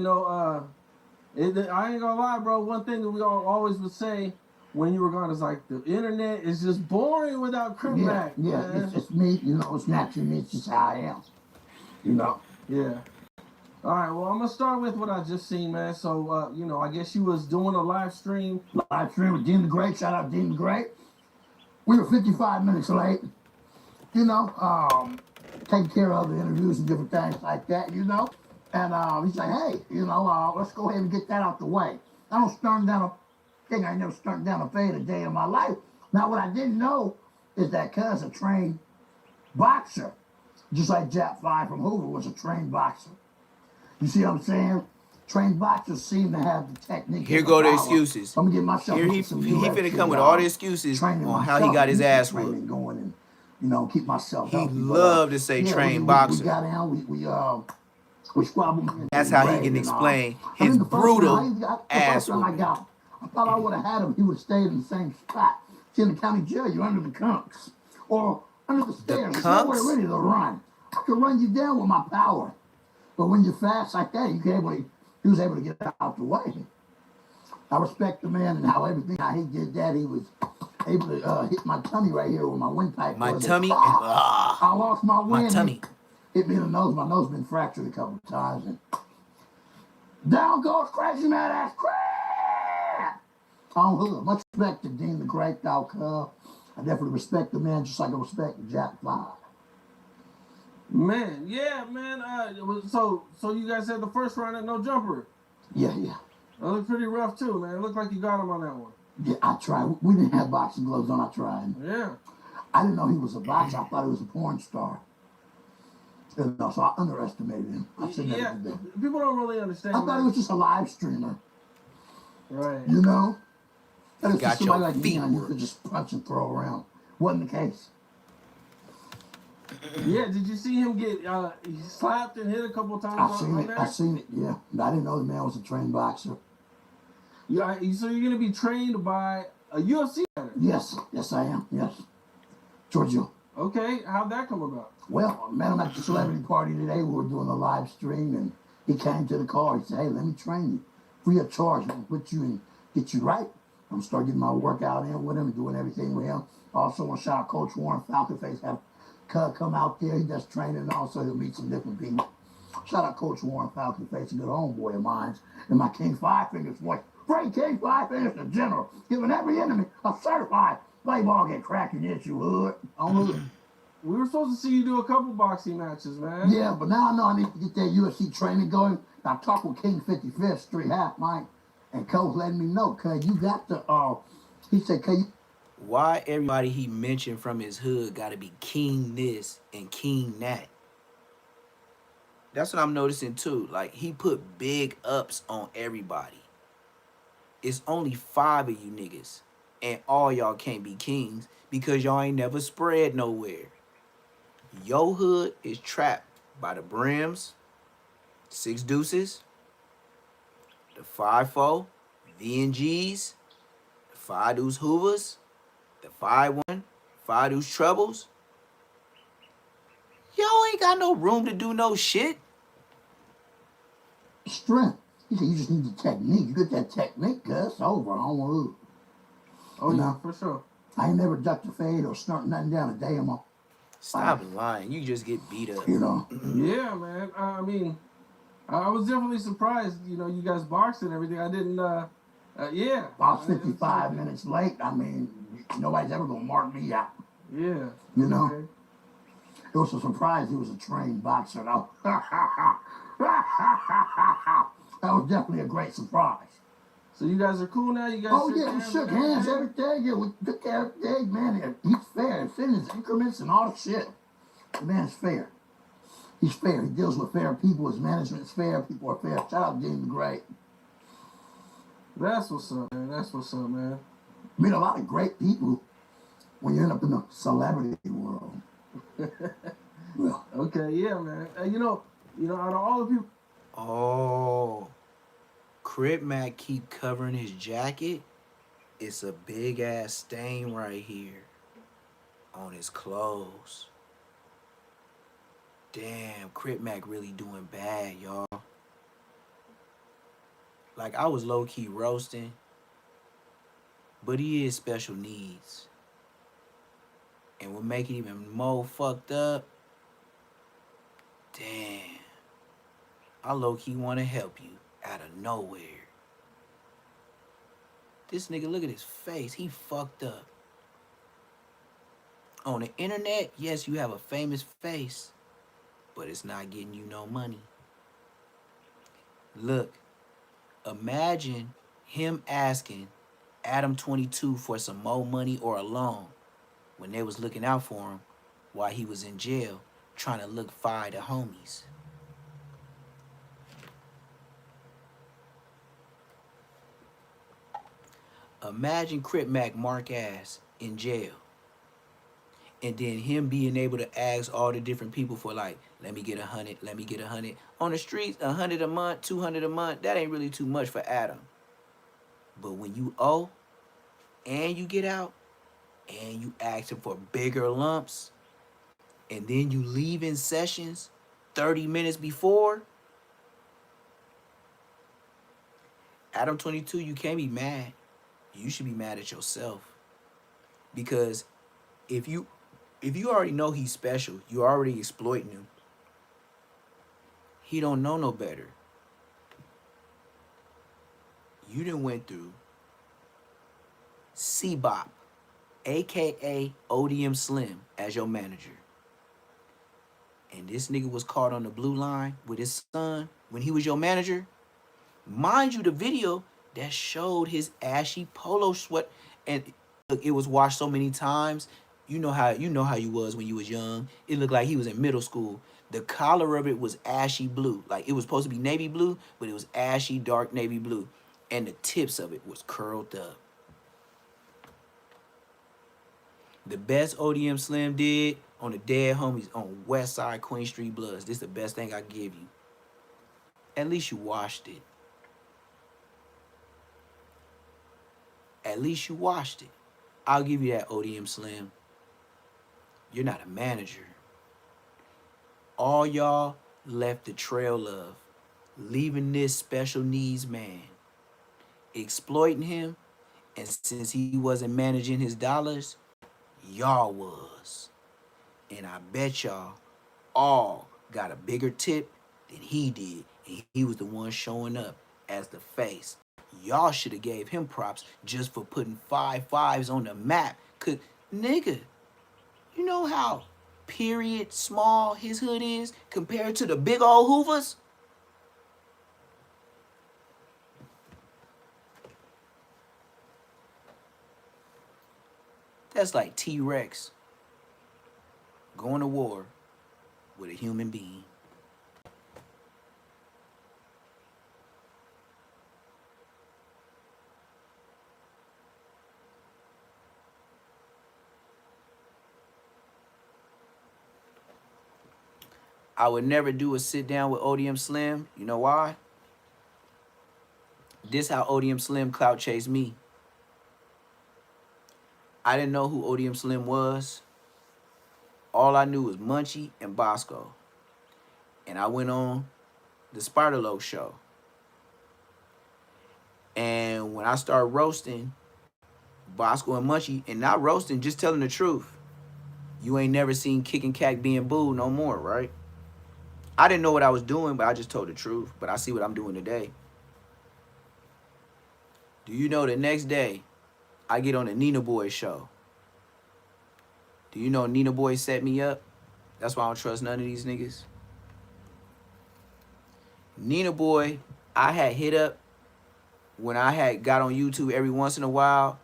ain't gonna lie, bro. One thing that we always would say when you were gone is like the internet is just boring without Crip Mac. Yeah, man. it's just me. It's natural me. It's just how I am. Yeah. All right, well, I'm going to start with what I just seen, man. So, I guess you was doing a live stream. Live stream with Dean the Great. Shout out Dean the Great. We were 55 minutes late. Taking care of the interviews and different things like that, And he's like, hey, let's go ahead and get that out the way. I don't start down a thing. I never started down a fade a day in my life. Now, what I didn't know is that cuz a trained boxer, just like Jap 5 from Hoover was a trained boxer. You see what I'm saying? Trained boxers seem to have the technique. Here go the excuses. I'm gonna get myself. Here he finna come with all the excuses on how he got his ass whooped. Going and keep myself. He loved to say trained boxer. We got down. We squabbled. That's how he can explain his brutal ass whooping. I thought I would have had him. He would have stayed in the same spot. See, in the county jail, you're under the conks or under the stairs. There's nowhere really to run. I could run you down with my power. But when you're fast like that, he was able to get out the way. I respect the man and how he did that. He was able to hit my tummy right here with my windpipe. My tummy? I lost my wind. My tummy. Hit me in the nose. My nose been fractured a couple of times. And down goes crashing that ass. Crap! On hood. Much respect to Dean the Great, dog. I definitely respect the man just like I respect the Jack 5. Man, yeah, man. So you guys had the first round at No Jumper. Yeah. That looked pretty rough too, man. It looked like you got him on that one. Yeah, I tried. We didn't have boxing gloves on. I tried. Yeah. I didn't know he was a boxer. I thought he was a porn star. You know, so I underestimated him. I should never did that. People don't really understand. I thought he was just a live streamer. Right. You know? That was just Got somebody your like me feet and you work. could just punch and throw around. Wasn't the case. Yeah, did you see him get slapped and hit a couple times? I seen it, yeah. I didn't know the man was a trained boxer. Yeah, so you're gonna be trained by a UFC fighter? Yes, I am, yes. Georgia. Okay, how'd that come about? Well, I met him at the celebrity party today. We were doing a live stream, and he came to the car. He said, hey, let me train you. Free of charge. I'm going to put you in, get you right. I'm going to start getting my workout in with him and doing everything with him. Also, want to shout out Coach Warren Falcon Face. Have Cub come out there. He does training, and also he'll meet some different people. Shout out Coach Warren Falcon Face, a good homeboy of mine. And my King Five Fingers voice. Frank King Five Fingers, the general, giving every enemy a certified play ball get cracking at you, hood. On hood. We were supposed to see you do a couple boxing matches, man. Yeah, but now I know I need to get that UFC training going. I talked with King 55th Street Half Mike, and Coach letting me know, cuz you got to, he said, cuz you. Why everybody he mentioned from his hood got to be King this and King that? That's what I'm noticing too. Like, he put big ups on everybody. It's only 5 of you niggas, and all y'all can't be kings because y'all ain't never spread nowhere. Your hood is trapped by the Brims, 6 Deuces, the 5-4, VNGs, the 5 Deuce Hoovers, the 5-1, 5 Deuce Troubles. Y'all ain't got no room to do no shit. Strength. He said, you just need the technique. You get that technique, cuz it's over. I don't want to. Oh, yeah, for sure. I ain't never ducked a fade or snort nothing down a day in my. Stop lying. You just get beat up. You know. Yeah, man. I mean, I was definitely surprised, you know, you guys boxed and everything. I didn't, yeah. About 55 minutes late. I mean, nobody's ever going to mark me out. Yeah. You know? Okay. It was a surprise he was a trained boxer, though. That was definitely a great surprise. So you guys are cool now? You guys we shook hands every day. Yeah, we took care every day, man. He's fair. It's in his increments and all the shit. The man's fair. He's fair. He deals with fair people. His management's fair. People are fair. Shout out Dean the Great. That's what's up, man. That's what's up, man. Meet a lot of great people when you end up in the celebrity world. Well, okay, yeah, man. You know, out of all the people. Oh, Crip Mac keep covering his jacket. It's a big ass stain right here on his clothes. Damn, Crip Mac really doing bad, y'all. Like, I was low-key roasting, but he is special needs. And what make it even more fucked up, damn, I low-key want to help you out of nowhere. This nigga, look at his face. He fucked up. On the internet, yes, you have a famous face, but it's not getting you no money. Look, imagine him asking Adam 22 for some more money or a loan when they was looking out for him while he was in jail trying to look fine to homies. Imagine Crip Mac mark ass in jail. And then him being able to ask all the different people for, like, let me get 100, let me get 100. On the streets, 100 a month, 200 a month, that ain't really too much for Adam. But when you owe and you get out and you asking for bigger lumps and then you leave in sessions 30 minutes before, Adam 22, you can't be mad. You should be mad at yourself. Because if you already know he's special, you already exploiting him. He don't know no better. You done went through C-Bop, aka ODM Slim, as your manager. And this nigga was caught on the blue line with his son when he was your manager. Mind you, the video that showed his ashy polo sweat, and look, it was washed so many times. You know how you was when you was young. It looked like he was in middle school. The collar of it was ashy blue. Like it was supposed to be navy blue, but it was ashy dark navy blue. And the tips of it was curled up. The best ODM Slim did on the Dead Homies on West Side Queen Street Bloods. This is the best thing I give you. At least you washed it. At least you washed it. I'll give you that, ODM Slim. You're not a manager. All y'all left the trail of leaving this special needs man, exploiting him, and since he wasn't managing his dollars, y'all was. And I bet y'all all got a bigger tip than he did, and he was the one showing up as the face. Y'all should have gave him props just for putting 5 on the map. Cause nigga, you know how period small his hood is compared to the big old Hoovers? That's like T-Rex going to war with a human being. I would never do a sit down with ODM Slim. You know why? This how ODM Slim clout chased me. I didn't know who ODM Slim was. All I knew was Munchie and Bosco. And I went on the Spider-Lo show. And when I started roasting Bosco and Munchie, and not roasting, just telling the truth, you ain't never seen Kick and Cack being booed no more, right? I didn't know what I was doing, but I just told the truth. But I see what I'm doing today. Do you know the next day, I get on the Nina Boy show? Do you know Nina Boy set me up? That's why I don't trust none of these niggas. Nina Boy, I had hit up when I had got on YouTube every once in a while.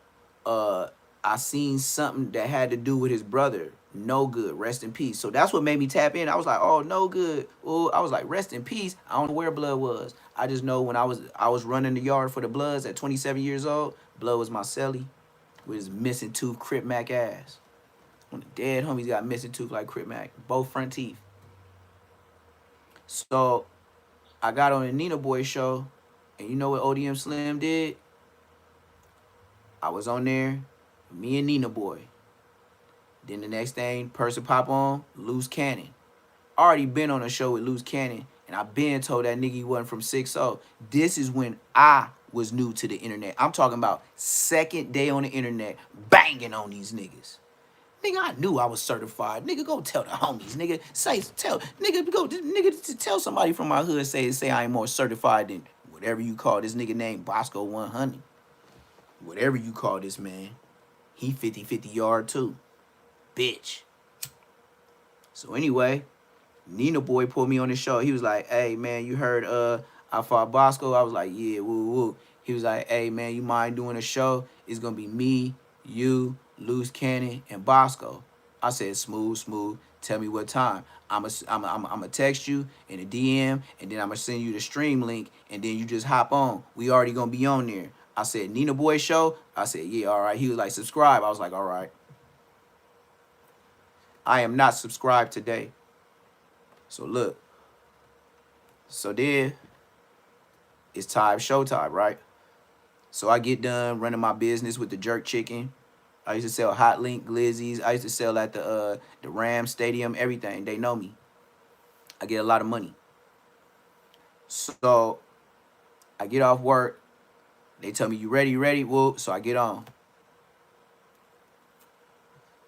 I seen something that had to do with his brother, No Good, rest in peace. So that's what made me tap in. I was like, oh, No Good. Oh, I was like, rest in peace. I don't know where Blood was. I just know when I was running the yard for the Bloods at 27 years old, Blood was my celly with his missing tooth Crip Mac ass. When the Dead Homies got missing tooth like Crip Mac, both front teeth. So I got on the Nina Boy show, and you know what ODM Slim did? I was on there, me and Nina Boy. Then the next thing, person pop on, Loose Cannon. Already been on a show with Loose Cannon, and I been told that nigga he wasn't from 6-0. This is when I was new to the internet. I'm talking about second day on the internet, banging on these niggas. Nigga, I knew I was certified. Nigga, go tell the homies. Nigga, tell somebody from my hood, say I ain't more certified than whatever you call this nigga named Bosco 100. Whatever you call this man. He 50-50 yard too. Bitch. So anyway, Nina Boy pulled me on the show. He was like, hey man, you heard I fought Bosco? I was like, yeah, woo woo. He was like, hey man, you mind doing a show? It's gonna be me, you, Loose Cannon, and Bosco. I said, smooth. Tell me what time. I'ma text you in a DM, and then I'ma send you the stream link, and then you just hop on. We already gonna be on there. I said, Nina Boy show? I said, yeah, all right. He was like, subscribe. I was like, all right. I am not subscribed today. So look. So then, it's showtime, right? So I get done running my business with the jerk chicken. I used to sell Hot Link, Glizzies. I used to sell at the Ram Stadium, everything. They know me. I get a lot of money. So I get off work. They tell me, you ready? Whoop. So I get on.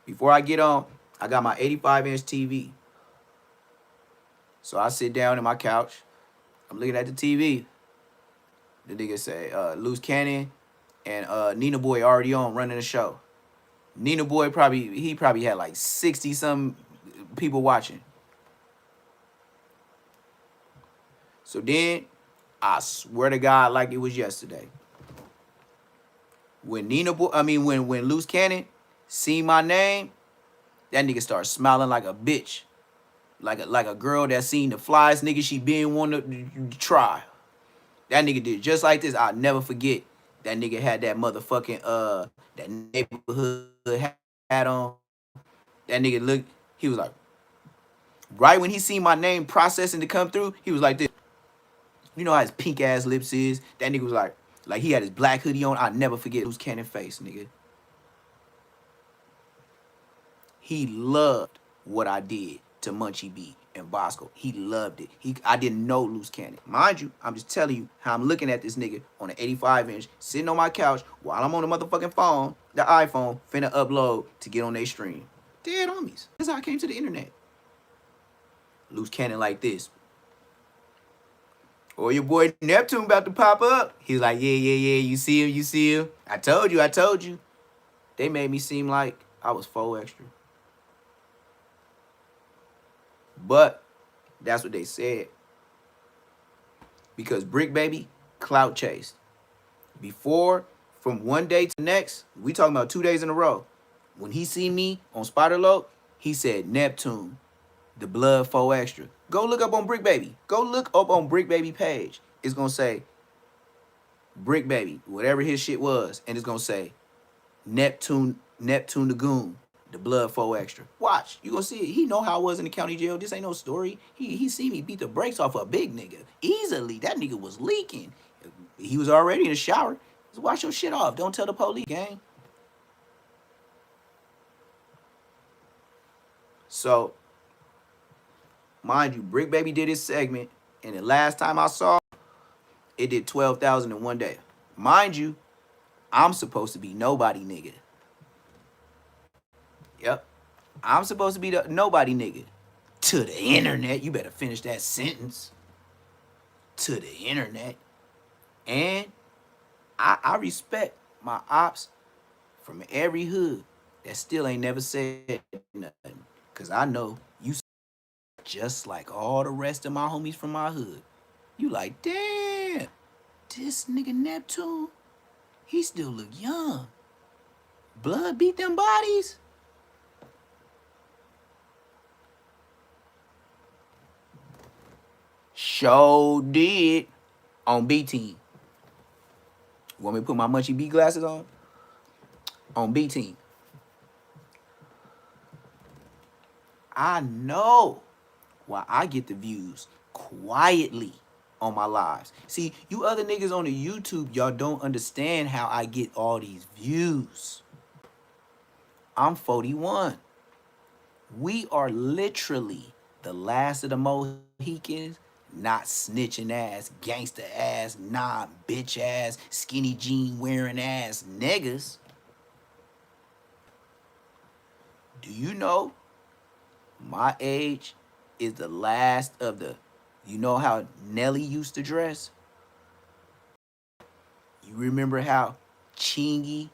Before I get on, I got my 85-inch TV. So I sit down in my couch. I'm looking at the TV. The nigga say, Loose Cannon and Nina Boy already on running the show. Nina Boy probably had like 60-some people watching. So then, I swear to God like it was yesterday. When when Loose Cannon seen my name, that nigga started smiling like a bitch. Like a girl that seen the flies nigga she been wanting to try. That nigga did just like this. I'll never forget. That nigga had that motherfucking that neighborhood hat on. That nigga looked, he was like, right when he seen my name processing to come through, he was like this. You know how his pink ass lips is? That nigga was like he had his black hoodie on. I'll never forget Loose Cannon face, nigga. He loved what I did to Munchie B and Bosco. He loved it. I didn't know Loose Cannon. Mind you, I'm just telling you how I'm looking at this nigga on an 85-inch, sitting on my couch while I'm on the motherfucking phone, the iPhone, finna upload to get on their stream. Dead homies. This is how I came to the internet. Loose Cannon like this. Or your boy Neptune about to pop up. He's like, yeah, you see him. I told you. They made me seem like I was 4 extra. But that's what they said. Because Brick Baby clout chased. Before, from one day to the next, we talking about 2 days in a row. When he see me on Spider-Loc, he said, Neptune, the blood 4 extra. Go look up on Brick Baby. Go look up on Brick Baby page. It's going to say Brick Baby, whatever his shit was. And it's going to say Neptune the Goon, the blood 4 extra. Watch. You going to see it. He know how I was in the county jail. This ain't no story. He see me beat the brakes off a big nigga. Easily. That nigga was leaking. He was already in the shower. Just wash your shit off. Don't tell the police, gang. So, mind you, Brick Baby did his segment, and the last time I saw it did 12,000 in one day. Mind you, I'm supposed to be nobody nigga. Yep. I'm supposed to be the nobody nigga. To the internet. You better finish that sentence. To the internet. And I respect my ops from every hood that still ain't never said nothing. Because I know you just like all the rest of my homies from my hood. You like, damn, this nigga Neptune, he still look young. Blood beat them bodies. Show did on B Team. Want me to put my Munchie B glasses on? On B Team. I know why I get the views quietly on my lives. See, you other niggas on the YouTube, y'all don't understand how I get all these views. I'm 41. We are literally the last of the Mohicans, not snitching ass, gangster ass, nah bitch ass, skinny jean wearing ass niggas. Do you know my age is the last of the, you know how Nelly used to dress? You remember how Chingy,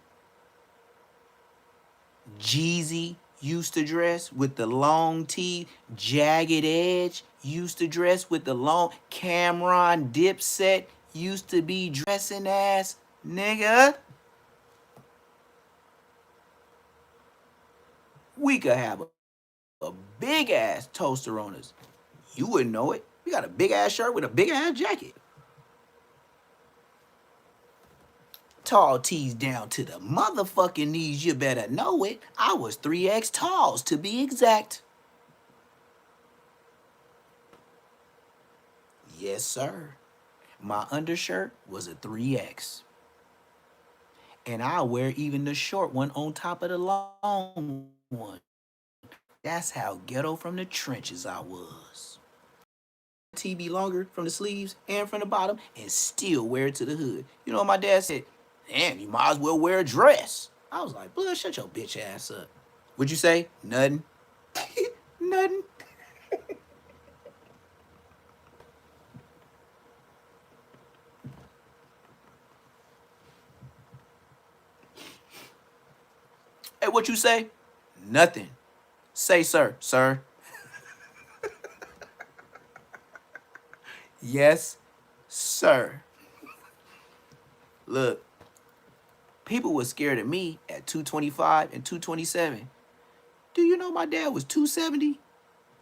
Jeezy used to dress with the long tee, Jagged Edge used to dress with the long, Cameron Dipset used to be dressing ass nigga? We could have a big ass toaster on us. You wouldn't know it. We got a big ass shirt with a big ass jacket. Tall tees down to the motherfucking knees, you better know it. I was 3X talls to be exact. Yes, sir. My undershirt was a 3X. And I wear even the short one on top of the long one. That's how ghetto from the trenches I was. TB longer from the sleeves and from the bottom and still wear it to the hood. You know what my dad said? Damn, you might as well wear a dress. I was like, blood, shut your bitch ass up. What'd you say? Nothing. Nothing. Hey, what you say? Nothing. Say, sir. Sir. Yes, sir. Look. People were scared of me at 225 and 227. Do you know my dad was 270,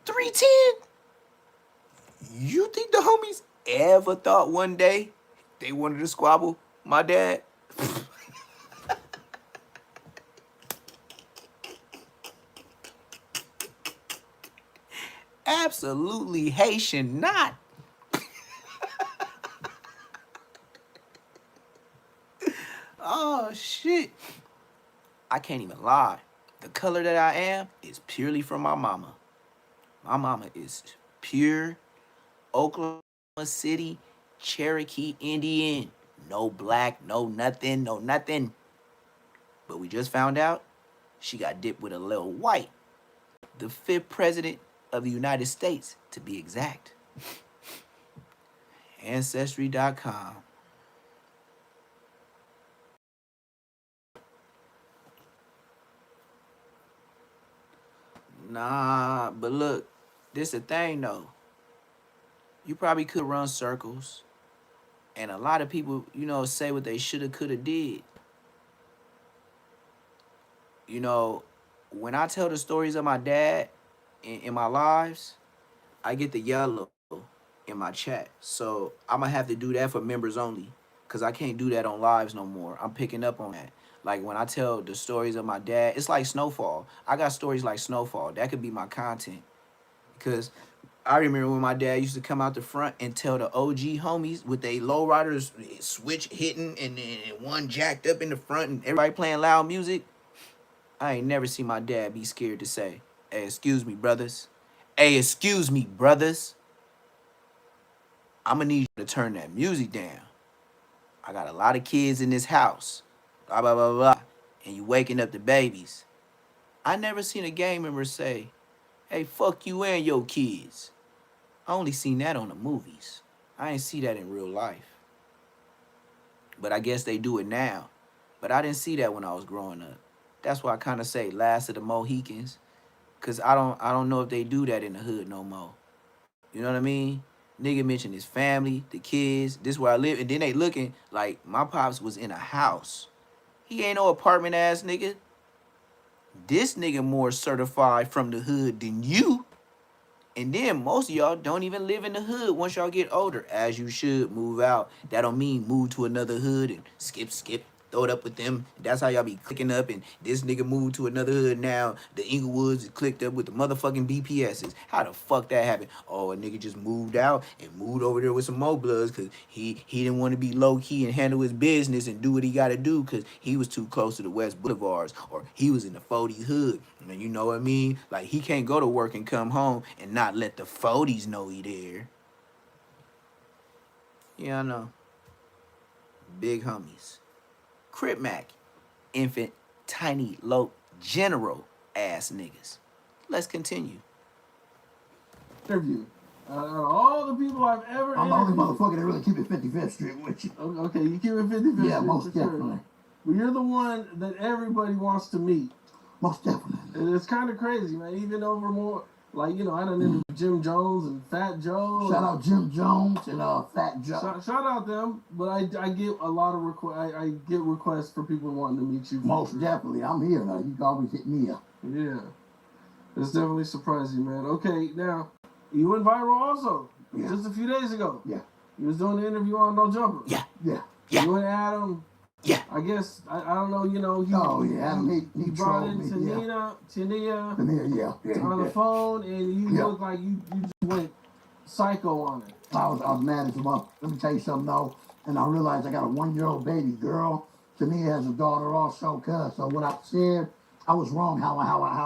310? You think the homies ever thought one day they wanted to squabble my dad? Absolutely Haitian not. Oh, shit. I can't even lie. The color that I am is purely from my mama. My mama is pure Oklahoma City, Cherokee Indian. No black, no nothing, no nothing. But we just found out she got dipped with a little white. The 5th president of the United States, to be exact. Ancestry.com. Nah, but look, this the thing though. You probably could run circles. And a lot of people, you know, say what they shoulda, coulda, did. You know, when I tell the stories of my dad in my lives, I get the yellow in my chat. So I'm gonna have to do that for members only, because I can't do that on lives no more. I'm picking up on that. Like when I tell the stories of my dad, it's like Snowfall. I got stories like Snowfall. That could be my content. Because I remember when my dad used to come out the front and tell the OG homies with they lowriders switch hitting and then one jacked up in the front and everybody playing loud music. I ain't never seen my dad be scared to say, "Hey, excuse me, brothers. Hey, excuse me, brothers. I'm gonna need you to turn that music down. I got a lot of kids in this house. Blah, blah, blah, blah. And you waking up the babies." I never seen a gang member say, "Hey, fuck you and your kids." I only seen that on the movies. I ain't see that in real life. But I guess they do it now. But I didn't see that when I was growing up. That's why I kind of say last of the Mohicans. Cause I don't know if they do that in the hood no more. You know what I mean? Nigga mentioned his family, the kids, this where I live, and then they looking like my pops was in a house. He ain't no apartment ass nigga. This nigga more certified from the hood than you. And then most of y'all don't even live in the hood once y'all get older, as you should move out. That don't mean move to another hood and skip, throw it up with them. That's how y'all be clicking up. And this nigga moved to another hood now. The Inglewoods is clicked up with the motherfucking BPSs. How the fuck that happened? Oh, a nigga just moved out and moved over there with some more bloods because he didn't want to be low key and handle his business and do what he got to do because he was too close to the West Boulevards or he was in the 40s hood. And you know what I mean? Like he can't go to work and come home and not let the 40s know he there. Yeah, I know. Big homies. Crip Mac, infant, tiny, low, general ass niggas. Let's continue. Interview. All the people I've ever I'm the only interviewed. motherfucker that really keep it 55th Street with you. Okay, you keep it 55th Street. Yeah, most for definitely. Sure. But you're the one that everybody wants to meet. Most definitely. And it's kind of crazy, man. Even over more, like, you know, I done interviewed Jim Jones and Fat Joe. Shout out Jim Jones and Fat Joe. Shout out them, but I get a lot of I get requests for people wanting to meet you. Most definitely. I'm here now. You can always hit me up. Yeah. It's definitely surprising, man. Okay, now, you went viral also. Yeah. Just a few days ago. Yeah. You was doing the interview on No Jumper. Yeah. Yeah. Yeah. You and Adam. Yeah. I guess, I don't know, you know. Adam, he brought in trolled me, Tania yeah. on the phone, and you look like you just went psycho on it. I was mad as well. Let me tell you something though, and I realized I got a 1-year-old baby girl. Tania has a daughter also, cuz. So what I said, I was wrong how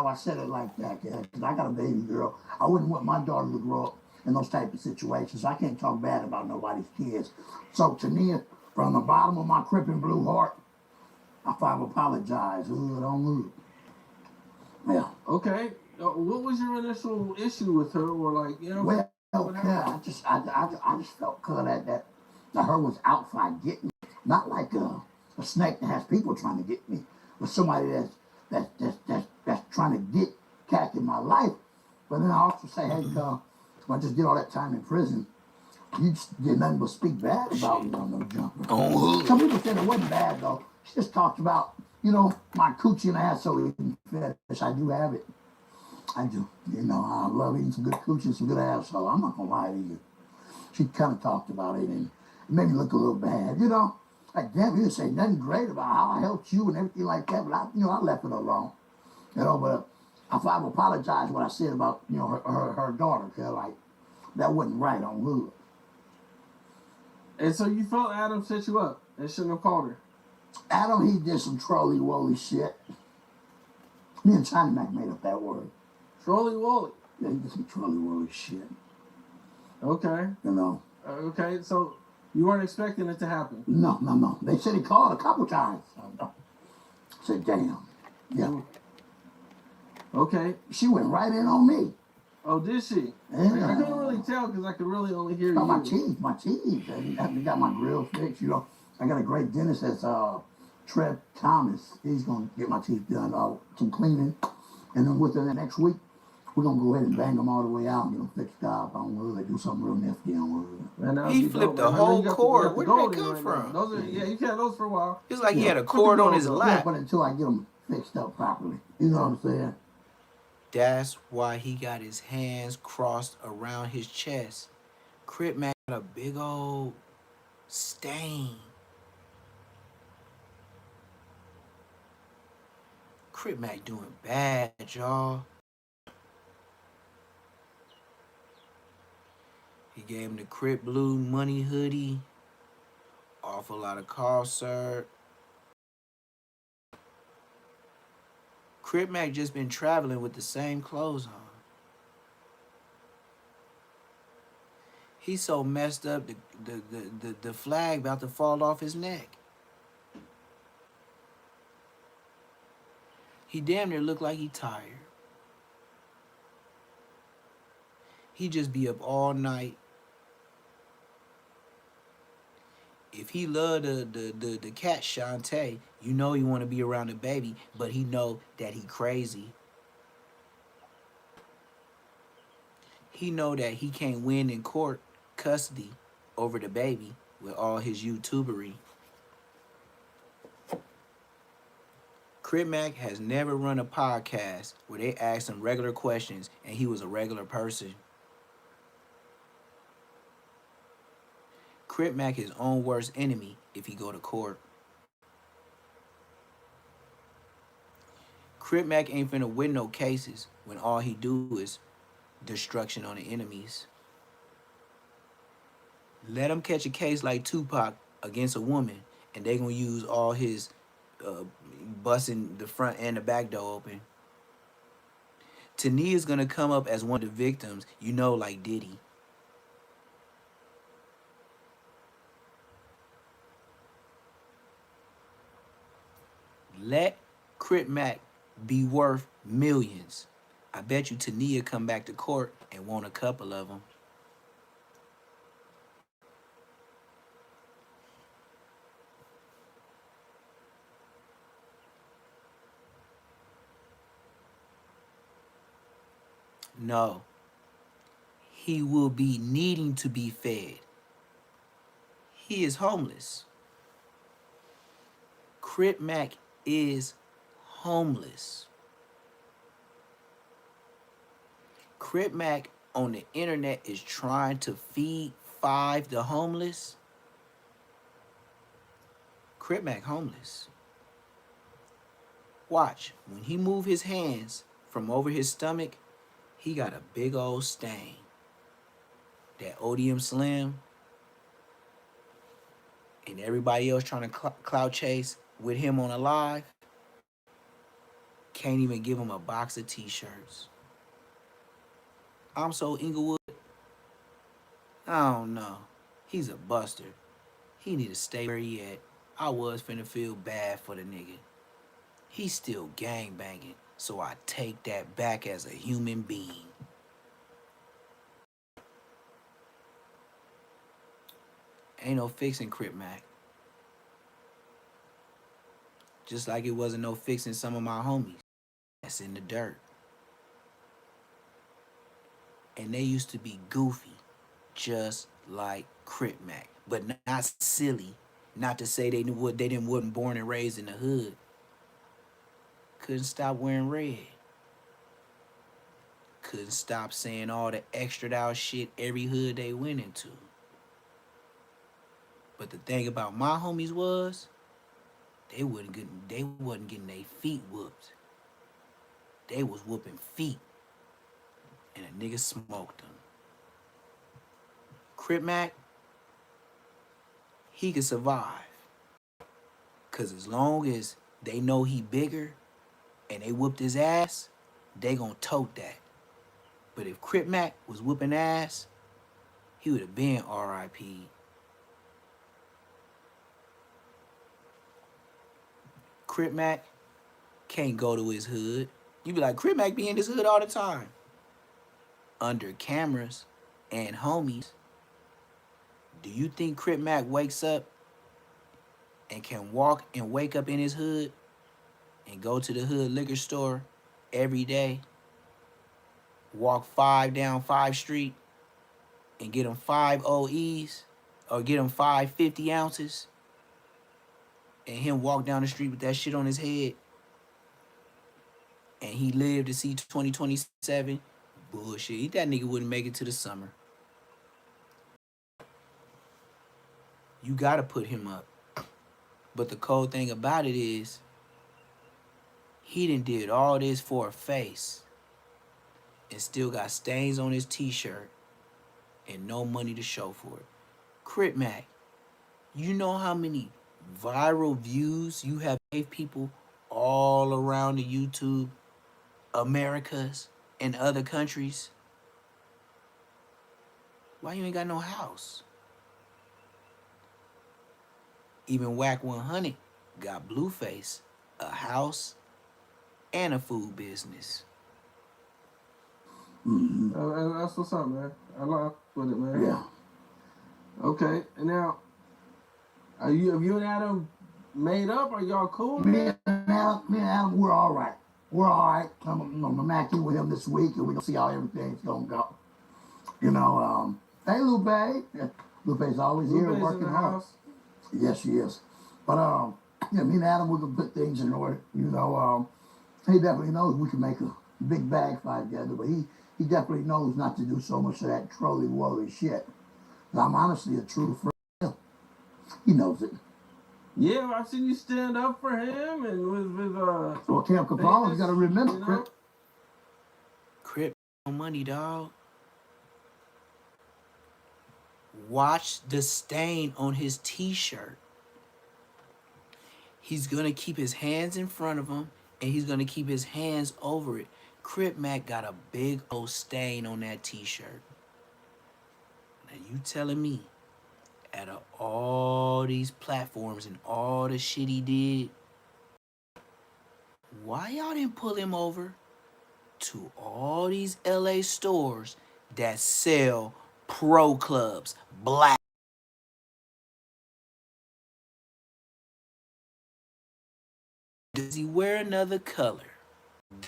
I said it like that, yeah. Because I got a baby girl. I wouldn't want my daughter to grow up in those type of situations. I can't talk bad about nobody's kids. So Tania, from the bottom of my Crip and Blue heart, I apologize. Hood on hood. Yeah. Okay. What was your initial issue with her, or like, you know? Well, I just felt that her was out for get me, not like a snake that has people trying to get me, but somebody that's trying to get Cat in my life. But then I also say, hey, I just did all that time in prison. You just did nothing but speak bad about me on No Jumper. Oh. Some people said it wasn't bad though. She just talked about, my coochie and asshole eating fetish. I do have it. I do. I love eating some good coochie and some good asshole. I'm not gonna lie to you. She kind of talked about it and it made me look a little bad, Like, damn, you didn't say nothing great about how I helped you and everything like that, but I left it alone. But I've apologized what I said about, her daughter, cause like, that wasn't right on hood. And so you felt Adam set you up and shouldn't have called her? Adam, he did some trolley-woolly shit. Me and China Mac made up that word. Trolley-woolly? Yeah, he did some trolley-woolly shit. Okay. Okay, so you weren't expecting it to happen? No. They said he called a couple times. I said, damn. Yeah. Okay. She went right in on me. Oh, did she? Yeah. I couldn't really tell because I could really only hear you. My teeth. I got my grill fixed, I got a great dentist that's Trip Thomas. He's going to get my teeth done, some cleaning. And then within the next week, we're going to go ahead and bang them all the way out and get them fixed up on wood. They do something real nifty on wood. He flipped the whole cord. Where did that come from? Those are, you had those for a while. It's like he had a cord on his lap. Yeah, but until I get them fixed up properly. You know what I'm saying? That's why he got his hands crossed around his chest. Crip Mac got a big old stain. Crip Mac doing bad, y'all. He gave him the Crip Blue money hoodie. Awful lot of car cert. Crip Mac just been traveling with the same clothes on. He's so messed up, the flag about to fall off his neck. He damn near look like he tired. He just be up all night. If he love the cat Shantae, you know he want to be around the baby, but he know that he crazy. He know that he can't win in court custody over the baby with all his YouTubery. Crip Mac has never run a podcast where they asked him regular questions and he was a regular person. Crip Mac his own worst enemy if he go to court. Crip Mac ain't finna win no cases when all he do is destruction on the enemies. Let him catch a case like Tupac against a woman and they gonna use all his busting the front and the back door open. Tania's gonna come up as one of the victims, like Diddy. Let Crip Mac be worth millions. I bet you Tania come back to court and want a couple of them. No. He will be needing to be fed. He is homeless. Crip Mac is homeless. Crip Mac on the internet is trying to feed 5 the homeless. Crip Mac homeless. Watch, when he move his hands from over his stomach, he got a big old stain. That Odium Slim and everybody else trying to clout chase with him on a live can't even give him a box of t-shirts. I'm so Inglewood. I don't know. He's a buster. He need to stay where he at. I was finna feel bad for the nigga. He's still gangbanging, so I take that back as a human being. Ain't no fixing Crip Mac. Just like it wasn't no fixing some of my homies that's in the dirt. And they used to be goofy, just like Crip Mac, but not silly. Not to say they wasn't born and raised in the hood. Couldn't stop wearing red. Couldn't stop saying all the extra out shit every hood they went into. But the thing about my homies was, they wasn't getting their feet whooped. They was whooping feet. And a nigga smoked them. Crip Mac, he could survive. Cause as long as they know he bigger and they whooped his ass, they gonna tote that. But if Crip Mac was whooping ass, he would have been R.I.P. Crip Mac can't go to his hood. You be like, Crip Mac be in his hood all the time. Under cameras and homies. Do you think Crip Mac wakes up and can walk and wake up in his hood and go to the hood liquor store every day, walk 5 down 5 Street and get him 5 OEs or get him 5 50 ounces and him walk down the street with that shit on his head and he lived to see 2027? Bullshit. That nigga wouldn't make it to the summer. You gotta put him up. But the cold thing about it is, he done did all this for a face and still got stains on his t-shirt and no money to show for it. Crip Mac, you know how many viral views you have gave people all around the YouTube Americas and other countries? Why you ain't got no house? Even Whack 100 got Blueface a house and a food business. That's what's up, man. I like with it, man. Yeah. Okay, and now, have you and Adam made up? Are y'all cool? Me and Adam, we're all right. We're all right. I'm gonna match you with him this week, and we're gonna see how everything's gonna go. You know, hey, Lupe. Lupe's always here working hard. House. Yes, she is. But yeah, me and Adam, we can put things in order. You know, he definitely knows we can make a big bag fight together, but he definitely knows not to do so much of that trolly-woolly shit. And I'm honestly a true friend. He knows it. Yeah, I've seen you stand up for him and with Well, Cam Capone, you gotta remember, Crip. Crip money, dog. Watch the stain on his t-shirt. He's gonna keep his hands in front of him and he's gonna keep his hands over it. Crip Mac got a big old stain on that t-shirt. Now you telling me, out of all these platforms and all the shit he did, why y'all didn't pull him over to all these LA stores that sell pro clubs, black? Does he wear another color?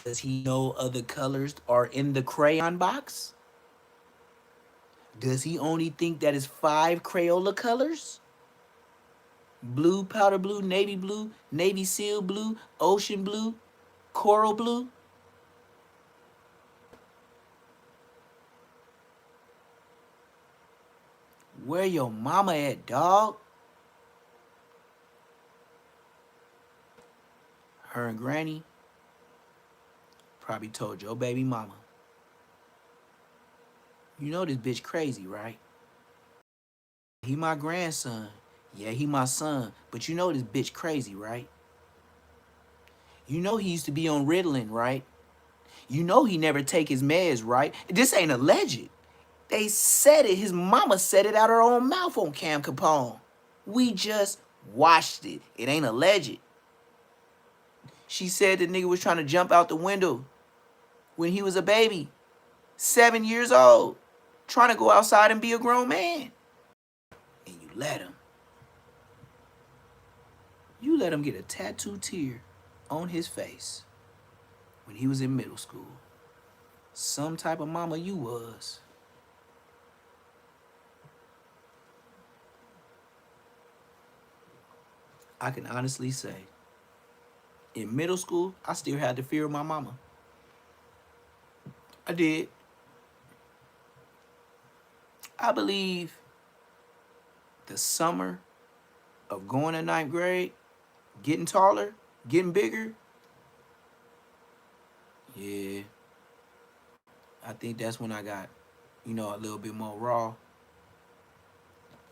Does he know other colors are in the crayon box? Does he only think that is 5 Crayola colors? Blue, powder blue, navy seal blue, ocean blue, coral blue? Where your mama at, dog? Her and Granny probably told your baby mama, you know this bitch crazy, right? He my grandson. Yeah, he my son. But you know this bitch crazy, right? You know he used to be on Ritalin, right? You know he never take his meds, right? This ain't alleged. They said it. His mama said it out her own mouth on Cam Capone. We just watched it. It ain't alleged. She said the nigga was trying to jump out the window when he was a baby, 7 years old, trying to go outside and be a grown man. And you let him. You let him get a tattooed tear on his face when he was in middle school. Some type of mama you was. I can honestly say, in middle school, I still had the fear of my mama. I did. I believe the summer of going to ninth grade, getting taller, getting bigger, yeah, I think that's when I got, a little bit more raw.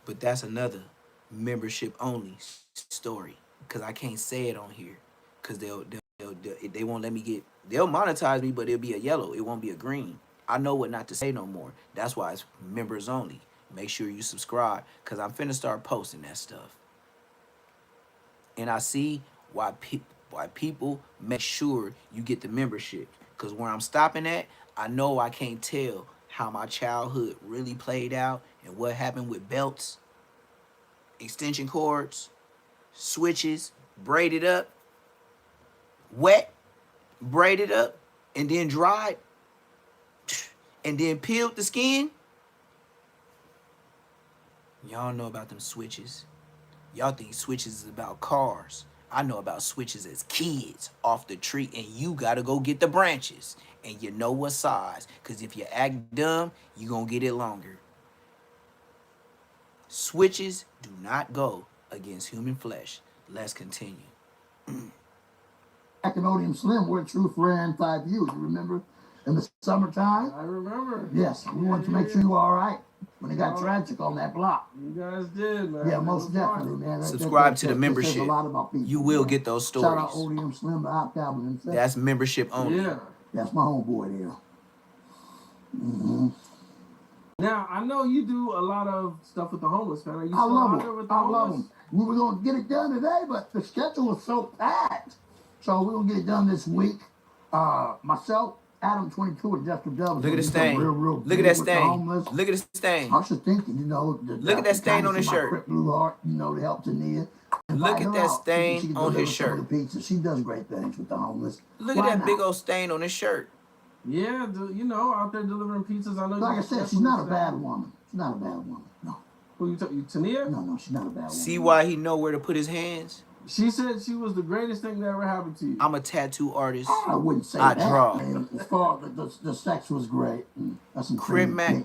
But that's another membership only story because I can't say it on here because they won't let me they'll monetize me, but it'll be a yellow. It won't be a green. I know what not to say no more. That's why it's members only. Make sure you subscribe because I'm finna start posting that stuff. And I see why people make sure you get the membership. Because where I'm stopping at, I know I can't tell how my childhood really played out and what happened with belts, extension cords, switches, braided up, wet, braided up, and then dried, and then peeled the skin. Y'all know about them switches. Y'all think switches is about cars. I know about switches as kids off the tree, and you gotta go get the branches. And you know what size, because if you act dumb, you gonna get it longer. Switches do not go against human flesh. Let's continue. Back in Odium Slim, where Truth ran 5 years. You remember? In the summertime? I remember. Yes, we wanted to make sure you were all right when it got tragic on that block. You guys did, man. Yeah, most definitely, man. Subscribe to the membership. A lot about people, you will man. get those Shout out stories. Odium Slim, the hobgoblin himself. That's membership only. Yeah. That's my homeboy there. Mm-hmm. Now, I know you do a lot of stuff with the homeless, man. Are you I still love out there them. with the I homeless? love them. We were going to get it done today, but the schedule was so packed. So we're going to get it done this week. Myself, Adam 22, and Justin Dubs. Look at the stain. Look at that stain. Look at the stain. I was just thinking, look at that stain on his shirt. Crip Blue Heart, to help Tania. Look at that stain on his shirt. She does great things with the homeless. Look at that big old stain on his shirt. Yeah, out there delivering pizzas. I know. Like I said, she's not a bad woman. She's not a bad woman. No. Who you Tania? No, she's not a bad woman. See why he know where to put his hands? She said she was the greatest thing that ever happened to you. I'm a tattoo artist. I wouldn't say I that. draw. Man. As far as the sex was great. That's some Crip Mac.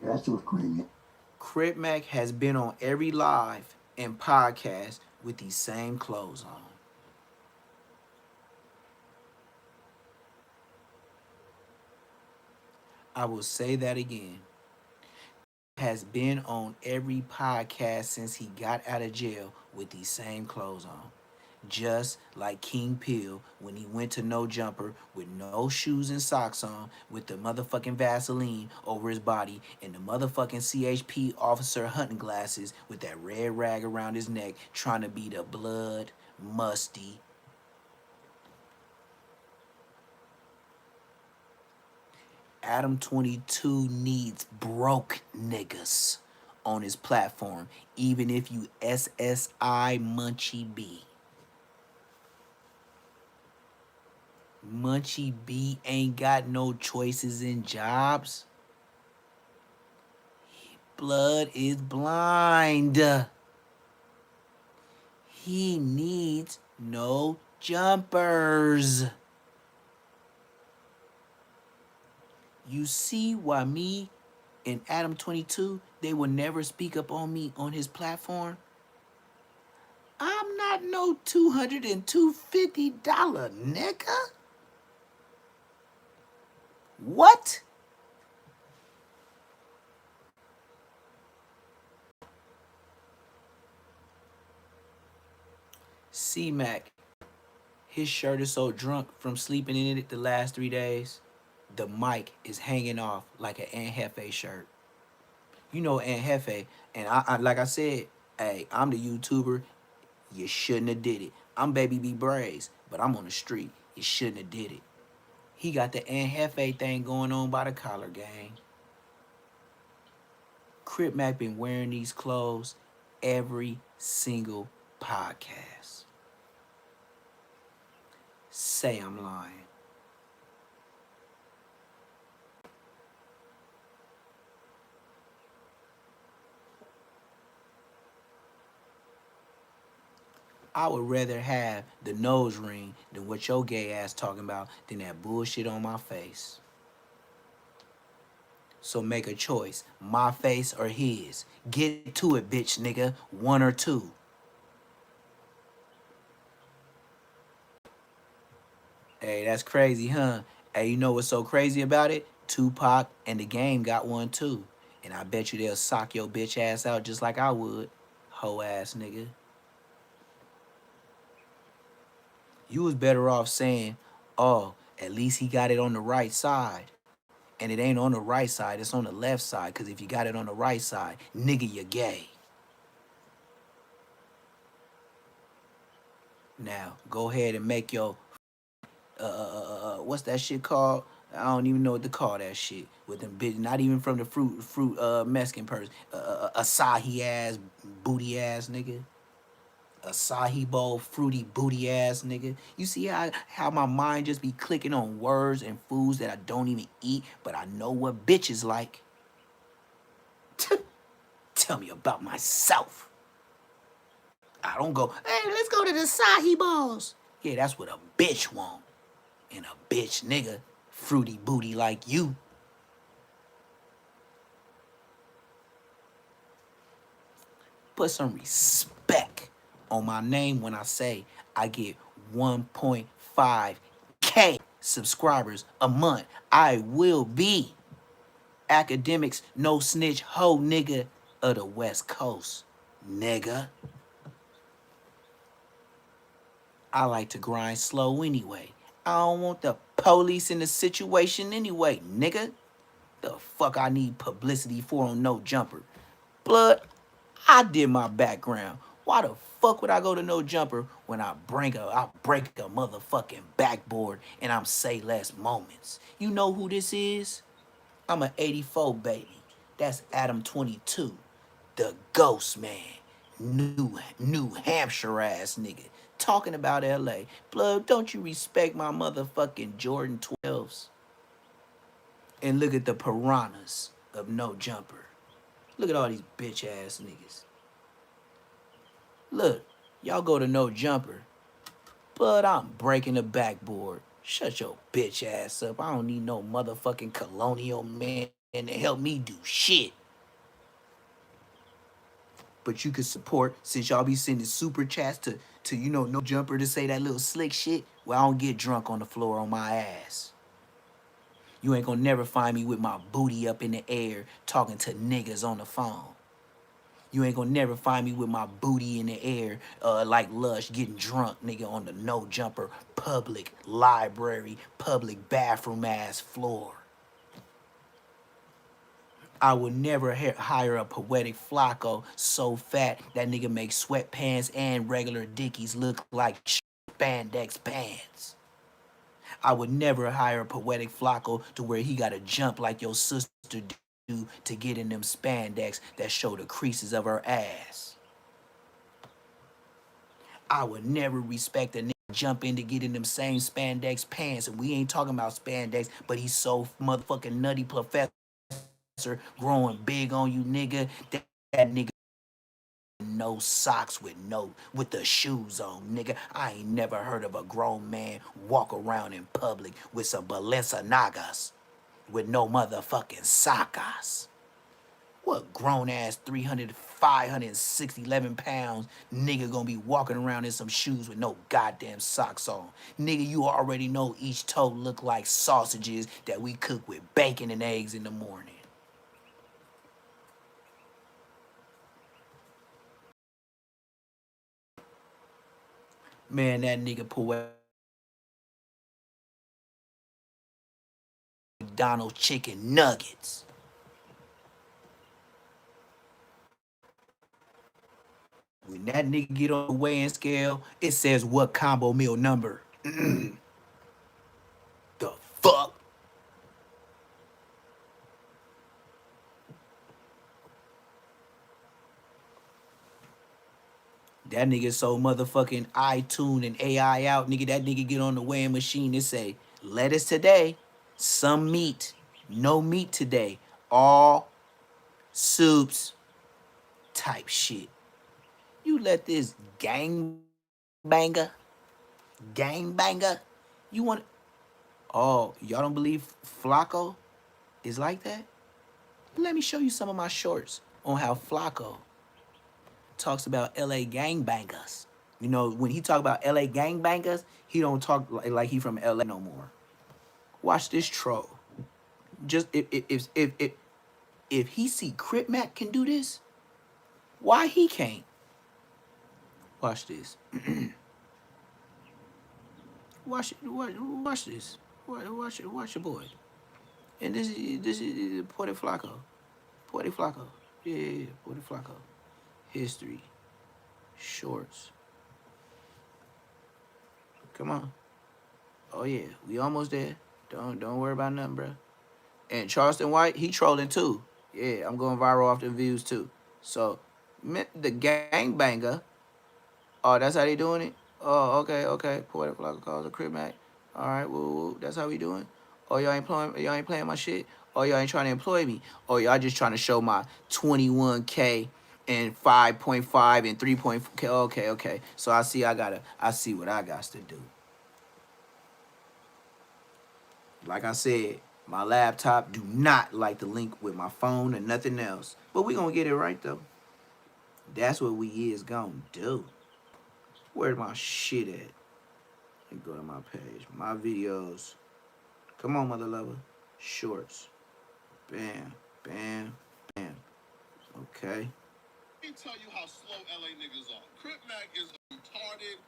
Yeah, that shit was creamy. Crip Mac has been on every live and podcast with these same clothes on. I will say that again. Has been on every podcast since he got out of jail with these same clothes on. Just like King Peel when he went to No Jumper with no shoes and socks on, with the motherfucking Vaseline over his body and the motherfucking CHP officer hunting glasses with that red rag around his neck, trying to be the blood musty. Adam 22 needs broke niggas on his platform, even if you SSI Munchie B. Munchie B ain't got no choices in jobs. Blood is blind. He needs no jumpers. You see why me and Adam 22, they will never speak up on me on his platform? I'm not no $200 and $250 nigga. What? C-Mac, his shirt is so drunk from sleeping in it the last 3 days, the mic is hanging off like an Aunt Hefe shirt. You know Aunt Hefe, and I like I said, hey, I'm the YouTuber. You shouldn't have did it. I'm Baby B Braves, but I'm on the street. You shouldn't have did it. He got the Aunt Hefe thing going on by the collar, gang. Crip Mac been wearing these clothes every single podcast. Say I'm lying. I would rather have the nose ring than what your gay ass talking about than that bullshit on my face. So make a choice, my face or his. Get to it, bitch nigga, one or two. Hey, that's crazy, huh? Hey, you know what's so crazy about it? Tupac and the Game got one too. And I bet you they'll sock your bitch ass out just like I would. Hoe ass nigga. You was better off saying, oh, at least he got it on the right side. And it ain't on the right side, it's on the left side. Cause if you got it on the right side, nigga, you're gay. Now, go ahead and make your what's that shit called? I don't even know what to call that shit. With them bitch, not even from the fruit Mexican person. Asahi ass, booty ass nigga. Asahi bowl, fruity booty ass nigga. You see how my mind just be clicking on words and foods that I don't even eat, but I know what bitches like. Tell me about myself. I don't go, hey, let's go to the Asahi balls. Yeah, that's what a bitch want. And a bitch nigga, fruity booty like you. Put some respect on my name when I say I get 1.5K subscribers a month. I will be academics, no snitch, ho nigga of the West Coast, nigga. I like to grind slow anyway. I don't want the police in the situation anyway, nigga. The fuck I need publicity for on No Jumper? Blood, I did my background. Why the fuck would I go to No Jumper when I break a motherfucking backboard and I'm say less moments? You know who this is? I'm an 84 baby. That's Adam 22. The Ghost Man. New Hampshire ass nigga. Talking about LA. Blood, don't you respect my motherfucking Jordan 12s? And look at the piranhas of No Jumper. Look at all these bitch ass niggas. Look, y'all go to No Jumper, but I'm breaking the backboard. Shut your bitch ass up. I don't need no motherfucking colonial man to help me do shit. But you could support, since y'all be sending super chats to No Jumper to say that little slick shit. Well, I don't get drunk on the floor on my ass. You ain't gonna never find me with my booty up in the air talking to niggas on the phone. You ain't gonna never find me with my booty in the air like Lush getting drunk, nigga, on the No Jumper public library, public bathroom ass floor. I would never hire a poetic Flacco so fat that nigga makes sweatpants and regular dickies look like spandex pants. I would never hire a poetic Flacco to where he gotta jump like your sister do to get in them spandex that show the creases of her ass. I would never respect a nigga jump in to get in them same spandex pants, and we ain't talking about spandex, but he's so motherfucking nutty professor growing big on you, nigga. That nigga no socks with the shoes on, nigga. I ain't never heard of a grown man walk around in public with some Balenciagas with no motherfucking socks. What grown ass 300, 560, 11 pounds nigga gonna be walking around in some shoes with no goddamn socks on? Nigga, you already know each toe look like sausages that we cook with bacon and eggs in the morning. Man, that nigga poet McDonald's chicken nuggets. When that nigga get on the weighing scale, it says what combo meal number. The fuck? That nigga so motherfucking iTunes and AI out, nigga. That nigga get on the weighing machine and say, lettuce today, some meat, no meat today, all soups type shit. You let this gang banger, gang banger. You want? Oh, y'all don't believe Flacco is like that? Let me show you some of my shorts on how Flacco talks about LA gangbangers. You know, when he talk about LA gangbangers, he don't talk like he from LA no more. Watch this troll. Just if he see Crip Mac can do this, why he can't? Watch this. watch this. Watch your boy. And this is Puerto Flacco. Puerto Flacco. Yeah, Puerto Flacco. History. Shorts. Come on. Oh yeah, we almost there. Don't worry about nothing, bro. And Charleston White, he trolling too. Yeah, I'm going viral off the views too. So, the gangbanger. Oh, that's how they doing it? Oh, okay. Puerto Flacco calls a Crip Mac. All right, woo. That's how we doing? Oh, y'all ain't playing my shit? Oh, y'all ain't trying to employ me? Oh, y'all just trying to show my 21K and 5.5 and 3.4K. Okay. So I see what I got to do. Like I said, my laptop do not like to link with my phone or nothing else. But we gonna get it right though. That's what we is gonna do. Where's my shit at? Let me go to my page. My videos. Come on, mother lover. Shorts. Bam. Okay. Let me tell you how slow LA niggas are. Crip Mac is a retarded,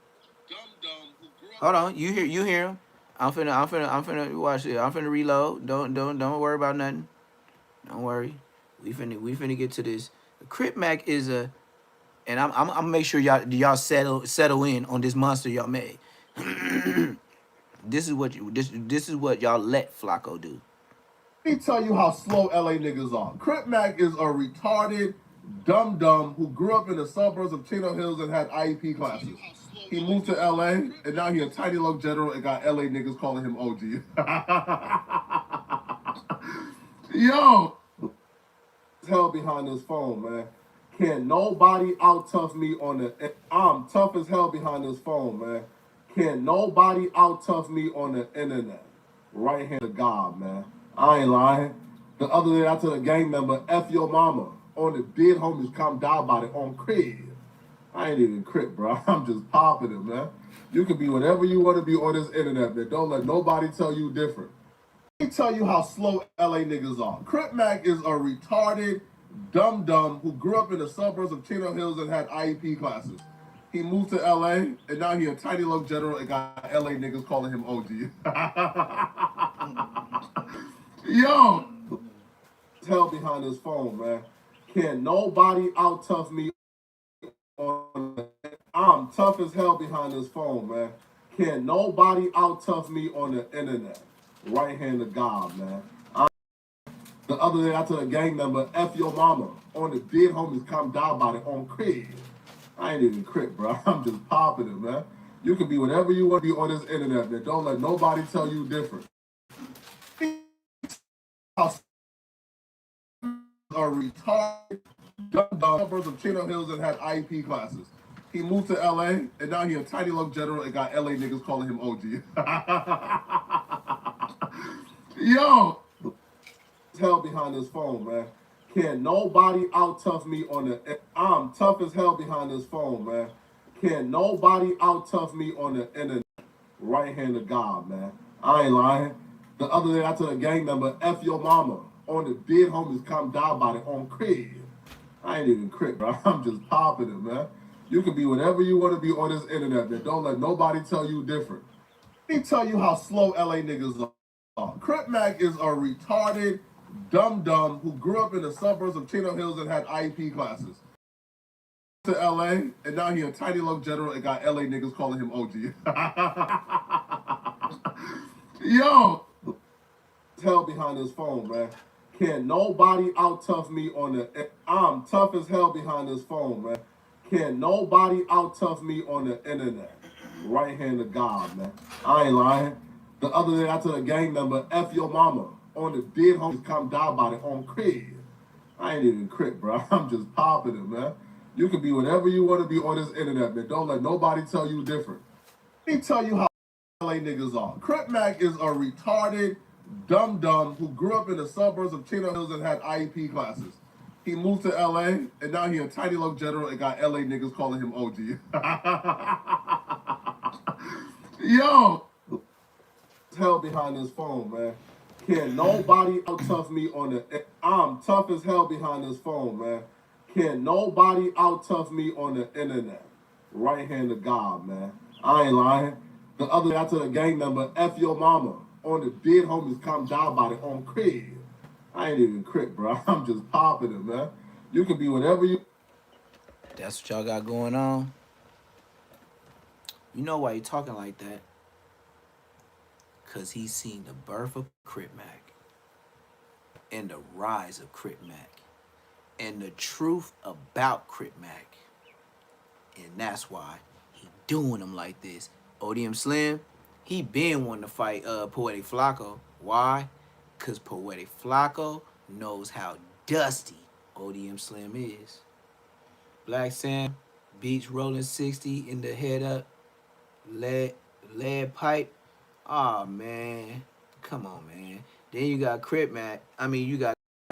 dumb who grew up. Hold on. You hear him. I'm finna watch it. I'm finna reload. Don't worry about nothing. Don't worry. We finna get to this. Crip Mac is a, and I'm gonna make sure y'all settle in on this monster y'all made. This is what y'all let Flacco do. Let me tell you how slow LA niggas are. Crip Mac is a retarded, dumb who grew up in the suburbs of Chino Hills and had IEP classes. He moved to LA and now he a tiny little general and got LA niggas calling him OG. Yo, hell behind this phone, man. Can't nobody out tough me on the. I'm tough as hell behind this phone, man. Can't nobody out tough me on the internet. Right hand of God, man. I ain't lying. The other day I told a gang member, F your mama. On the dead homies come die about it on Crip. I ain't even Crip, bro. I'm just popping it, man. You can be whatever you want to be on this internet, man. Don't let nobody tell you different. Let me tell you how slow LA niggas are. Crip Mac is a retarded, dumb who grew up in the suburbs of Chino Hills and had IEP classes. He moved to LA and now he a tiny little general and got LA niggas calling him OG. Yo, hell behind this phone, man. Can't nobody out tough me on. I'm tough as hell behind this phone, man. Can't nobody out tough me on the internet. Right hand of God, man. The other day I told a gang member, F your mama. On the dead homies come die about it on Crip. I ain't even Crip, bro. I'm just popping it, man. You can be whatever you want to be on this internet, man. Don't let nobody tell you different. A retarded, dumb suburbs of Chino Hills and had IEP classes. He moved to LA and now he a tiny little general and got LA niggas calling him OG. Yo, hell behind this phone, man. Can't nobody out tough me on the. I'm tough as hell behind this phone, man. Can't nobody out tough me on the internet. Right hand of God, man. I ain't lying. The other day I told a gang member, F your mama. On the dead homies come die about it on Crip. I ain't even Crip, bro. I'm just popping it, man. You can be whatever you want to be on this internet, man. Don't let nobody tell you different. Let me tell you how slow LA niggas are. Crip Mac is a retarded, dumb who grew up in the suburbs of Chino Hills and had IEP classes. To LA and now he a tiny little general and got LA niggas calling him OG. Yo, hell behind this phone, man. Can't nobody out tough me on the. I'm tough as hell behind this phone, man. Can't nobody out tough me on the internet. Right hand of God, man. I ain't lying. The other day I told a gang member, F your mama. On the dead homies come die about it on Crip. I ain't even Crip, bro. I'm just popping it, man. You can be whatever you want to be on this internet, man. Don't let nobody tell you different. Let me tell you how LA niggas are. Crip Mac is a retarded dumb who grew up in the suburbs of Chino Hills and had IEP classes. He moved to LA, and now he a tiny little general and got LA niggas calling him OG. Yo! Hell behind this phone, man. Can't nobody out-tough me on the... I'm tough as hell behind this phone, man. Can't nobody out-tough me on the internet. Right hand of God, man. I ain't lying. The other day I told a gang member, F your mama. On the dead homies come down by it on Crip. I ain't even Crip, bro. I'm just popping it, man. You can be whatever you... That's what y'all got going on. You know why he talking like that? Because he's seen the birth of Crip Mac and the rise of Crip Mac and the truth about Crip Mac. And that's why he doing them like this. ODM Slim, he been wanting to fight Poetic Flacco. Why? Because Poetic Flacco knows how dusty ODM Slim is. Black Sam beats Rolling 60 in the head up. Lead pipe. Aw, man. Come on, man. Then you got Crip Mac. I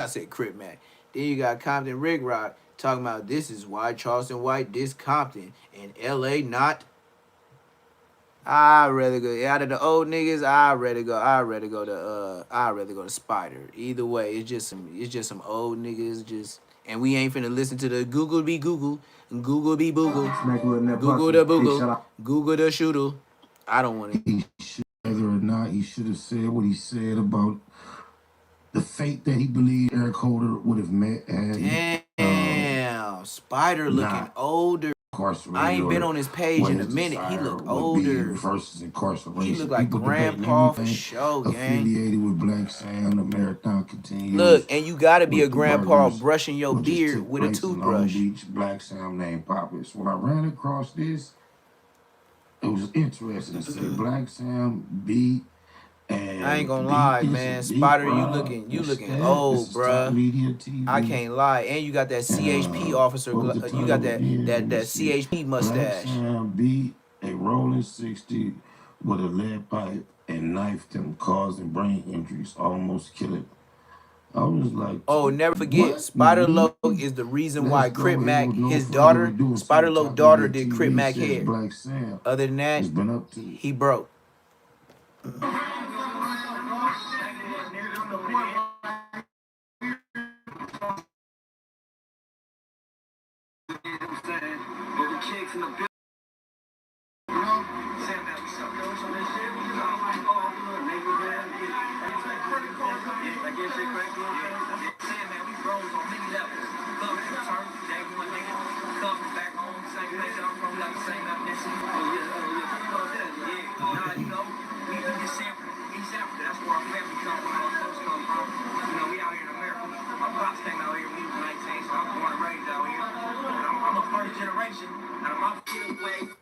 said Crip Mac. Then you got Compton Rick Rock talking about this is why Charleston White diss Compton and LA not. I'd rather go out of the old niggas. I'd rather go to Spider. Either way, it's just some old niggas and we ain't finna listen to the Google be Google and Google be Boogle. Google the Boogle. Google the shooter. I don't want to. Whether or not he should have said what he said about the fate that he believed Eric Holder would have met. Damn, Spider looking older. I ain't been on his page in a minute. He look older. Versus incarceration. He look like grandpa for sure, gang. Affiliated with Black Sam, the marathon continues. Look, and you gotta be a grandpa brushing your beard with a toothbrush. Beach, Black Sam named Poppers. When I ran across this, it was interesting to say Black Sam beat. And I ain't gonna lie, man. Spider, you looking old, bruh. I can't lie. And you got that CHP officer. You got that CHP mustache. Black Sam beat a Rolling 60 with a lead pipe and knifed him, causing brain injuries, almost killing. I was like, oh, never forget, what? Spider Loc is the reason why Crip Mac, his daughter, Spider Loc daughter did Crip Mac hair. Other than that, he broke.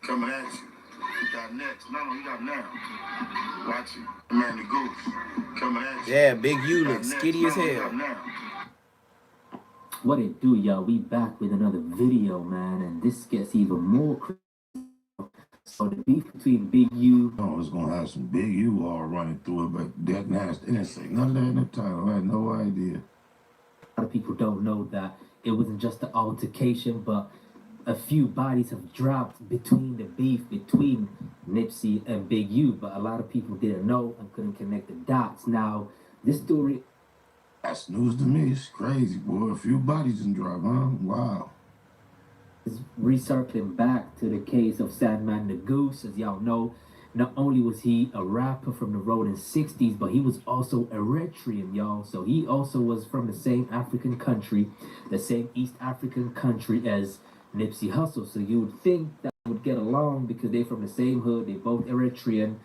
Coming at you. You got next. No, you got now. Watch it. Man, the Goose. Coming at you. Yeah, Big U looks skitty as hell. What it do, y'all? We back with another video, man, and this gets even more crazy. So the beef between Big U. I was gonna have some Big U all running through it, but that nasty. They didn't say none of that in the title. I had no idea. A lot of people don't know that it wasn't just an altercation, but a few bodies have dropped between the beef between Nipsey and Big U, but a lot of people didn't know and couldn't connect the dots. Now, this story... That's news to me. It's crazy, boy. A few bodies didn't drop, huh? Wow. Is recircling back to the case of Sandman the Goose. As y'all know, not only was he a rapper from the Rolling 60s, but he was also Eritrean, y'all. So he also was from the same African country, the same East African country as Nipsey Hussle. So you would think that would get along because they're from the same hood, they both Eritrean,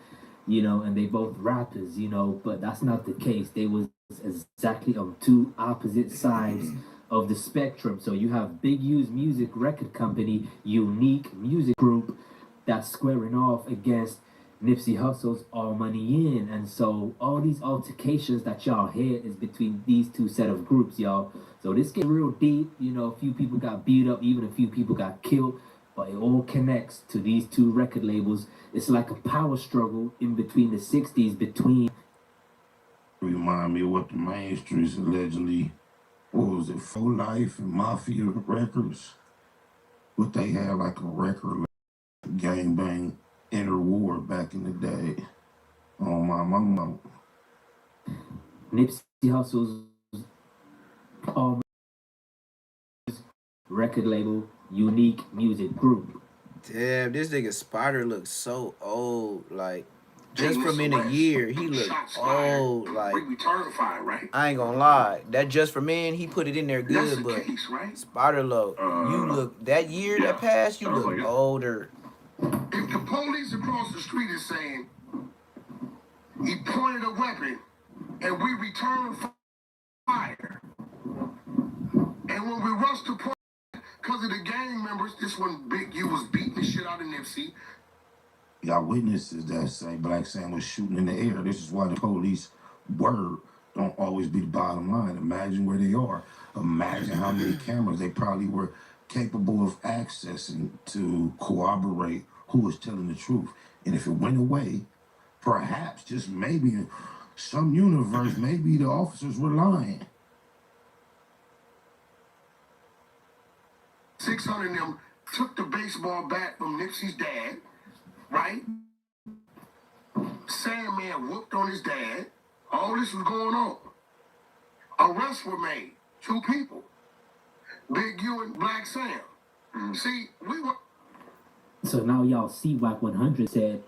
you know, and they both rappers, you know, but that's not the case. They was exactly on two opposite sides of the spectrum. So you have Big U's music record company, Unique Music Group, that's squaring off against Nipsey Hussle's All Money In. And so all these altercations that y'all hear is between these two set of groups, y'all. So this get real deep. You know, a few people got beat up, even a few people got killed, but it all connects to these two record labels. It's like a power struggle in between the 60s between. Remind me of what the main streets allegedly, what was it, For Life and Mafia Records? But they had like a record gangbang interwar back in the day. Oh my mama. Nipsey Hussle's All record label, Unique Music Group. Damn, this nigga Spider looks so old. Like, just from in a year, he look old. Like, I ain't gonna lie. That Just For Men, he put it in there good, but Spider look, you look, that year that passed, you look older. If the police across the street is saying he pointed a weapon and we returned fire, and when we rushed to point because of the gang members, this one Big U was beating the shit out of Nipsey. Y'all witnesses that say Black Sam was shooting in the air. This is why the police word don't always be the bottom line. Imagine where they are. Imagine how many cameras they probably were capable of accessing to corroborate who was telling the truth. And if it went away, perhaps, just maybe in some universe, maybe the officers were lying. 600 of them took the baseball bat from Nipsey's dad, right? Sandman whooped on his dad. All this was going on. Arrests were made. 2 people. Big U and Black Sam. See, we were... So now y'all see Wack 100 said